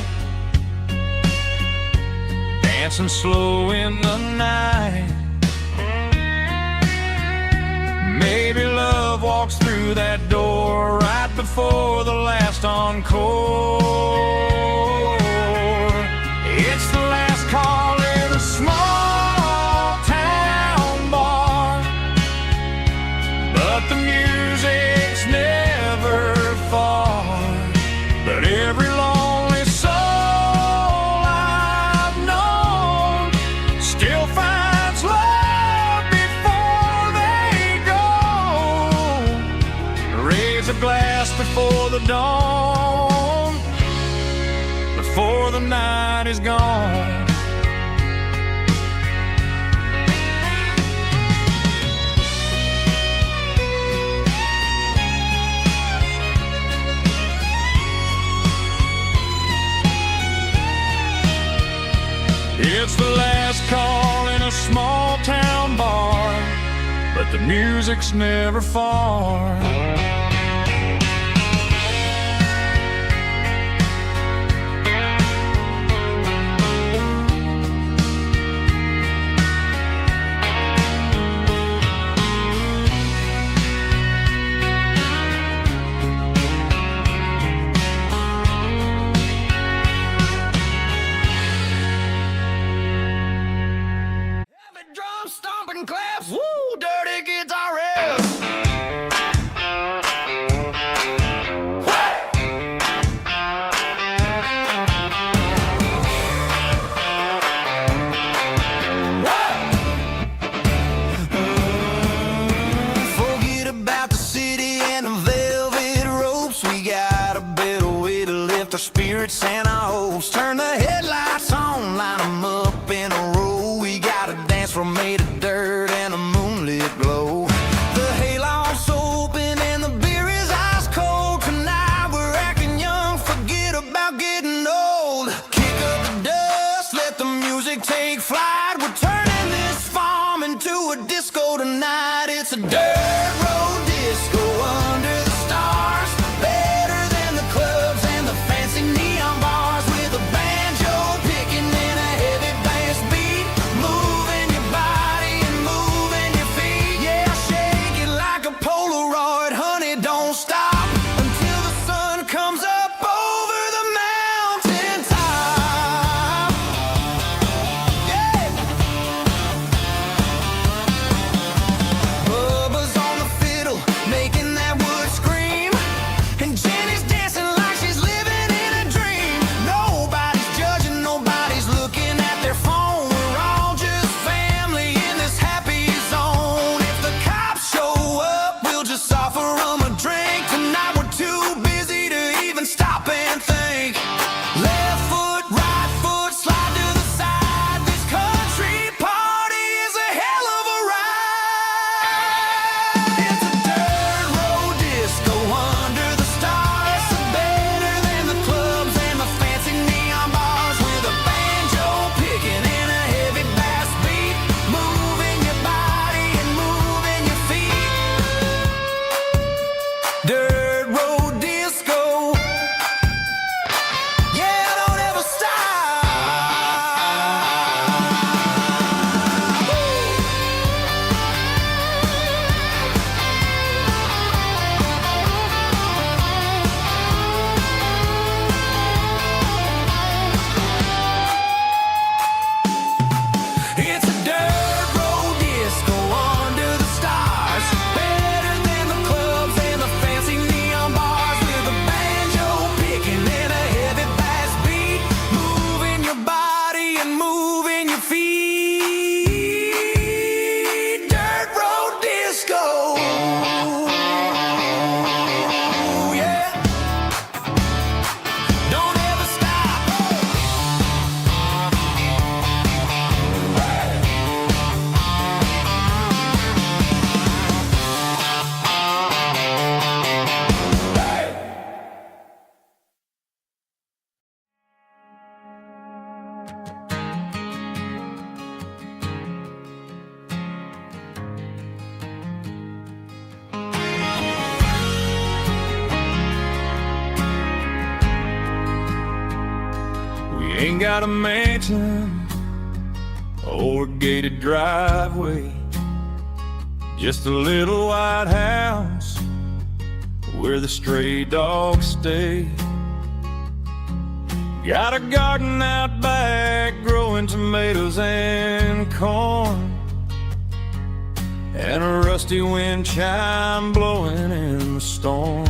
dancing slow in the night. Maybe love walks through that door right before the last encore. It's the last call in a small town bar, but the music's never far. But every lonely soul I've known still finds love before they go. Raise a glass before the dawn, before the night is gone. It's the last call in a small town bar, but the music's never far. Drum stomp and claps. Woo, dirty guitar riffs. Forget about the city and the velvet ropes. We got a better way to lift our spirits and our hopes. Turn the headlights on, line them up in a row. We got a dance floor made of dirt and a moonlit glow. The hayloft's open and the beer is ice cold. Tonight we're acting young, forget about getting old. Kick up the dust, let the music take flight. We're turning this farm into a disco tonight. It's a dirt road disco under the stars. Better than the clubs and the fancy neon bars. With a banjo picking and a heavy bass beat. Moving your body and moving your feet. Yeah, shake it like a Polaroid, honey, don't stop until the sun comes up over the mountain top. Yeah. Bubba's on the fiddle, making that wood scream. And Jenny's dancing like she's living in a dream. Nobody's judging, nobody's looking at their phone. We're all just family in this happy zone. If the cops show up, we'll just offer them a drink. Tonight we're too busy to even stop and think. Left foot, right foot, slide to the side. This country party is a hell of a ride. It's a dirt road disco under the stars. Better than the clubs and the fancy neon bars. With a banjo picking and a heavy bass beat. Moving your body and moving your feet. Dirt road disco. Yeah, don't ever stop. It's a dirt road disco under the stars. Better than the clubs and the fancy neon bars. With a banjo picking and a heavy bass beat. Moving your body and moving your feet. Dirt road disco. Yeah. Don't ever stop. We ain't got a mansion or a gated driveway, just a little white house where the stray dogs stay. Got a garden out back growing tomatoes and corn, and a rusty wind chime blowing in the storm.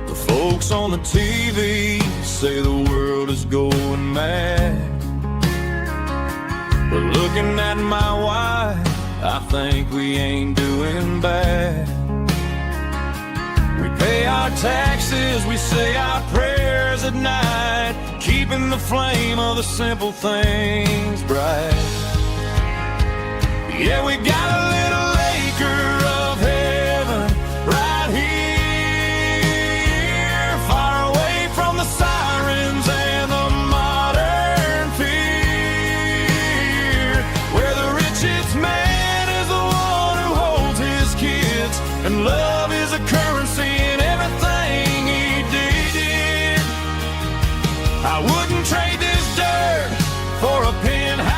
The folks on the TV say the world is going mad, but looking at my wife, I think we ain't doing bad. We pay our taxes, we say our prayers at night, keeping the flame of the simple things bright. Yeah, we got a little acre of heaven right here, far away from the sirens and the modern fear, where the richest man is the one who holds his kids, and love is a currency in everything he did. I wouldn't trade this dirt for a penthouse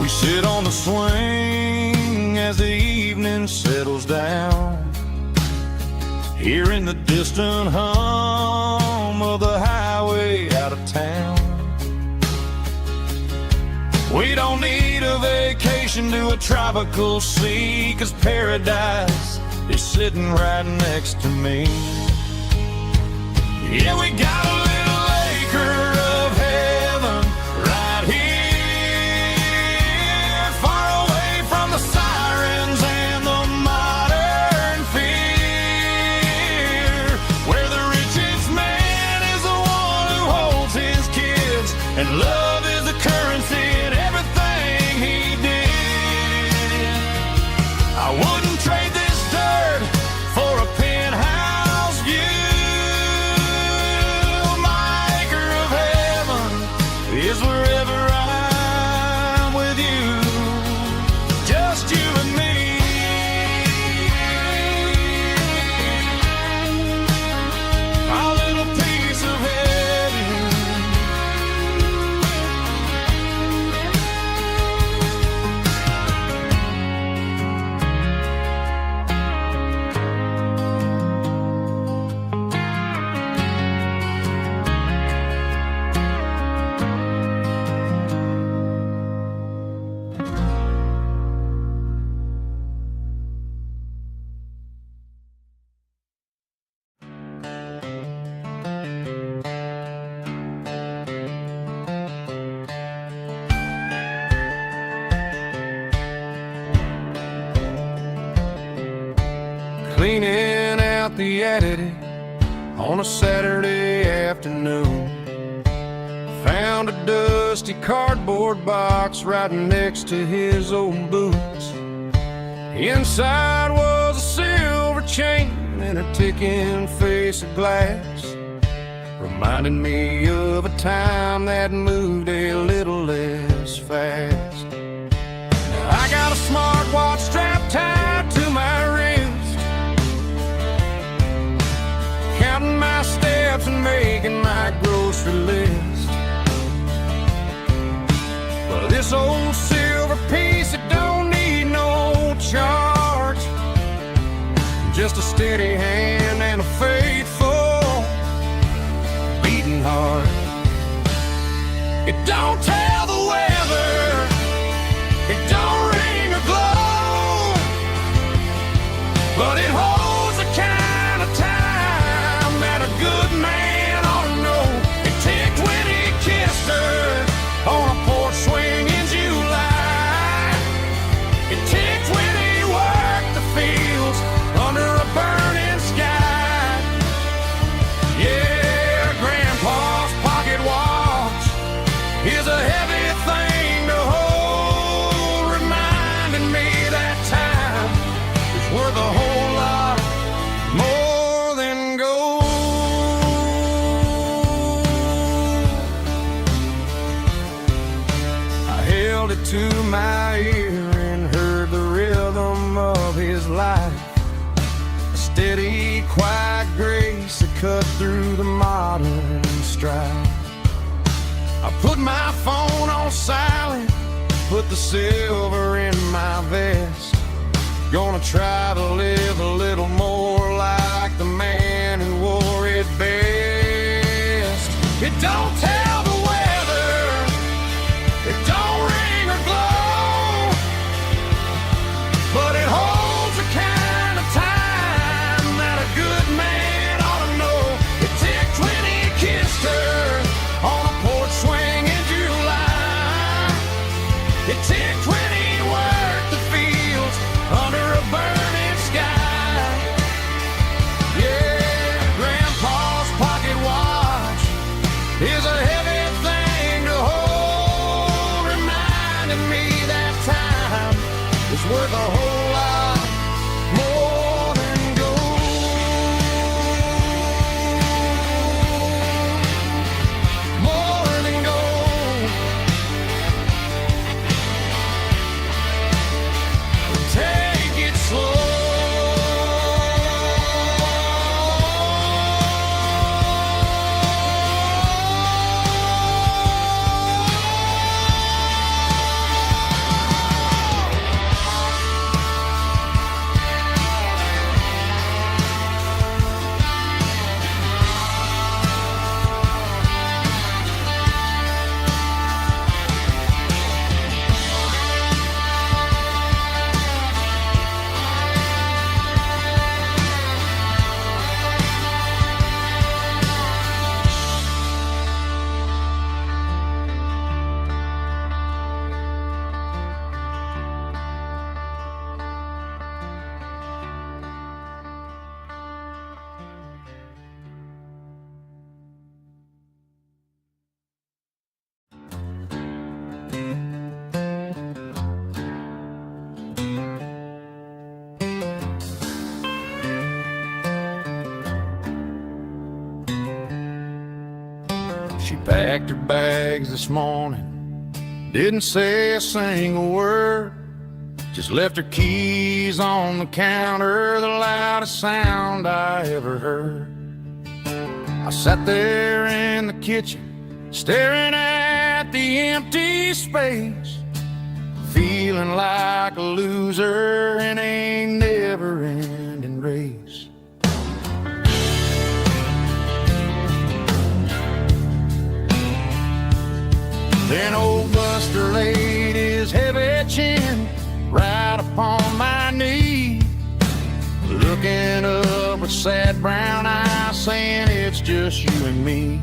We sit on the swing as the evening settles down, hearing the distant hum of the highway out of town. We don't need a vacation to a tropical sea, 'cause paradise is sitting right next to me. Yeah, we got a little acre of heaven right here, far away from the sirens and the modern fear, where the richest man is the one who holds his kids, and love is the currency in everything he did. I wouldn't trade this dirt for a penthouse view. My acre of heaven is wherever I'm with you, just you and me. Our little piece of heaven. Cleaning out the attic on a Saturday afternoon, found a dusty cardboard box right next to his old boots. Inside was a silver chain and a ticking face of glass, reminding me of a time that moved a little less fast. Now I got a smartwatch strapped tied to my wrist, counting my steps and making my grocery list. But this old silver piece, it don't need no charge, just a steady hand and a faithful beating heart. It don't tell the weather, it don't ring or glow, but it holds the kind of time that a good man ought to know. It ticked when he kissed her on a porch swing in July. It ticked when he worked the fields under a burning sky. Yeah, Grandpa's pocket watch is a heavy thing to hold, reminding me that time is worth a whole lot more than gold. I held it to my ear and heard the rhythm of his life, a steady, quiet grace that cut through the modern strife. I put my phone on silent, put the silver in my vest, gonna try to live a little more like the man who wore it best. It don't tell the weather, it don't ring or glow, but it holds the kind of time that a good man ought to know. It ticked when he kissed her on a porch swing in July. It ticked when he worked the fields under a burning sky. Yeah, Grandpa's pocket watch is a heavy thing to hold, reminding me that time is worth a whole lot more than gold. More than gold. Take it slow. Packed her bags this morning, didn't say a single word, just left her keys on the counter, the loudest sound I ever heard. I sat there in the kitchen, staring at the empty space, feeling like a loser in a never-ending race. Then old Buster laid his heavy chin right upon my knee, looking up with sad brown eyes, saying it's just you and me.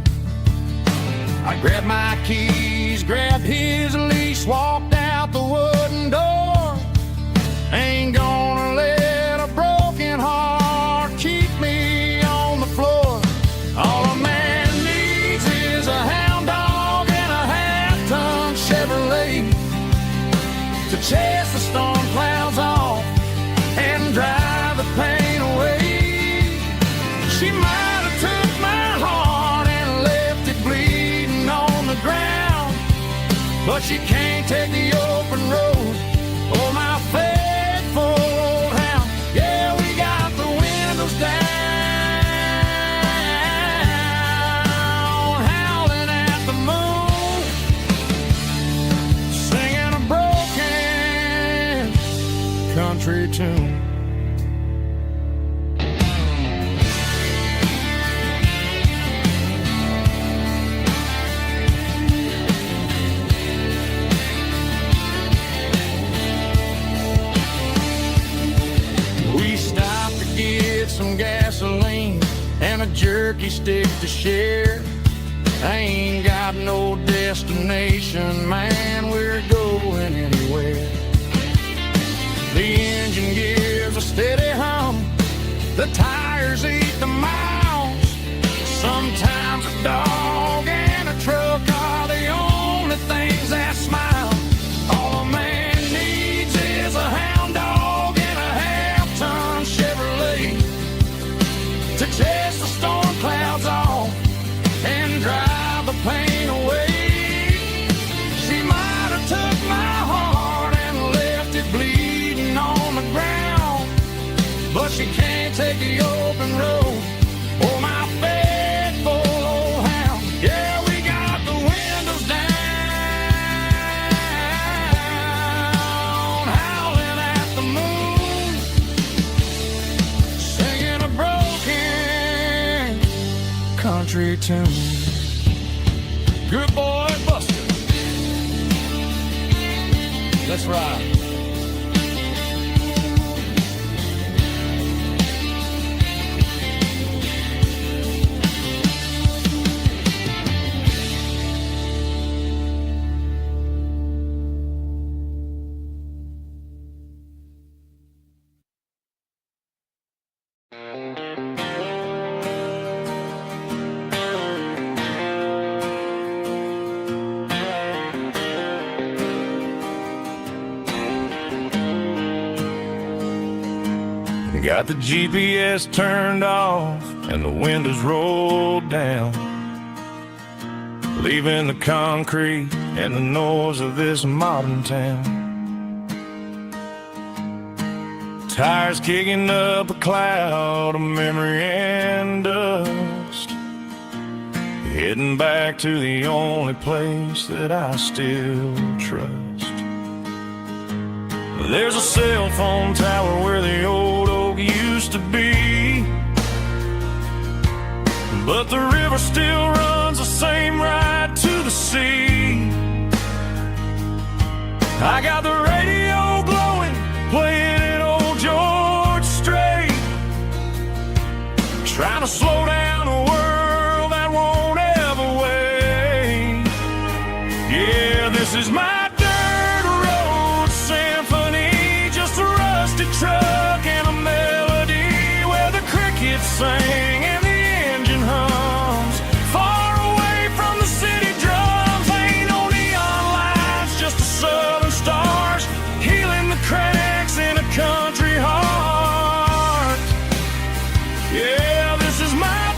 I grabbed my keys, grabbed his leash, walked out the wooden door. Ain't gonna let a broken heart keep me on the floor. All a man needs is a hound dog and a half-ton Chevrolet to chase the storm clouds off and drive the pain away. She might have took my heart and left it bleeding on the ground, but she can't take the open road or my faithful old hound. Yeah, we got the windows down, howling at the moon, singing a broken country tune. Some gasoline and a jerky stick to share. I ain't got no destination, man, we're going anywhere. The engine gives a steady hum, the tires eat the miles. Sometimes a dog and a truck are the only things that smile. All a man needs is a hound dog and a half-ton Chevrolet to chase the storm clouds off and drive the pain away. She might have took my heart and left it bleeding on the ground, but she can't take the open road or my faithful old hound. Yeah, we got the windows down, howling at the moon, singing a broken country tune. Good boy, Buster. Let's ride. Got the GPS turned off and the windows rolled down, leaving the concrete and the noise of this modern town. Tires kicking up a cloud of memory and dust, heading back to the only place that I still trust. There's a cell phone tower where the old oak used to be, but the river still runs the same right to the sea. I got the radio glowing, playing an old George Strait, trying to slow down a world that won't ever wait. Yeah, this is my truck and a melody where the crickets sing and the engine hums, far away from the city drums. Ain't no neon lights, just the southern stars healing the cracks in a country heart. Yeah, this is my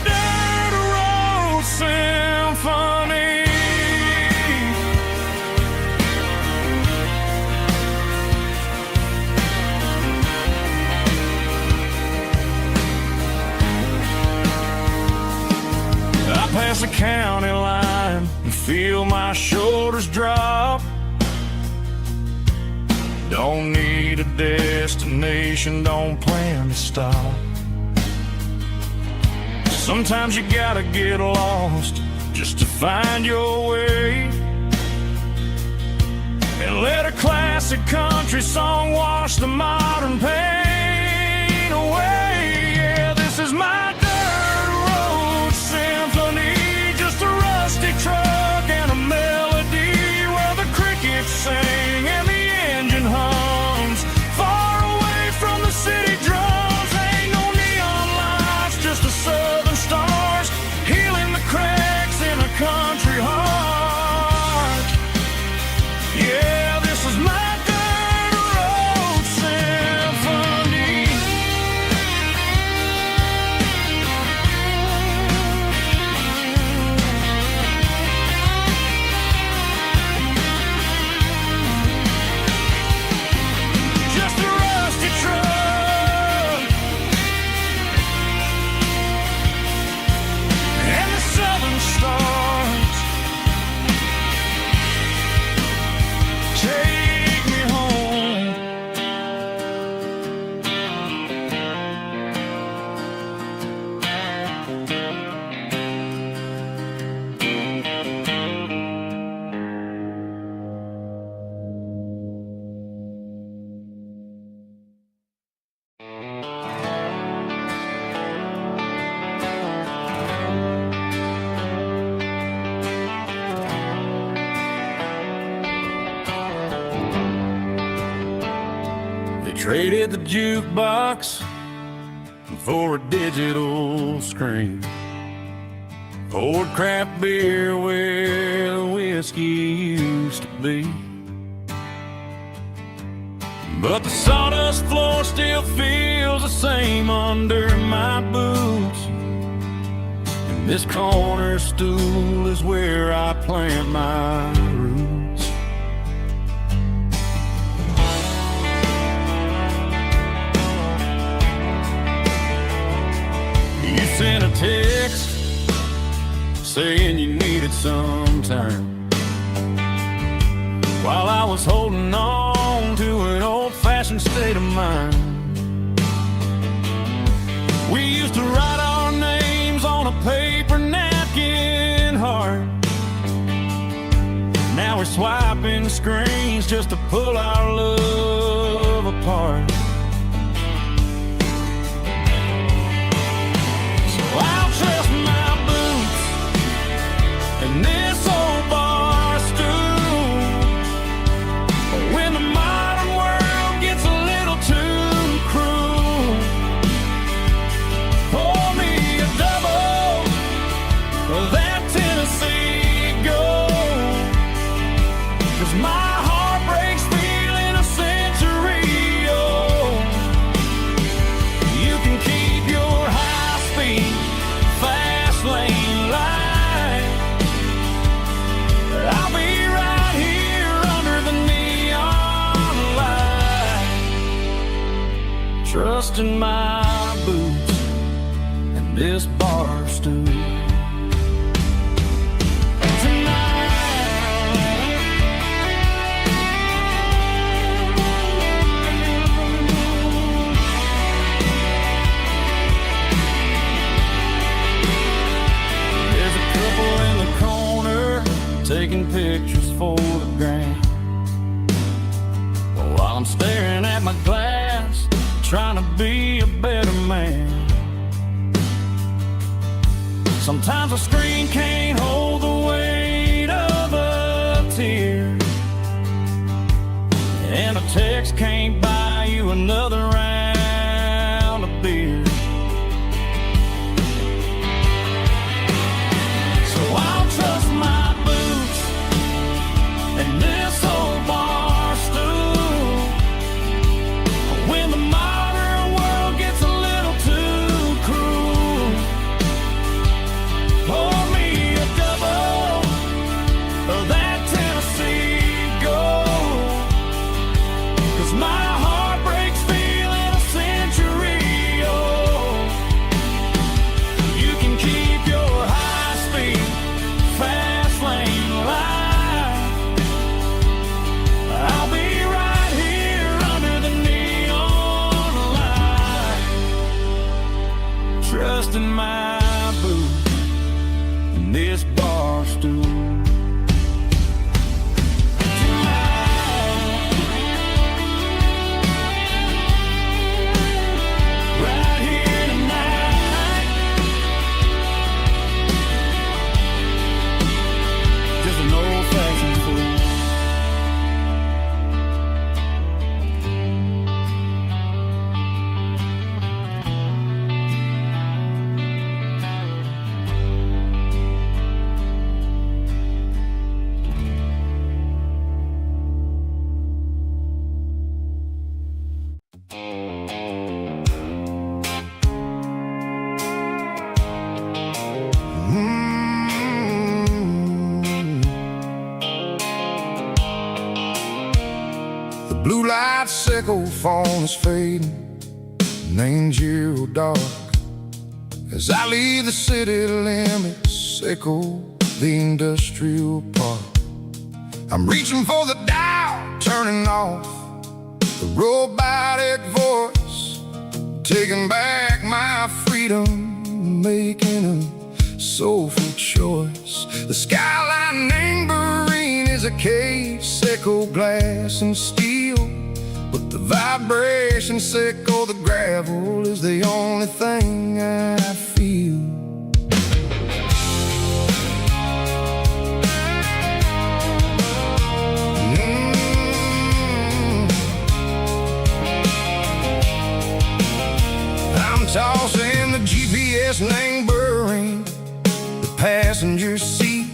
the county line and feel my shoulders drop. Don't need a destination, don't plan to stop. Sometimes you gotta get lost just to find your way, and let a classic country song wash the modern pain away. Yeah, this is my dirt road symphony, just a rusty truck and a melody where the crickets sing and the engine hums far away from the city drums. Ain't no neon lights, just the southern stars healing the cracks in a country heart. Yeah, this is my dirt road symphony. Just a rusty truck and the southern stars take me home. They traded the jukebox for a digital screen, poured craft beer where the whiskey used to be. But the sawdust floor still feels the same under my boots, and this corner stool is where I plant my roots. You sent a text saying you needed some time, while I was holding on to an old-fashioned state of mind. We used to write our names on a paper napkin heart. Now we're swiping screens just to pull our love apart. So I'll trust my boots and this old bar stool when the modern world gets a little too cruel. Pour me a double of that Tennessee Gold, 'cause my heart breaks feeling a century old. You can keep your high-speed, fast lane light. I'll be right here under the neon light, trusting my boots and this bar stool. There's a couple in the corner taking pictures for the gram, while I'm staring at my glass, trying to be a better man. Sometimes a screen can't hold the weight of a tear, and a text can't buy you another round of beer. So I'll trust my boots and this old bar stool when the modern world gets a little too cruel. Pour me a double of that Tennessee Gold, 'cause my heart breaks feeling The blue light sickle phone is fading, named Giro dark. As I leave the city limits, echo the industrial park. I'm reaching for the dial, turning off the robotic voice, taking back my freedom, making a soulful choice. The skyline named Marine is a case, echo glass and steel, but the vibration sickle, the gravel, is the only thing I feel. I'm tossing the GPS named Burring, the passenger seat.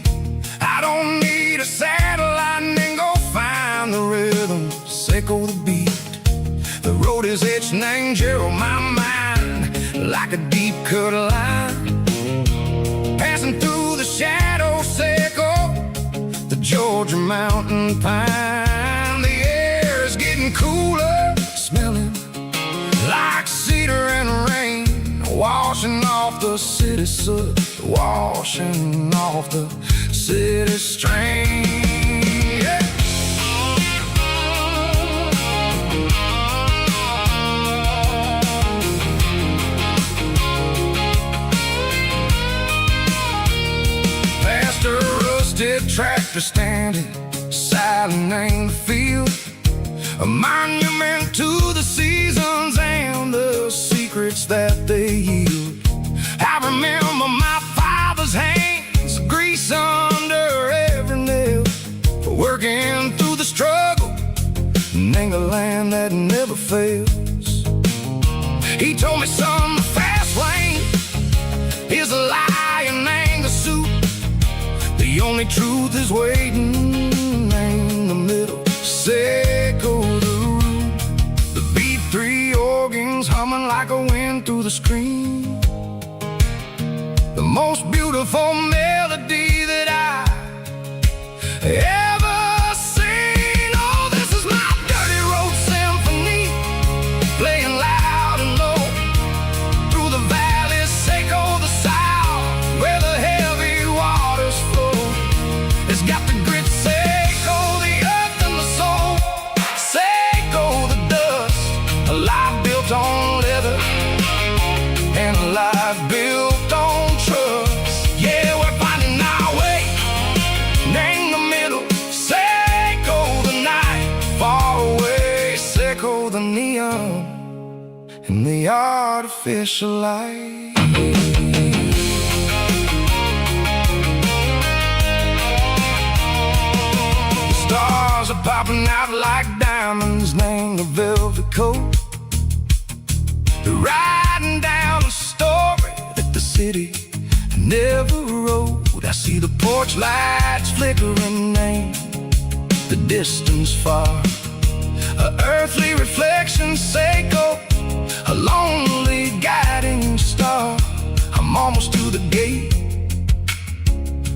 I don't need a satellite and go find the rhythm, sickle the beat. The road is etched named Gerald, my mind, like a deep cut line. Passing through the shadow sickle, the Georgia mountain pine. The air is getting cooler, smelling like cedar and rain, washing off the city soot, washing off the city strain. Yeah. Past a rusted tractor standing silent in the field, a monument to the seasons and the secrets that they yield. I remember my father's hands, grease under every nail, working through the struggle, and the land that never fails. He told me, son, the fast lane is a lion and the suit. The only truth is waiting in the middle. Sickle the root, the B3 organs humming like a wind through the screen. The most beautiful melody that I ever seen. Oh, this is my dirty road symphony, playing loud and low through the valleys, sickle the south, where the heavy waters flow. It's got the grit, sickle the earth and the soul, sickle the dust, a life built on leather and a life built on trust. Yeah, we're finding our way, name the middle, sickle the night, far away, sickle the neon and the artificial light. The stars are popping out like diamonds, name the velvet coat. They're riding down a story that the city never wrote. I see the porch lights flickering, name the distance far, a earthly reflection, sickle, a lonely guiding star. I'm almost to the gate,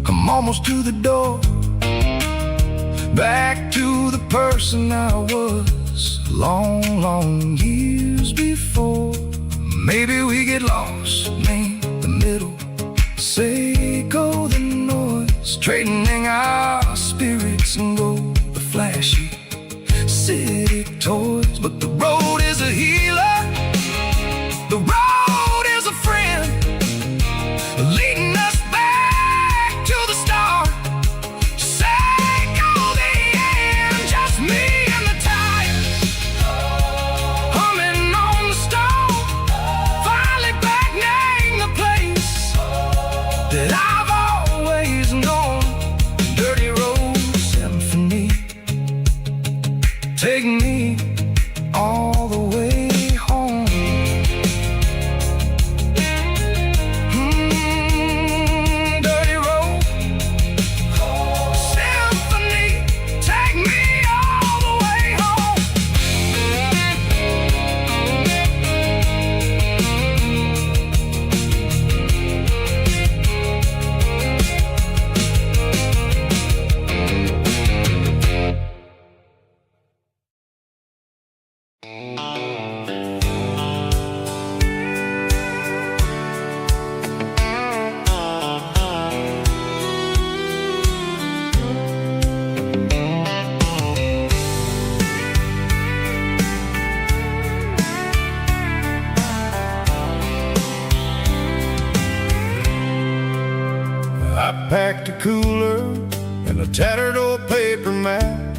I'm almost to the door, back to the person I was long, long years before. Maybe we get lost, name the middle, sickle the noise, trading our spirits and go the flashy city toys. But the road is a healer, the road is a friend, leading us back to the start. Sickle the end, just me and the tires, humming on the stove, finally back, name the place that I've always known. Dirty road symphony, take me all the way home. Dirty road symphony, take me all the way home. cooler and a tattered old paper map,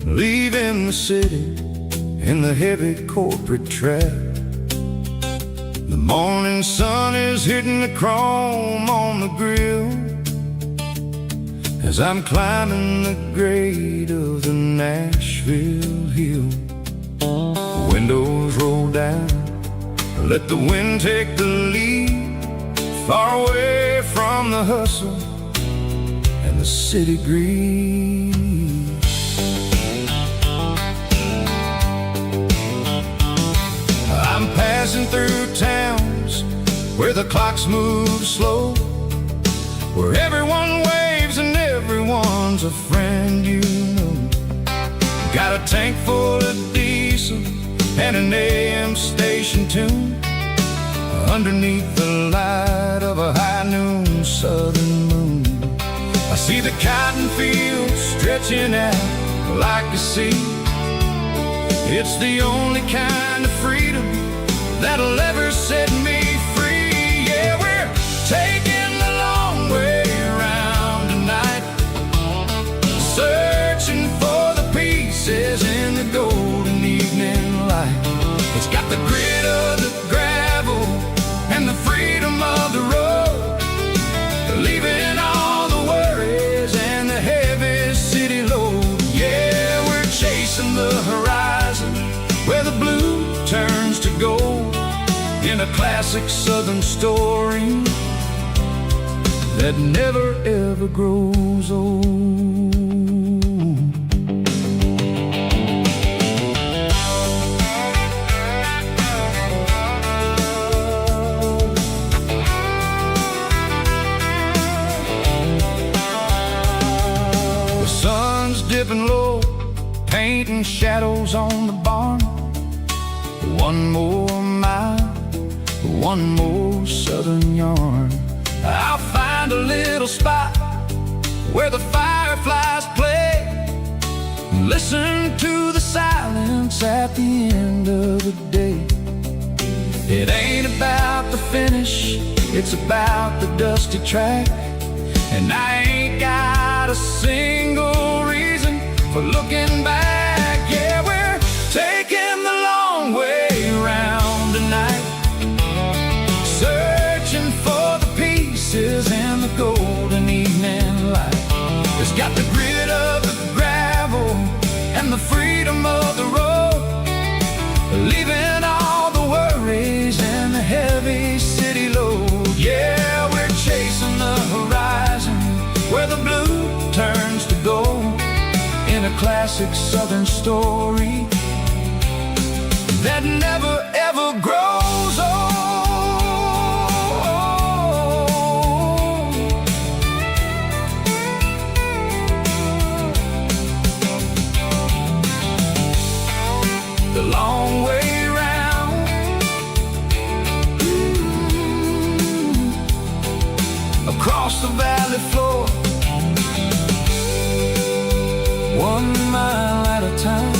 leaving the city in the heavy corporate trap. The morning sun is hitting the chrome on the grill as I'm climbing the grade of the Nashville hill. The windows roll down, let the wind take the lead, far away from the hustle and the city breeze. I'm passing through towns where the clocks move slow, where everyone waves and everyone's a friend you know. Got a tank full of diesel and an AM station tune underneath the light of a high noon southern moon. I see the cotton fields stretching out like a sea. It's the only kind of freedom that'll ever set me free. Yeah, we're taking the long way around tonight, searching for the pieces in the golden evening light. It's got the grit of the gravel and the freedom of the road, leaving all the worries and the heavy city load. Yeah, we're chasing the horizon where the blue turns to gold, in a classic southern story that never ever grows old. The sun's dipping low, painting shadows on the barn. One more mile, one more southern yarn. I'll find a little spot where the fireflies play, listen to the silence at the end of the day. It ain't about the finish, it's about the dusty track, and I ain't got a single reason for looking back. Yeah, we're taking the long way around tonight, searching for the pieces in the golden evening light. It's got the grit of the gravel and the freedom of the road, leaving all the worries and the heavy city load. Yeah, we're chasing the horizon where the blue turns to gold, in a classic southern story that never ever grows old. The long way round, across the valley floor, 1 mile at a time.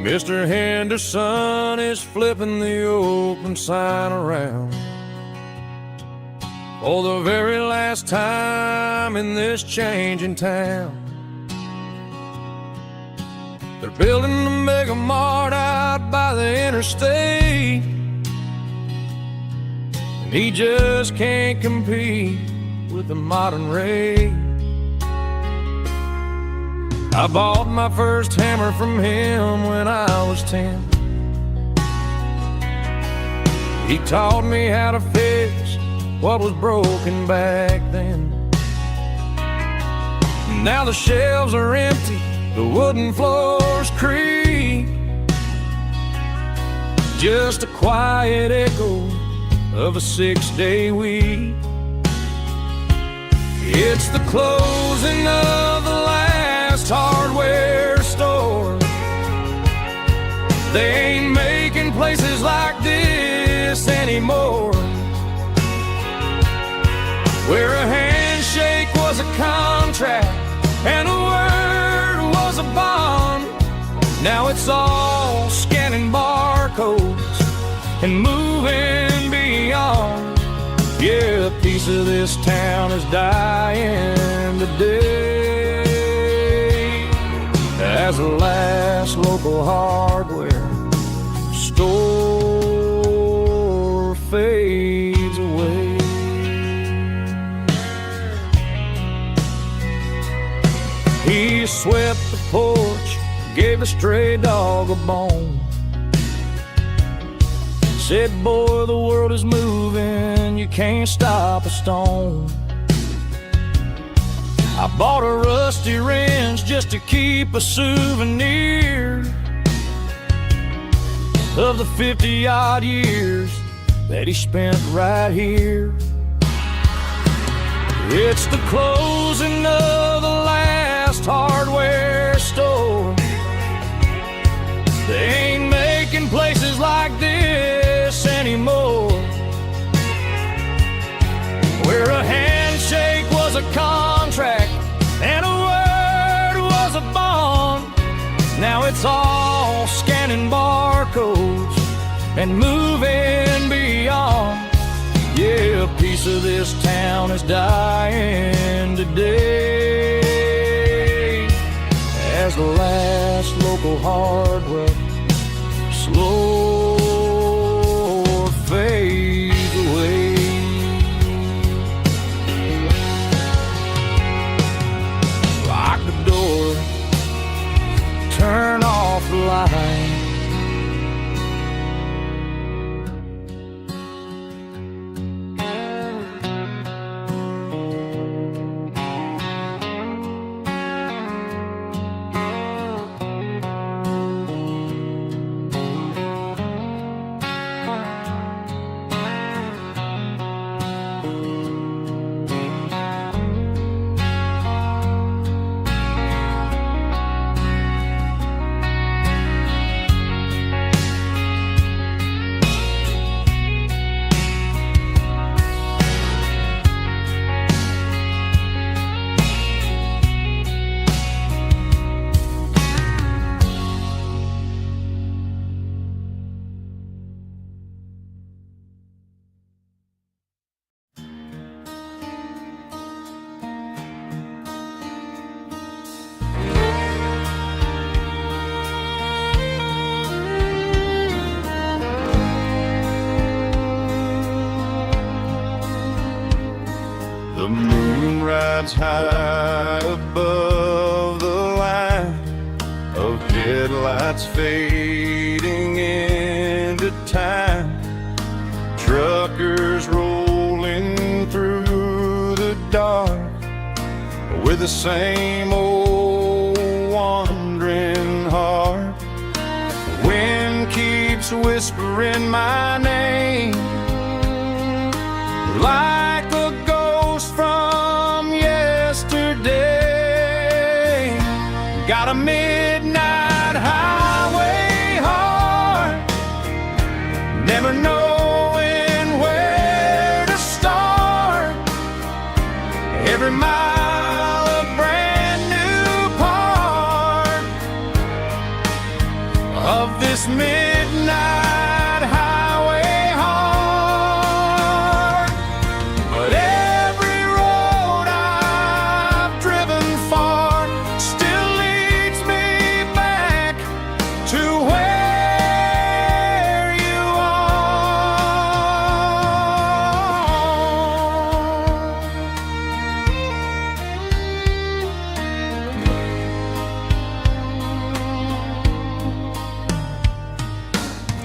Mr. Henderson is flipping the open sign around for the very last time in this changing town. They're building a mega mart out by the interstate, and he just can't compete with the modern rate. I bought my first hammer from him when I was 10. He taught me how to fix what was broken back then. Now the shelves are empty, the wooden floors creak, just a quiet echo of a 6-day week. It's the closing of the last hardware store. They ain't making places like this anymore, where a handshake was a contract and a word was a bond. Now it's all scanning barcodes and moving beyond. Yeah, a piece of this town is dying today as the last local hardware store fades away. He swept the porch, gave a stray dog a bone, said, boy, the world is moving, you can't stop a stone. I bought a rusty wrench just to keep a souvenir of the 50-odd years that he spent right here. It's the closing of the last hardware store. They ain't making places like this anymore, where a handshake was a contract and a word was a bond. Now it's all scanning barcodes and moving beyond. Yeah, a piece of this town is dying today as the last local hardware slow fades away. Lock the door, turn off the light. The moon rides high above the line of headlights fading into time. Truckers rolling through the dark with the same old wandering heart. The wind keeps whispering my name like a ghost from yesterday. Got a midnight highway heart, never knowing where to start. Every mile a brand new part of this midnight highway heart. But every road I've driven far still leads me back to where you are.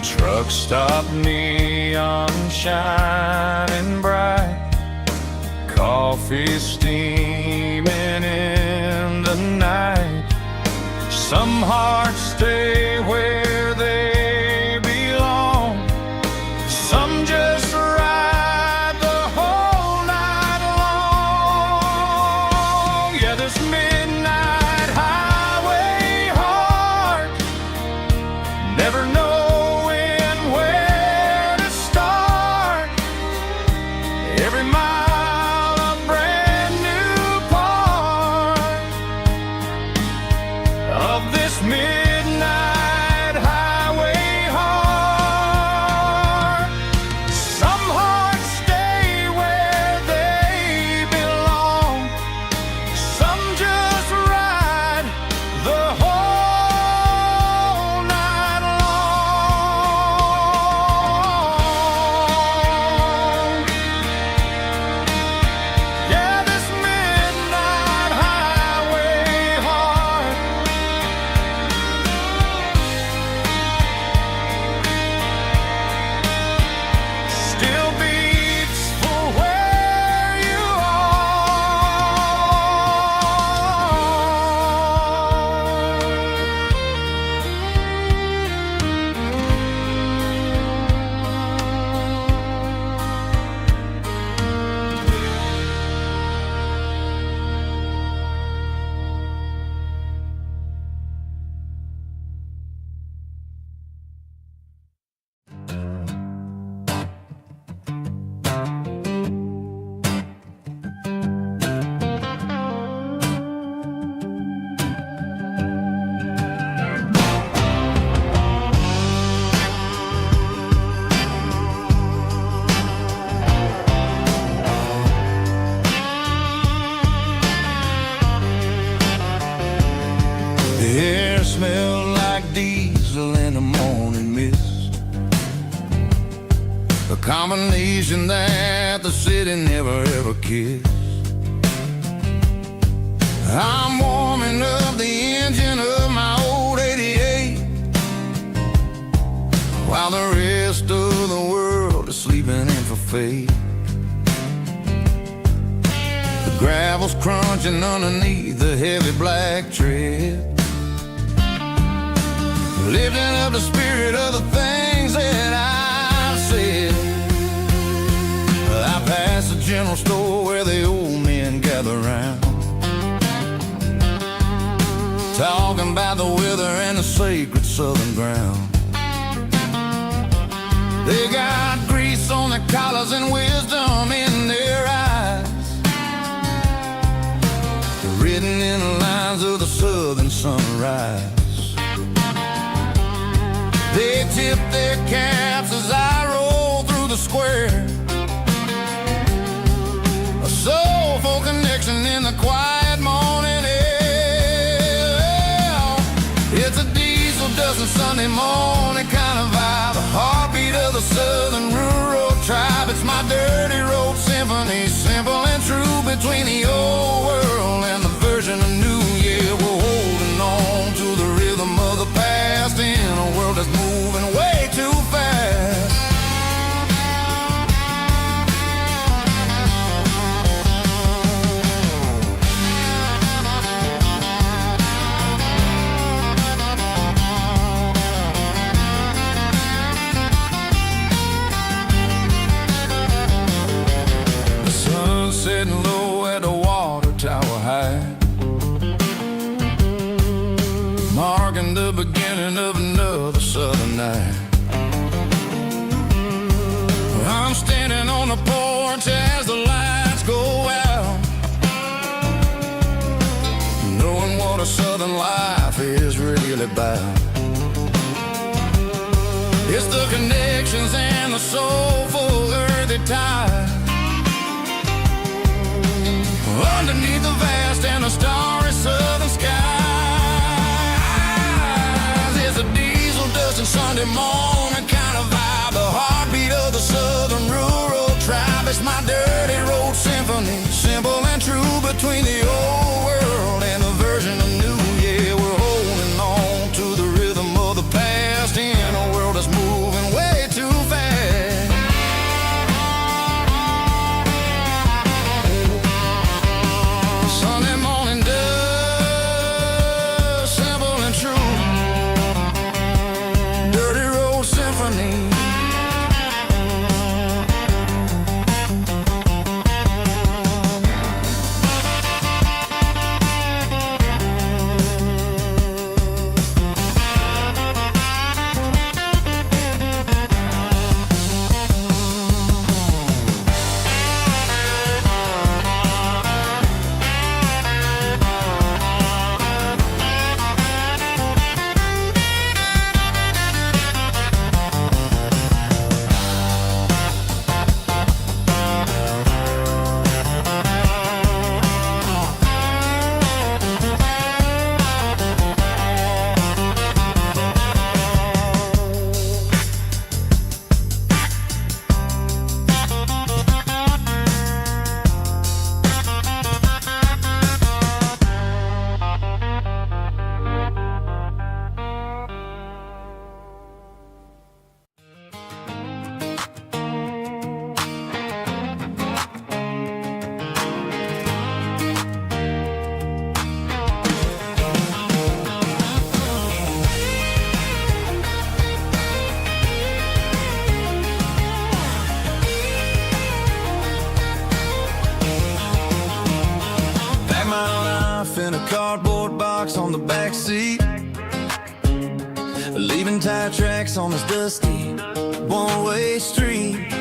Truck stop, neon shining bright, coffee steaming in the night. Some hearts stay where they belong, combination that the city never ever kissed. I'm warming up the engine of my old 88, while the rest of the world is sleeping in for fate. The gravel's crunching underneath the heavy black tread, lifting up the spirit of the things that I've said. I pass the general store where the old men gather round, talking about the weather and the sacred southern ground. They got grease on their collars and wisdom in their eyes, written in the lines of the southern sunrise. They tip their caps as I roll through the square, a soulful connection in the quiet morning air. It's a diesel dozen Sunday morning kind of vibe, a heartbeat of the southern rural tribe. It's my dirty road symphony, simple and true, between the old world and the version of new. Yeah, we're holding on to the rhythm of the past in a world that's moving way too fast. The sun's setting low at the water tower high, marking the beginning of another southern night. I'm standing on the porch as the lights go out, knowing what a southern life is really about. It's the connections and the soulful earthy tide, underneath the vast and the starry southern skies. It's a diesel dusting Sunday morning kind of vibe, the heartbeat of the southern rural tribe. It's my dirty road symphony, simple and true, between the old world and the version of new. Yeah, we're holding on to the rhythm of the past in a world that's moving way too fast. Sunday morning dust, simple and true, dirty road symphony. In a cardboard box on the back seat, leaving tire tracks on this dusty one-way street.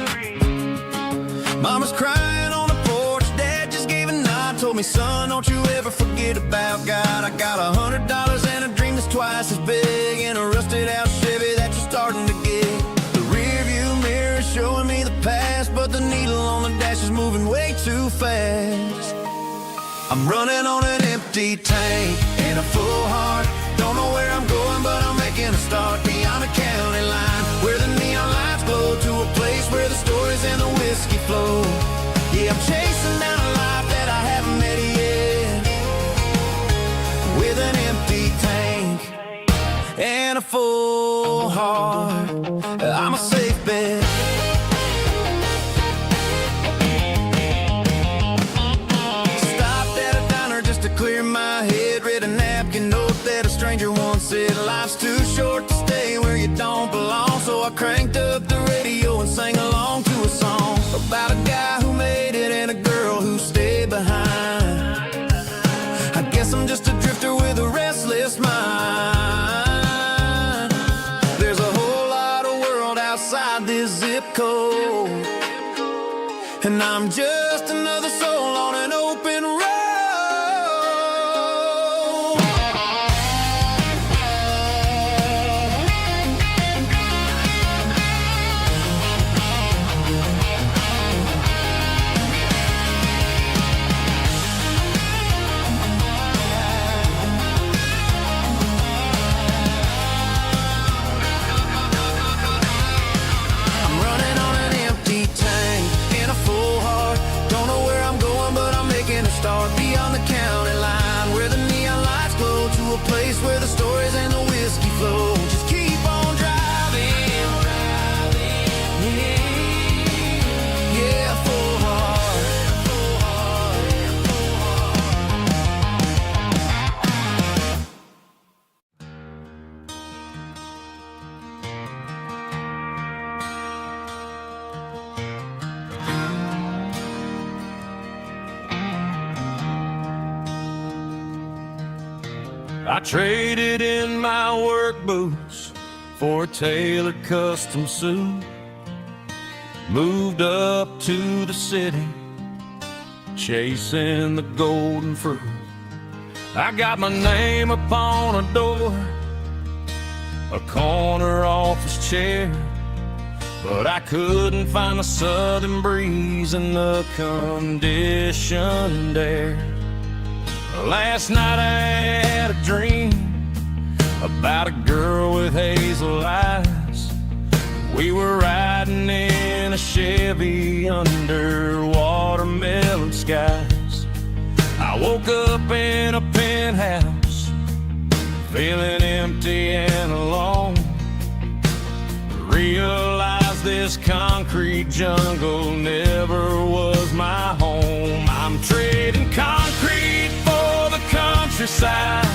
Mama's crying on the porch, Dad just gave a nod, told me, son, don't you ever forget about God. I got $100 and a dream that's twice as big, in a rusted out Chevy that you're starting to get. The rear view mirror is showing me the past, but the needle on the dash is moving way too fast. I'm running on an empty tank and a full heart. Don't know where I'm going, but I'm making a start beyond the county line, where the neon lights glow, to a place where the stories stories and the whiskey flow. Yeah, I'm chasing down a life that I haven't met yet, with an empty tank and a full heart. I'm a safe bet. Stopped at a diner just to clear my head. Read a napkin note that a stranger once said, life's too short to stay where you don't belong. So I cranked up the radio and sang along to a song about a guy who made it and a girl who stayed behind. I guess I'm just a drifter with a restless mind. There's a whole lot of world outside this zip code, and I'm just another soul on an open road. I'm running on an empty tank and a full heart. Don't know where I'm going, but I'm making a start beyond the county line, where the neon lights glow, to a place where the stories and the whiskey flow. Just keep on driving. Yeah, full heart. I traded in my work boots for a tailored custom suit. Moved up to the city, chasing the golden fruit. I got my name upon a door, a corner office chair, but I couldn't find the southern breeze in the conditioned air. Last night I had a dream about a girl with hazel eyes. We were riding in a Chevy under watermelon skies. I woke up in a penthouse, feeling empty and alone. Realized this concrete jungle never was my home. I'm trading concrete for the countryside,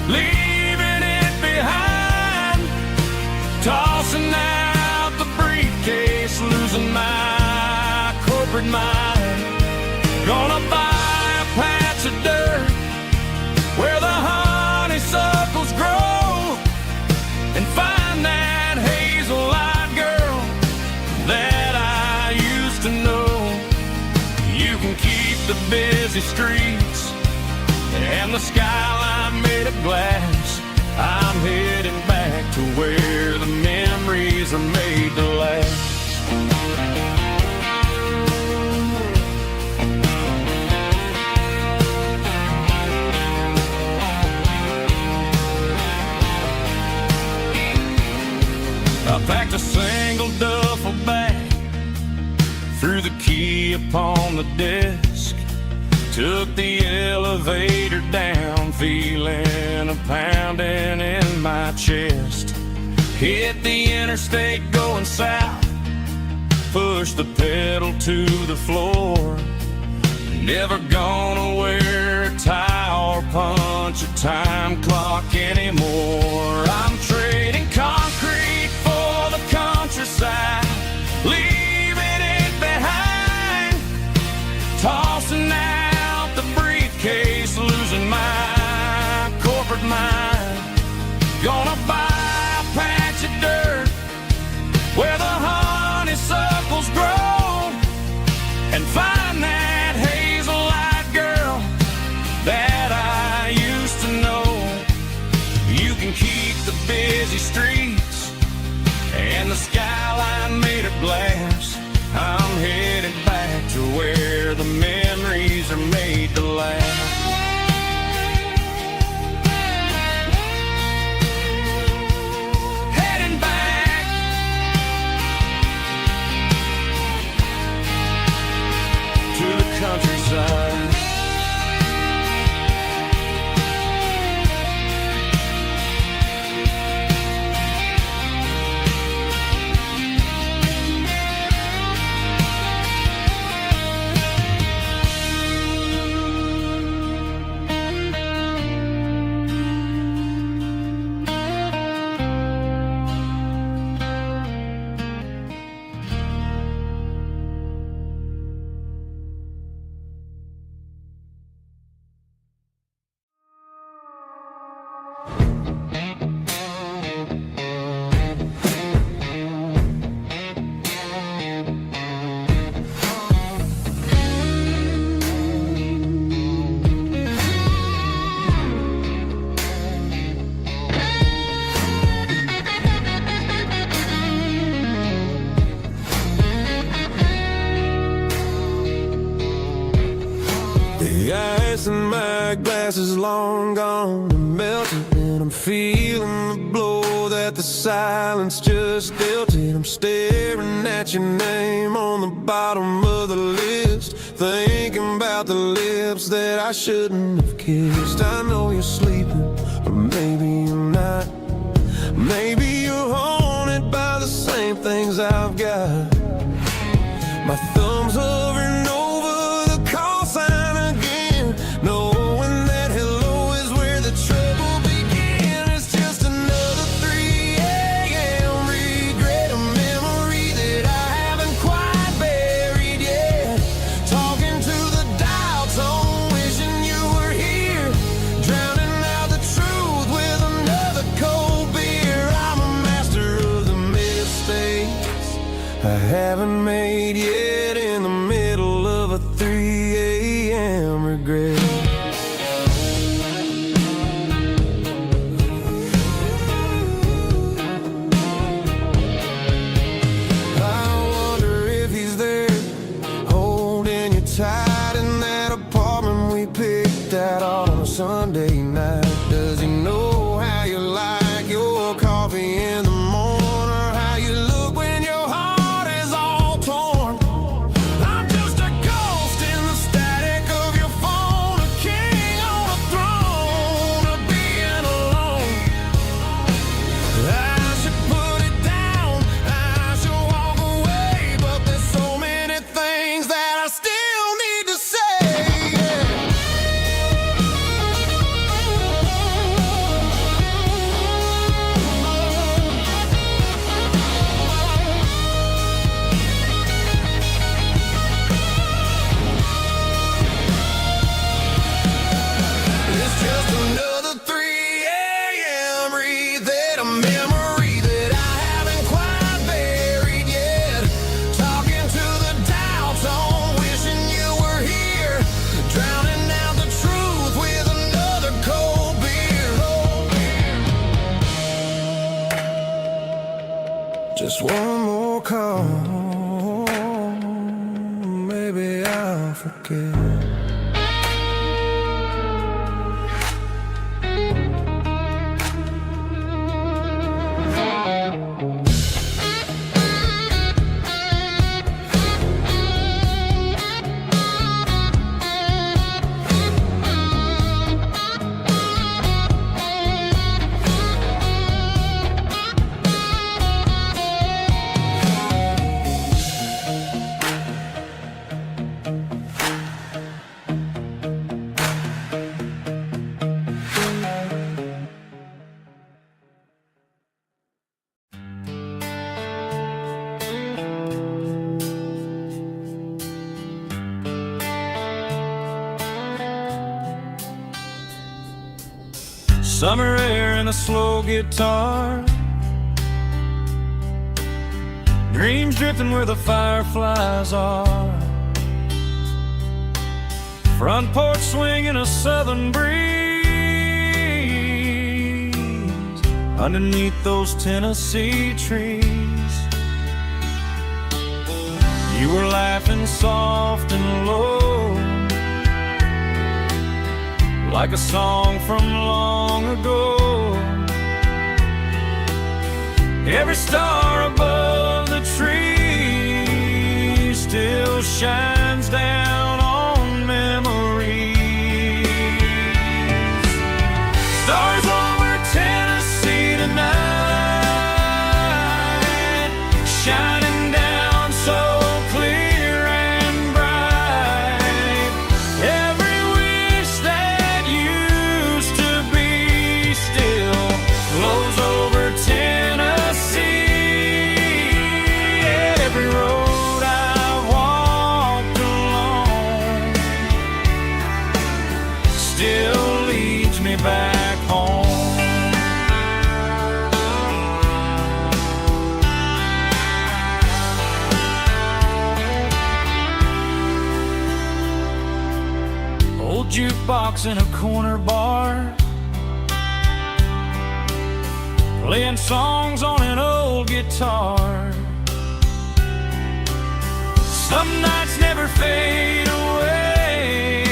leaving it behind. Tossing out the briefcase, losing my corporate mind. Gonna buy a patch of dirt where the honeysuckles grow, and find that hazel-eyed girl that I used to know. You can keep the busy streets and the skyline made of glass. I'm heading back to where the memories are made to last. I packed a single duffel bag, threw the key upon the desk, took the elevator down, feeling a pounding in my chest. Hit the interstate going south, pushed the pedal to the floor. Never gonna wear a tie or punch a time clock anymore. I'm trading concrete for the countryside, leaving it behind. Tossing out the briefcase, losing my corporate mind. Gonna buy a patch of dirt where the honeysuckles grow, and find that hazel-eyed girl that I used to know. You can keep the busy streets and the skyline made of glass. I'm headed back to where the memories are made to last. Heading back The ice in my glass is long gone and melted, and I'm feeling the blow that the silence just dealt it. I'm staring at your name on the bottom of the list, thinking about the lips that I shouldn't have kissed. I know you're sleeping, or maybe you're not. Maybe you're haunted by the same things I've got. My thumb's hovering over the call sign again, knowing that hello is where the trouble began. It's just another 3 a.m. regret, a memory that I haven't quite buried yet. Talking to the dial tone, wishing you were here, drowning out the truth with another cold beer. I'm a master of the mistakes I haven't made yet, in the middle of a 3 a.m. regret. I wonder if he's there, holding you tight in that apartment we picked out on a Sunday night. Does he know how you like your coffee in the morning, or how you look when your heart is all torn? I'm just a ghost in the static of your phone, a king on a throne of being alone. I should put it down, I should walk away, but there's so many things that I still need to say. It's just another 3 a.m. read, a memory that I haven't quite buried yet. Talking to the dial tone, wishing you were here, drowning out the truth with another cold beer. Just one more call, maybe I'll forget. Summer air and a slow guitar, dreams drifting where the fireflies are, front porch swinging a southern breeze, underneath those Tennessee trees. You were laughing soft and low, like a song from long ago. Every star above the tree still shines down on memories. Stars over Tennessee tonight, shining down so clear and bright. Every wish that used to be still flows over Tennessee. Every road I've walked along still leads me back home. Old jukebox in a corner bar, playing songs on an old guitar. Some nights never fade away,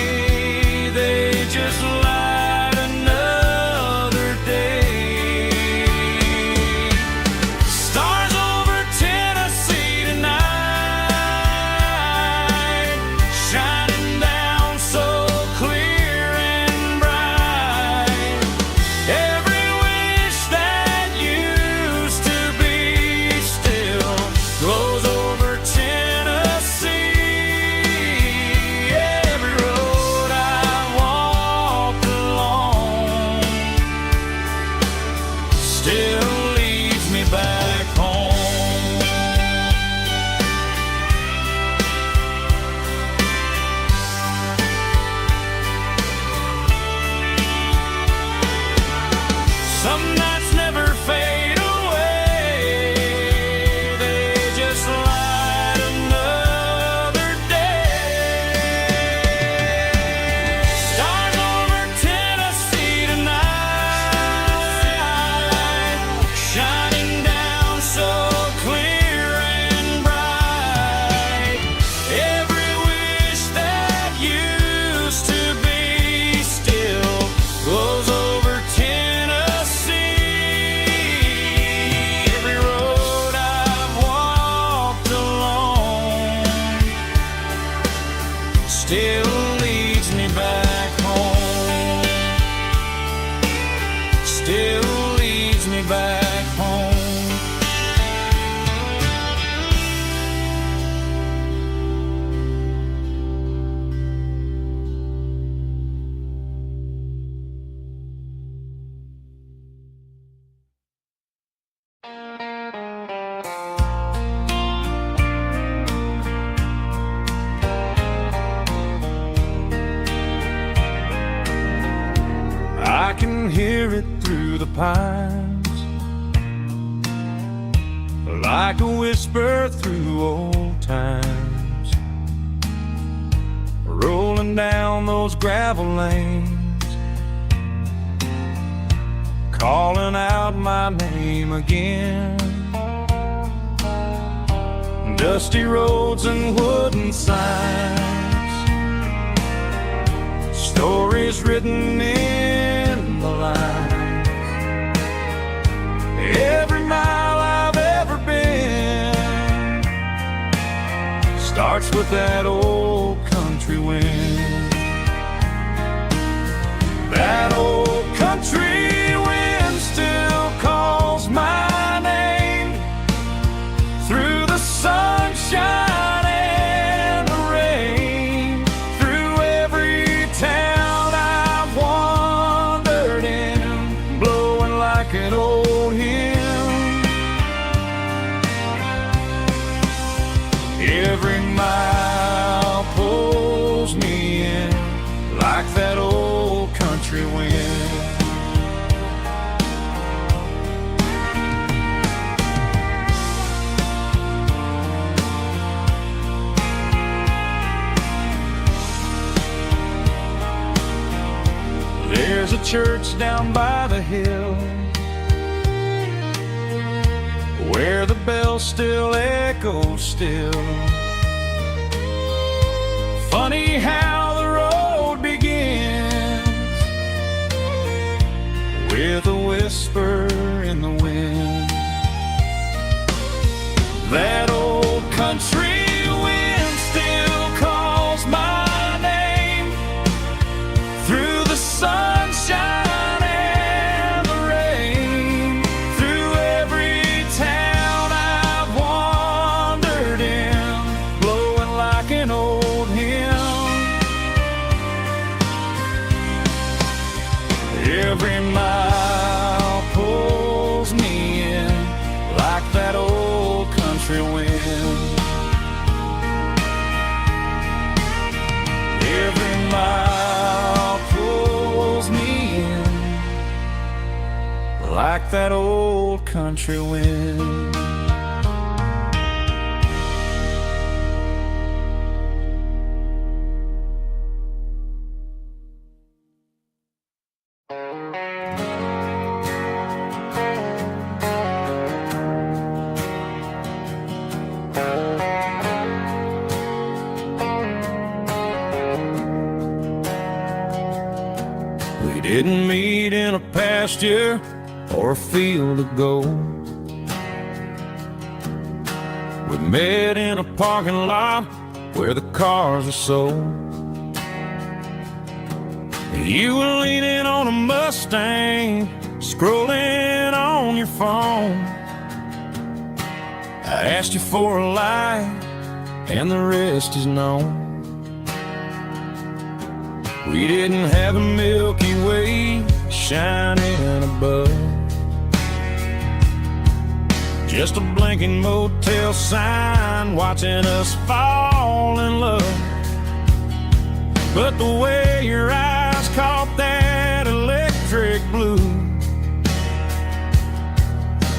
still leads me back home. Still leads me back home. I can hear it through the pines, like a whisper through old times, rolling down those gravel lanes, calling out my name again. Dusty roads and wooden signs, stories written in the lines. Every mile I've ever been starts with that old country wind. That old country wind still calls my name through the sunshine and the rain, through every town I've wandered in, blowing like an old hymn. Every mile pulls me in like that old country wind. There's a church down by the hill where the bell still echoes still. Funny how the road begins with a whisper in the wind. That old country wind still calls my name through the sunshine and the rain, through every town I've wandered in, blowing like an old hymn. Every mile pulls me in like that old country wind. Every mile pulls me in like that old country wind. We didn't meet in a pasture or a field of gold. We met in a parking lot where the cars are sold. You were leaning on a Mustang, scrolling on your phone. I asked you for a light, and the rest is known. We didn't have a Milky Way shining above, just a blinking motel sign watching us fall in love. But the way your eyes caught that electric blue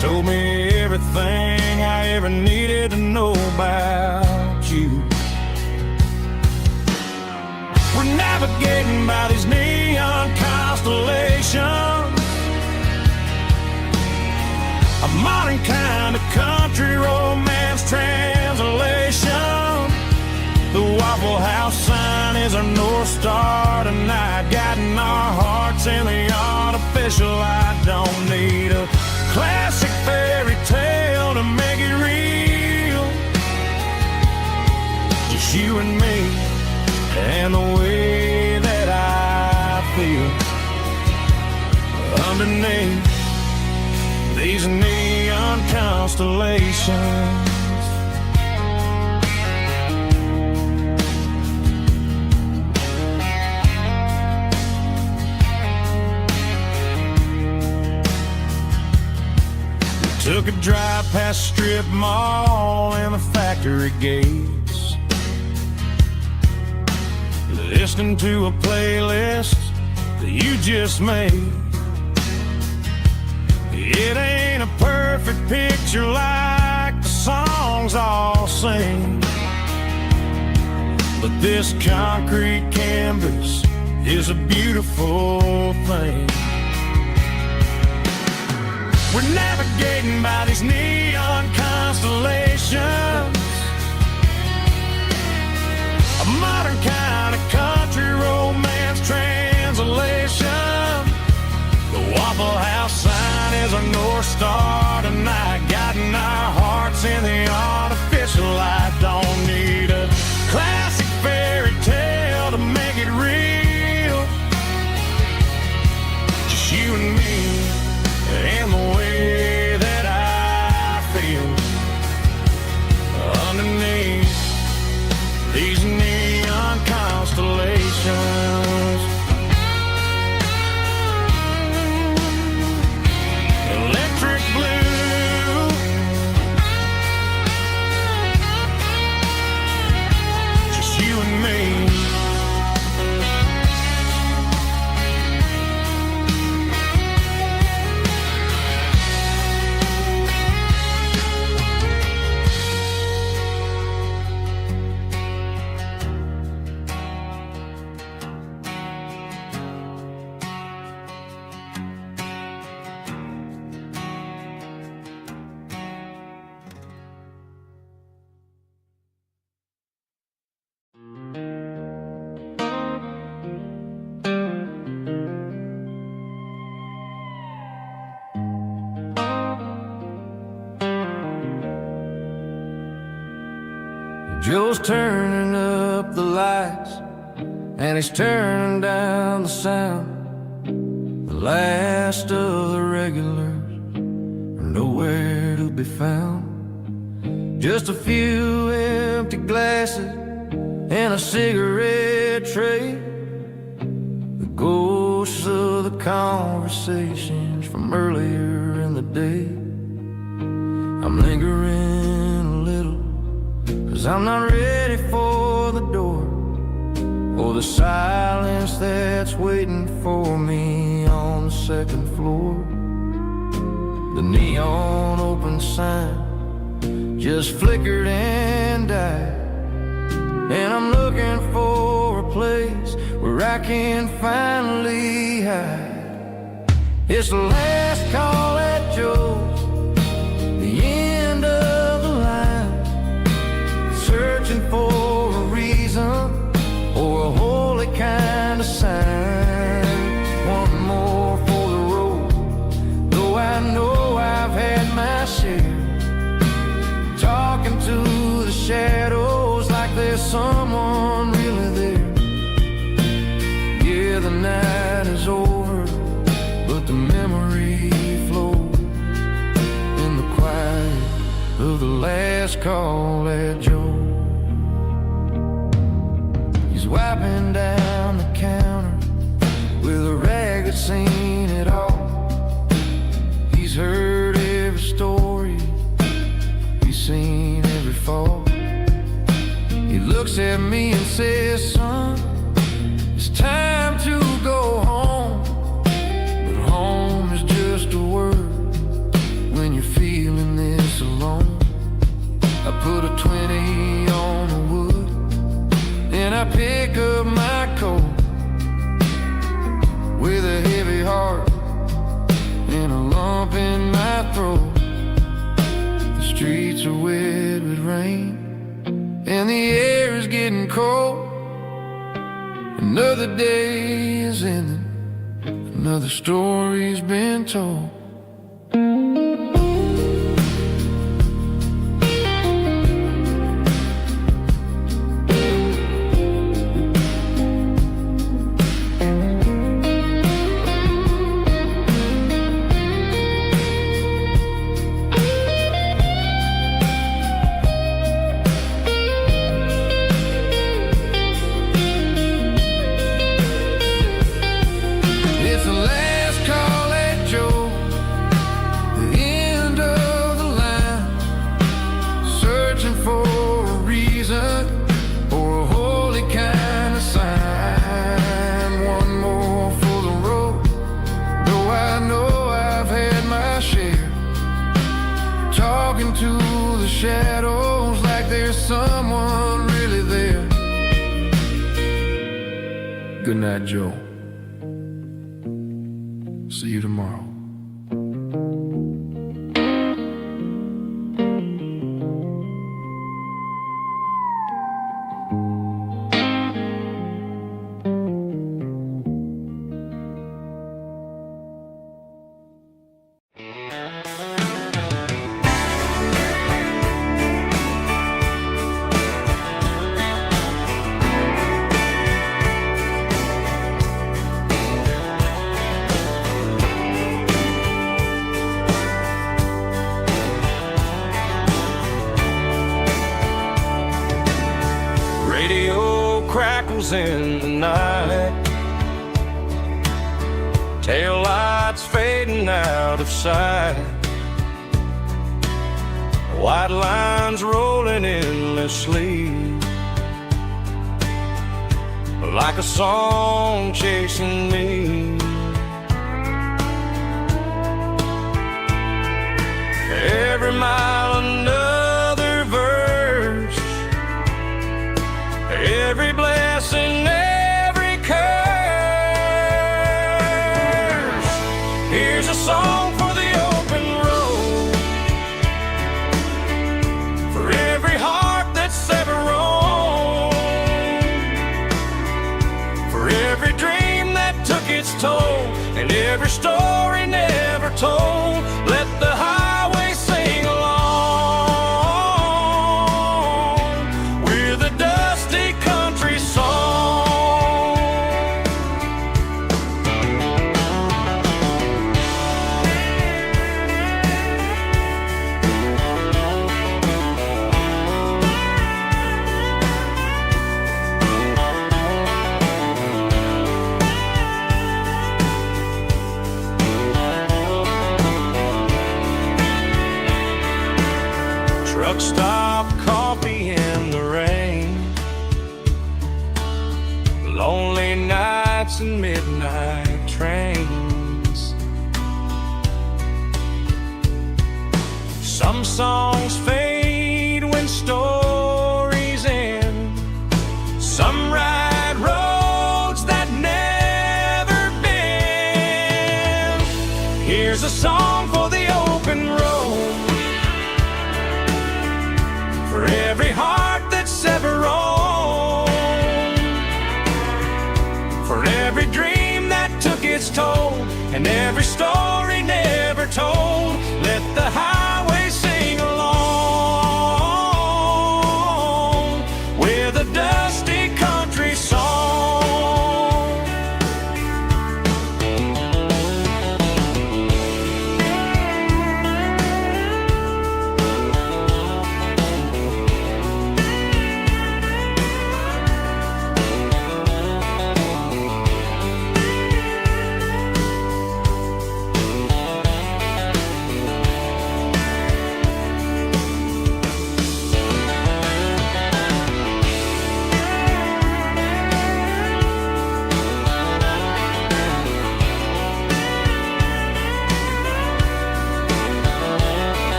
told me everything I ever needed to know about you. We're navigating by these neon constellations, a modern kind of country romance translation. The Waffle House sign is our North Star tonight, guiding our hearts in the artificial. I don't need a classic fairy tale to make it real. Just you and me and underneath these neon constellations. Took a drive past strip mall and the factory gates, listening to a playlist that you just made. It ain't a perfect picture like the songs all sing, but this concrete canvas is a beautiful thing. We're navigating by these neon constellations, a modern kind of country romance translation. The Waffle House sign is our North Star tonight, guiding our hearts in the artificial light. Don't need a classic fairy tale to make it real, just you and me and the way that I feel underneath these neon constellations. Electric blue, just you and me. Joe's turning up the lights and he's turning down the sound. The last of the regulars are nowhere to be found. Just a few empty glasses and a cigarette tray, the ghosts of the conversations from earlier in the day. I'm lingering a little, 'cause I'm not ready for the door, or the silence that's waiting for me on the second floor. The neon open sign just flickered and died, and I'm looking for a place where I can finally hide. It's the last call at Joe's, the end of the line, searching for a reason or a holy kind of sign. One more for the road, though I know I've had my share, talking to the shadows like there's someone really there. Yeah, the night is over, but the memory flows in the quiet of the last call at Joe. He's wiping down the counter with a rag that's seen it all. He's heard every story, he's seen every fall. He looks at me and says, son, it's time to go home. But home is just a word when you're feeling this alone. I put a 20 on the wood and I pick up my coat with a heavy heart and a lump in my throat. The streets are wet with rain and the air is getting cold. Another day is ending, another story's been told. Good night, Joe. See you tomorrow. Crackles in the night, tail lights fading out of sight, white lines rolling endlessly, like a song chasing me. Every mile another verse, every blessing, every curse. Here's a song for the open road, for every heart that's ever roamed, for every dream that took its toll, and every story never told. Let the highway sing along with a dusty country song. Truck stop, coffee in the rain, lonely nights and midnight trains. Some songs fade when stories end, some ride roads that never bend. Here's a song for the open road, for every heart that's ever roamed, for every dream that took its toll, and every story never told. Let the highway sing along with a dusty country song.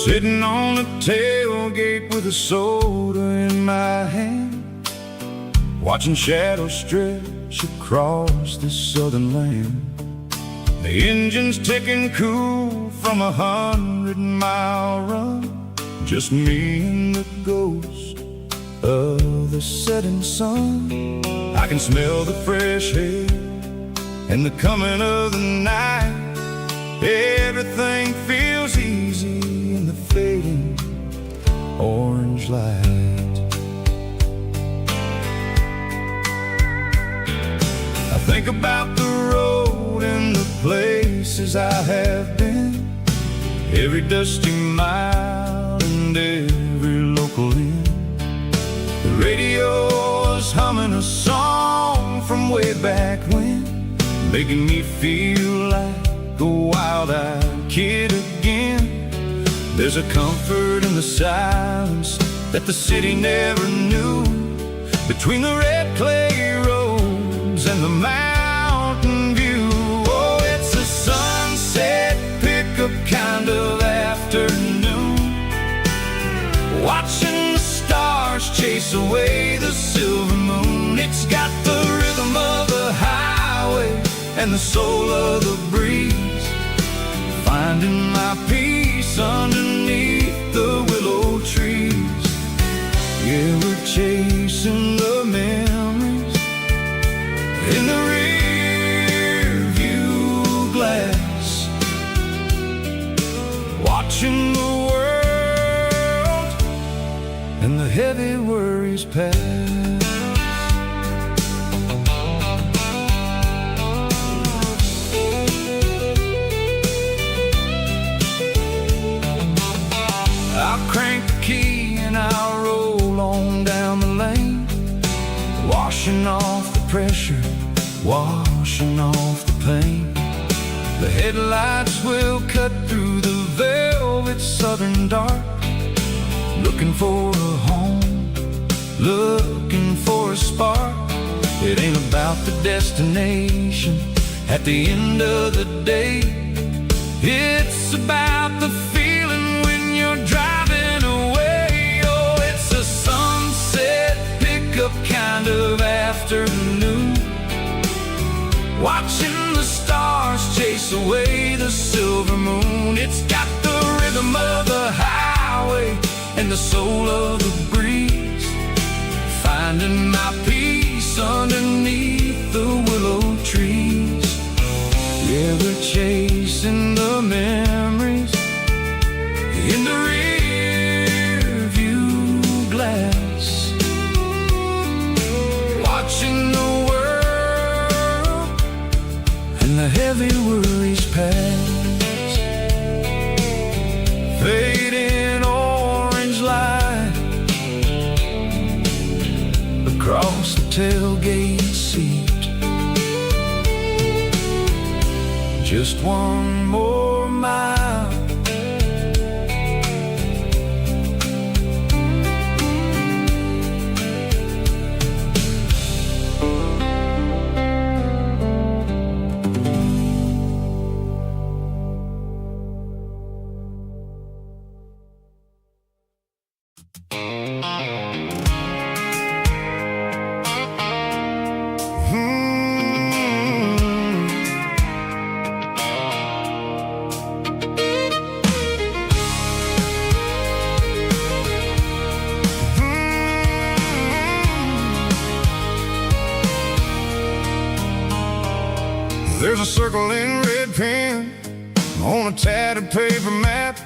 Sitting on the tailgate with a soda in my hand, watching shadows stretch across this southern land. The engine's ticking cool from 100-mile run, just me and the ghost of the setting sun. I can smell the fresh air and the coming of the night. Everything feels easy in the fading orange light. I think about the road and the places I have been, every dusty mile and every making me feel like a wild-eyed kid again. There's a comfort in the silence that the city never knew, between the red clay roads and the mountain view. Oh, it's a sunset pickup kind of afternoon, watching the stars chase away the silver moon. It's got the rhythm of the highway and the soul of the breeze, finding my peace underneath the willow trees. Yeah, we're chasing the memories in the rear view glass, watching the world and the heavy worries pass. I'll crank the key and I'll roll on down the lane, washing off the pressure, washing off the pain. The headlights will cut through the velvet southern dark, looking for a home, looking for a spark. It ain't about the destination at the end of the day, it's about the feeling when you're driving away. Oh, it's a sunset pickup kind of afternoon, watching the stars chase away the silver moon. It's got the rhythm of the highway and the soul of the breeze, finding my peace underneath the willow trees. Yeah, we're chasing the memories in the rear view glass, watching the world and the heavy worries pass. Fading orange light across the tailgate seat, just one more mile. There's a circle in red pen on a tattered paper map,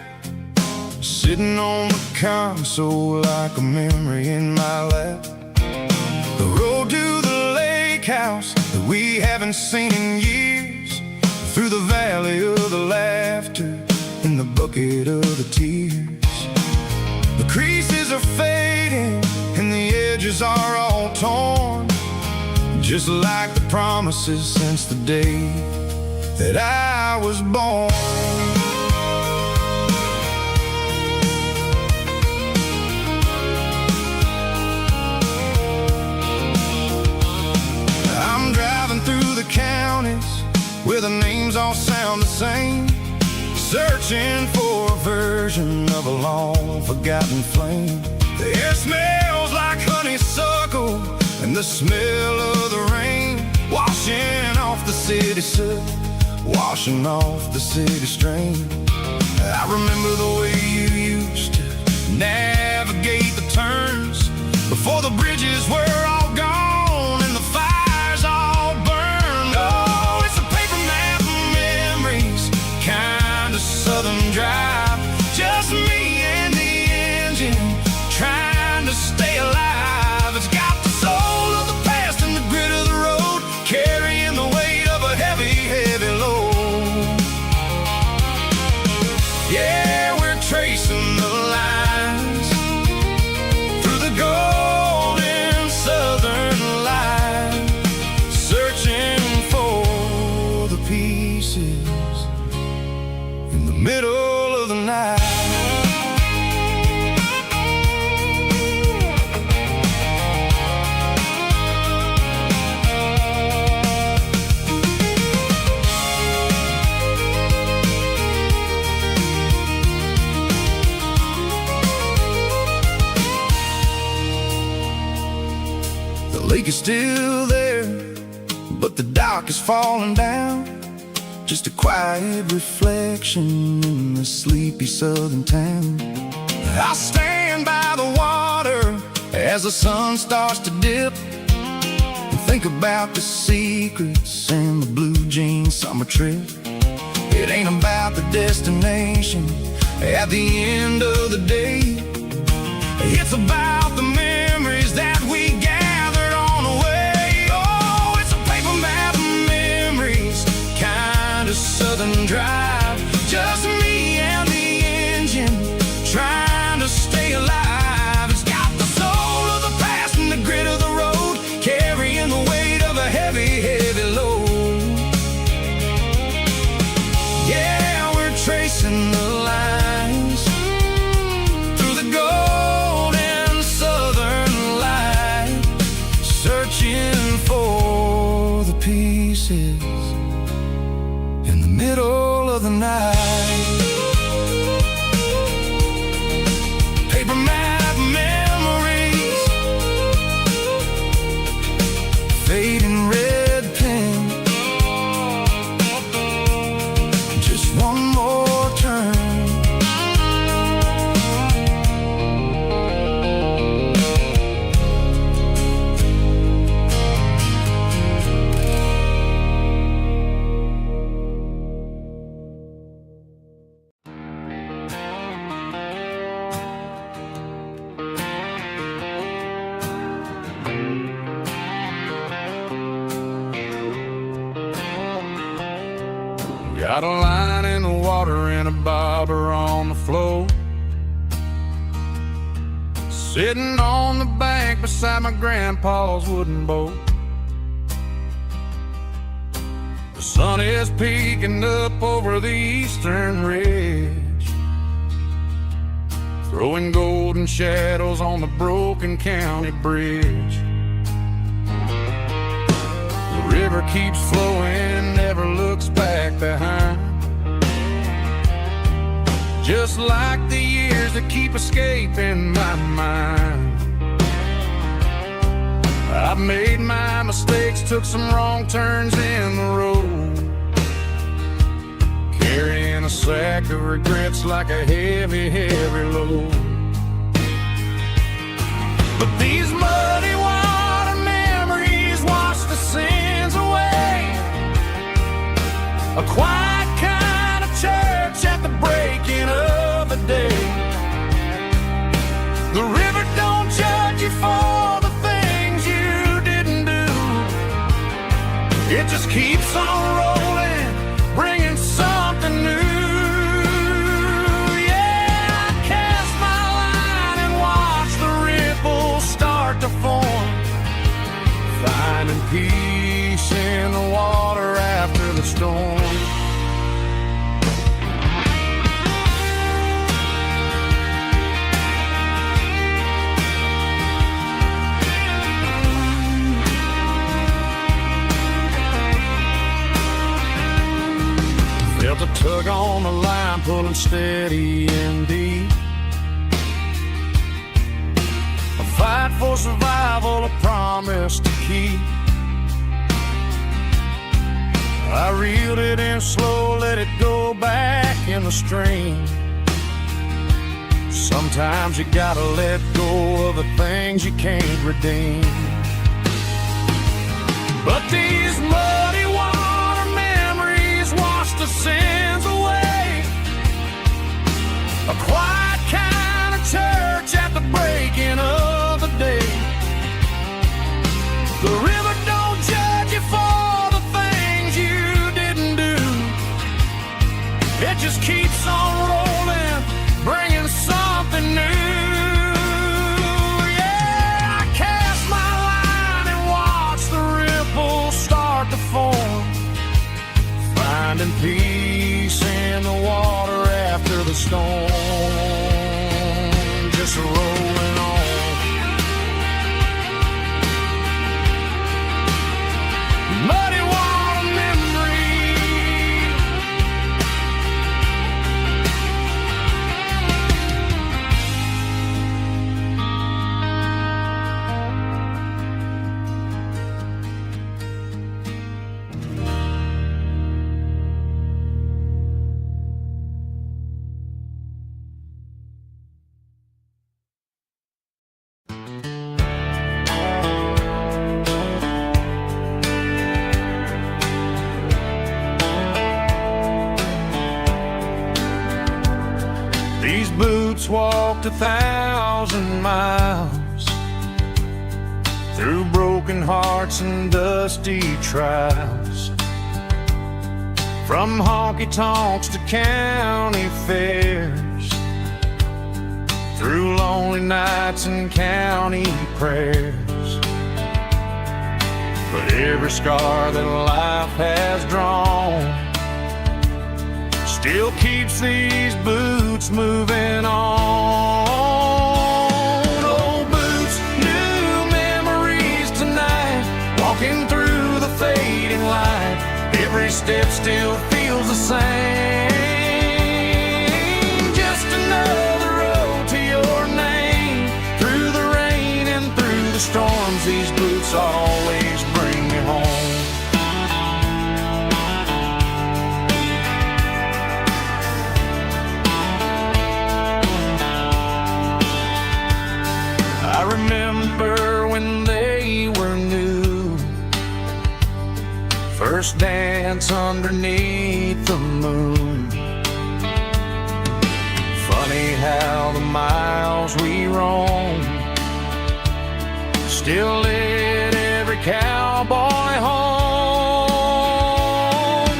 sitting on the console like a memory in my lap. The road to the lake house that we haven't seen in years, through the valley of the laughter and the bucket of the tears. The creases are fading and the edges are all torn, just like the promises since the day that I was born. I'm driving through the counties where the names all sound the same, searching for a version of a long forgotten flame. The air smells like honeysuckle and the smell of the rain, washing off the city soot, washing off the city strain. I remember the way you used to navigate the turns before the bridges were all gone and the fires all burned. Oh, it's a paper map of memories, kind of southern drive, just me and the engine trying to stay alive. It's got the soul of the past and the grit of the road, carrying the weight of a heavy, heavy load. Yeah, we're tracing lake is still there, but the dock is falling down. Just a quiet reflection in the sleepy southern town. I stand by the water as the sun starts to dip, and think about the secrets and the blue jean summer trip. It ain't about the destination at the end of the day. It's about the memories that we gathered on the way. Oh, it's a paper map of memories, kind of southern drive. Just me and the engine, trying to stay alive. It's got the soul of the past and the grit of the road, carrying the weight of a heavy, heavy load. Yeah, we're tracing the lines through the golden southern light, searching for the pieces in the middle of the night. Paper map memories, fading red pen, just one more turn. Got a line in the water and a bobber on the floor, sitting on the bank beside my grandpa's wooden boat. The sun is peeking up over the eastern ridge, throwing golden shadows on the broken county bridge. The river keeps flowing, never looks back behind, just like the years that keep escaping my mind. I've made my mistakes, took some wrong turns in the road, carrying a sack of regrets like a heavy, heavy load. But these muddy water memories wash the sins away. A quiet kind of church at the breaking of the day. The river don't judge you for the things you didn't do. It just keeps on rolling, bringing something new. Yeah, I cast my line and watch the ripples start to form, finding peace in the water after the storm. Felt a tug on the line, pulling steady and deep. A fight for survival, a promise to keep. I reeled it in slow, let it go back in the stream. Sometimes you gotta let go of the things you can't redeem. But these muddy water memories wash the sins away. A quiet kind of church at the breaking of the day. The river don't judge you for the things you didn't do. It just keeps on rolling, bringing something new. Yeah, I cast my line and watch the ripples start to form, finding peace in the water after the storm. Just rolling on. Muddy water memory. walked 1,000 miles through broken hearts and dusty trials, from honky-tonks to county fairs, through lonely nights and county prayers. But every scar that life has drawn still keeps these boots moving on. Old boots, new memories tonight, walking through the fading light. Every step still feels the same. Just another road to your name. Through the rain and through the storms, these boots always bring me home. I remember when they were new, first dance underneath the moon. Funny how the miles we roam still lit every cowboy home.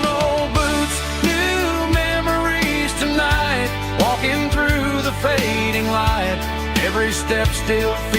No boots, new memories tonight, walking through the fading light. Every step still feels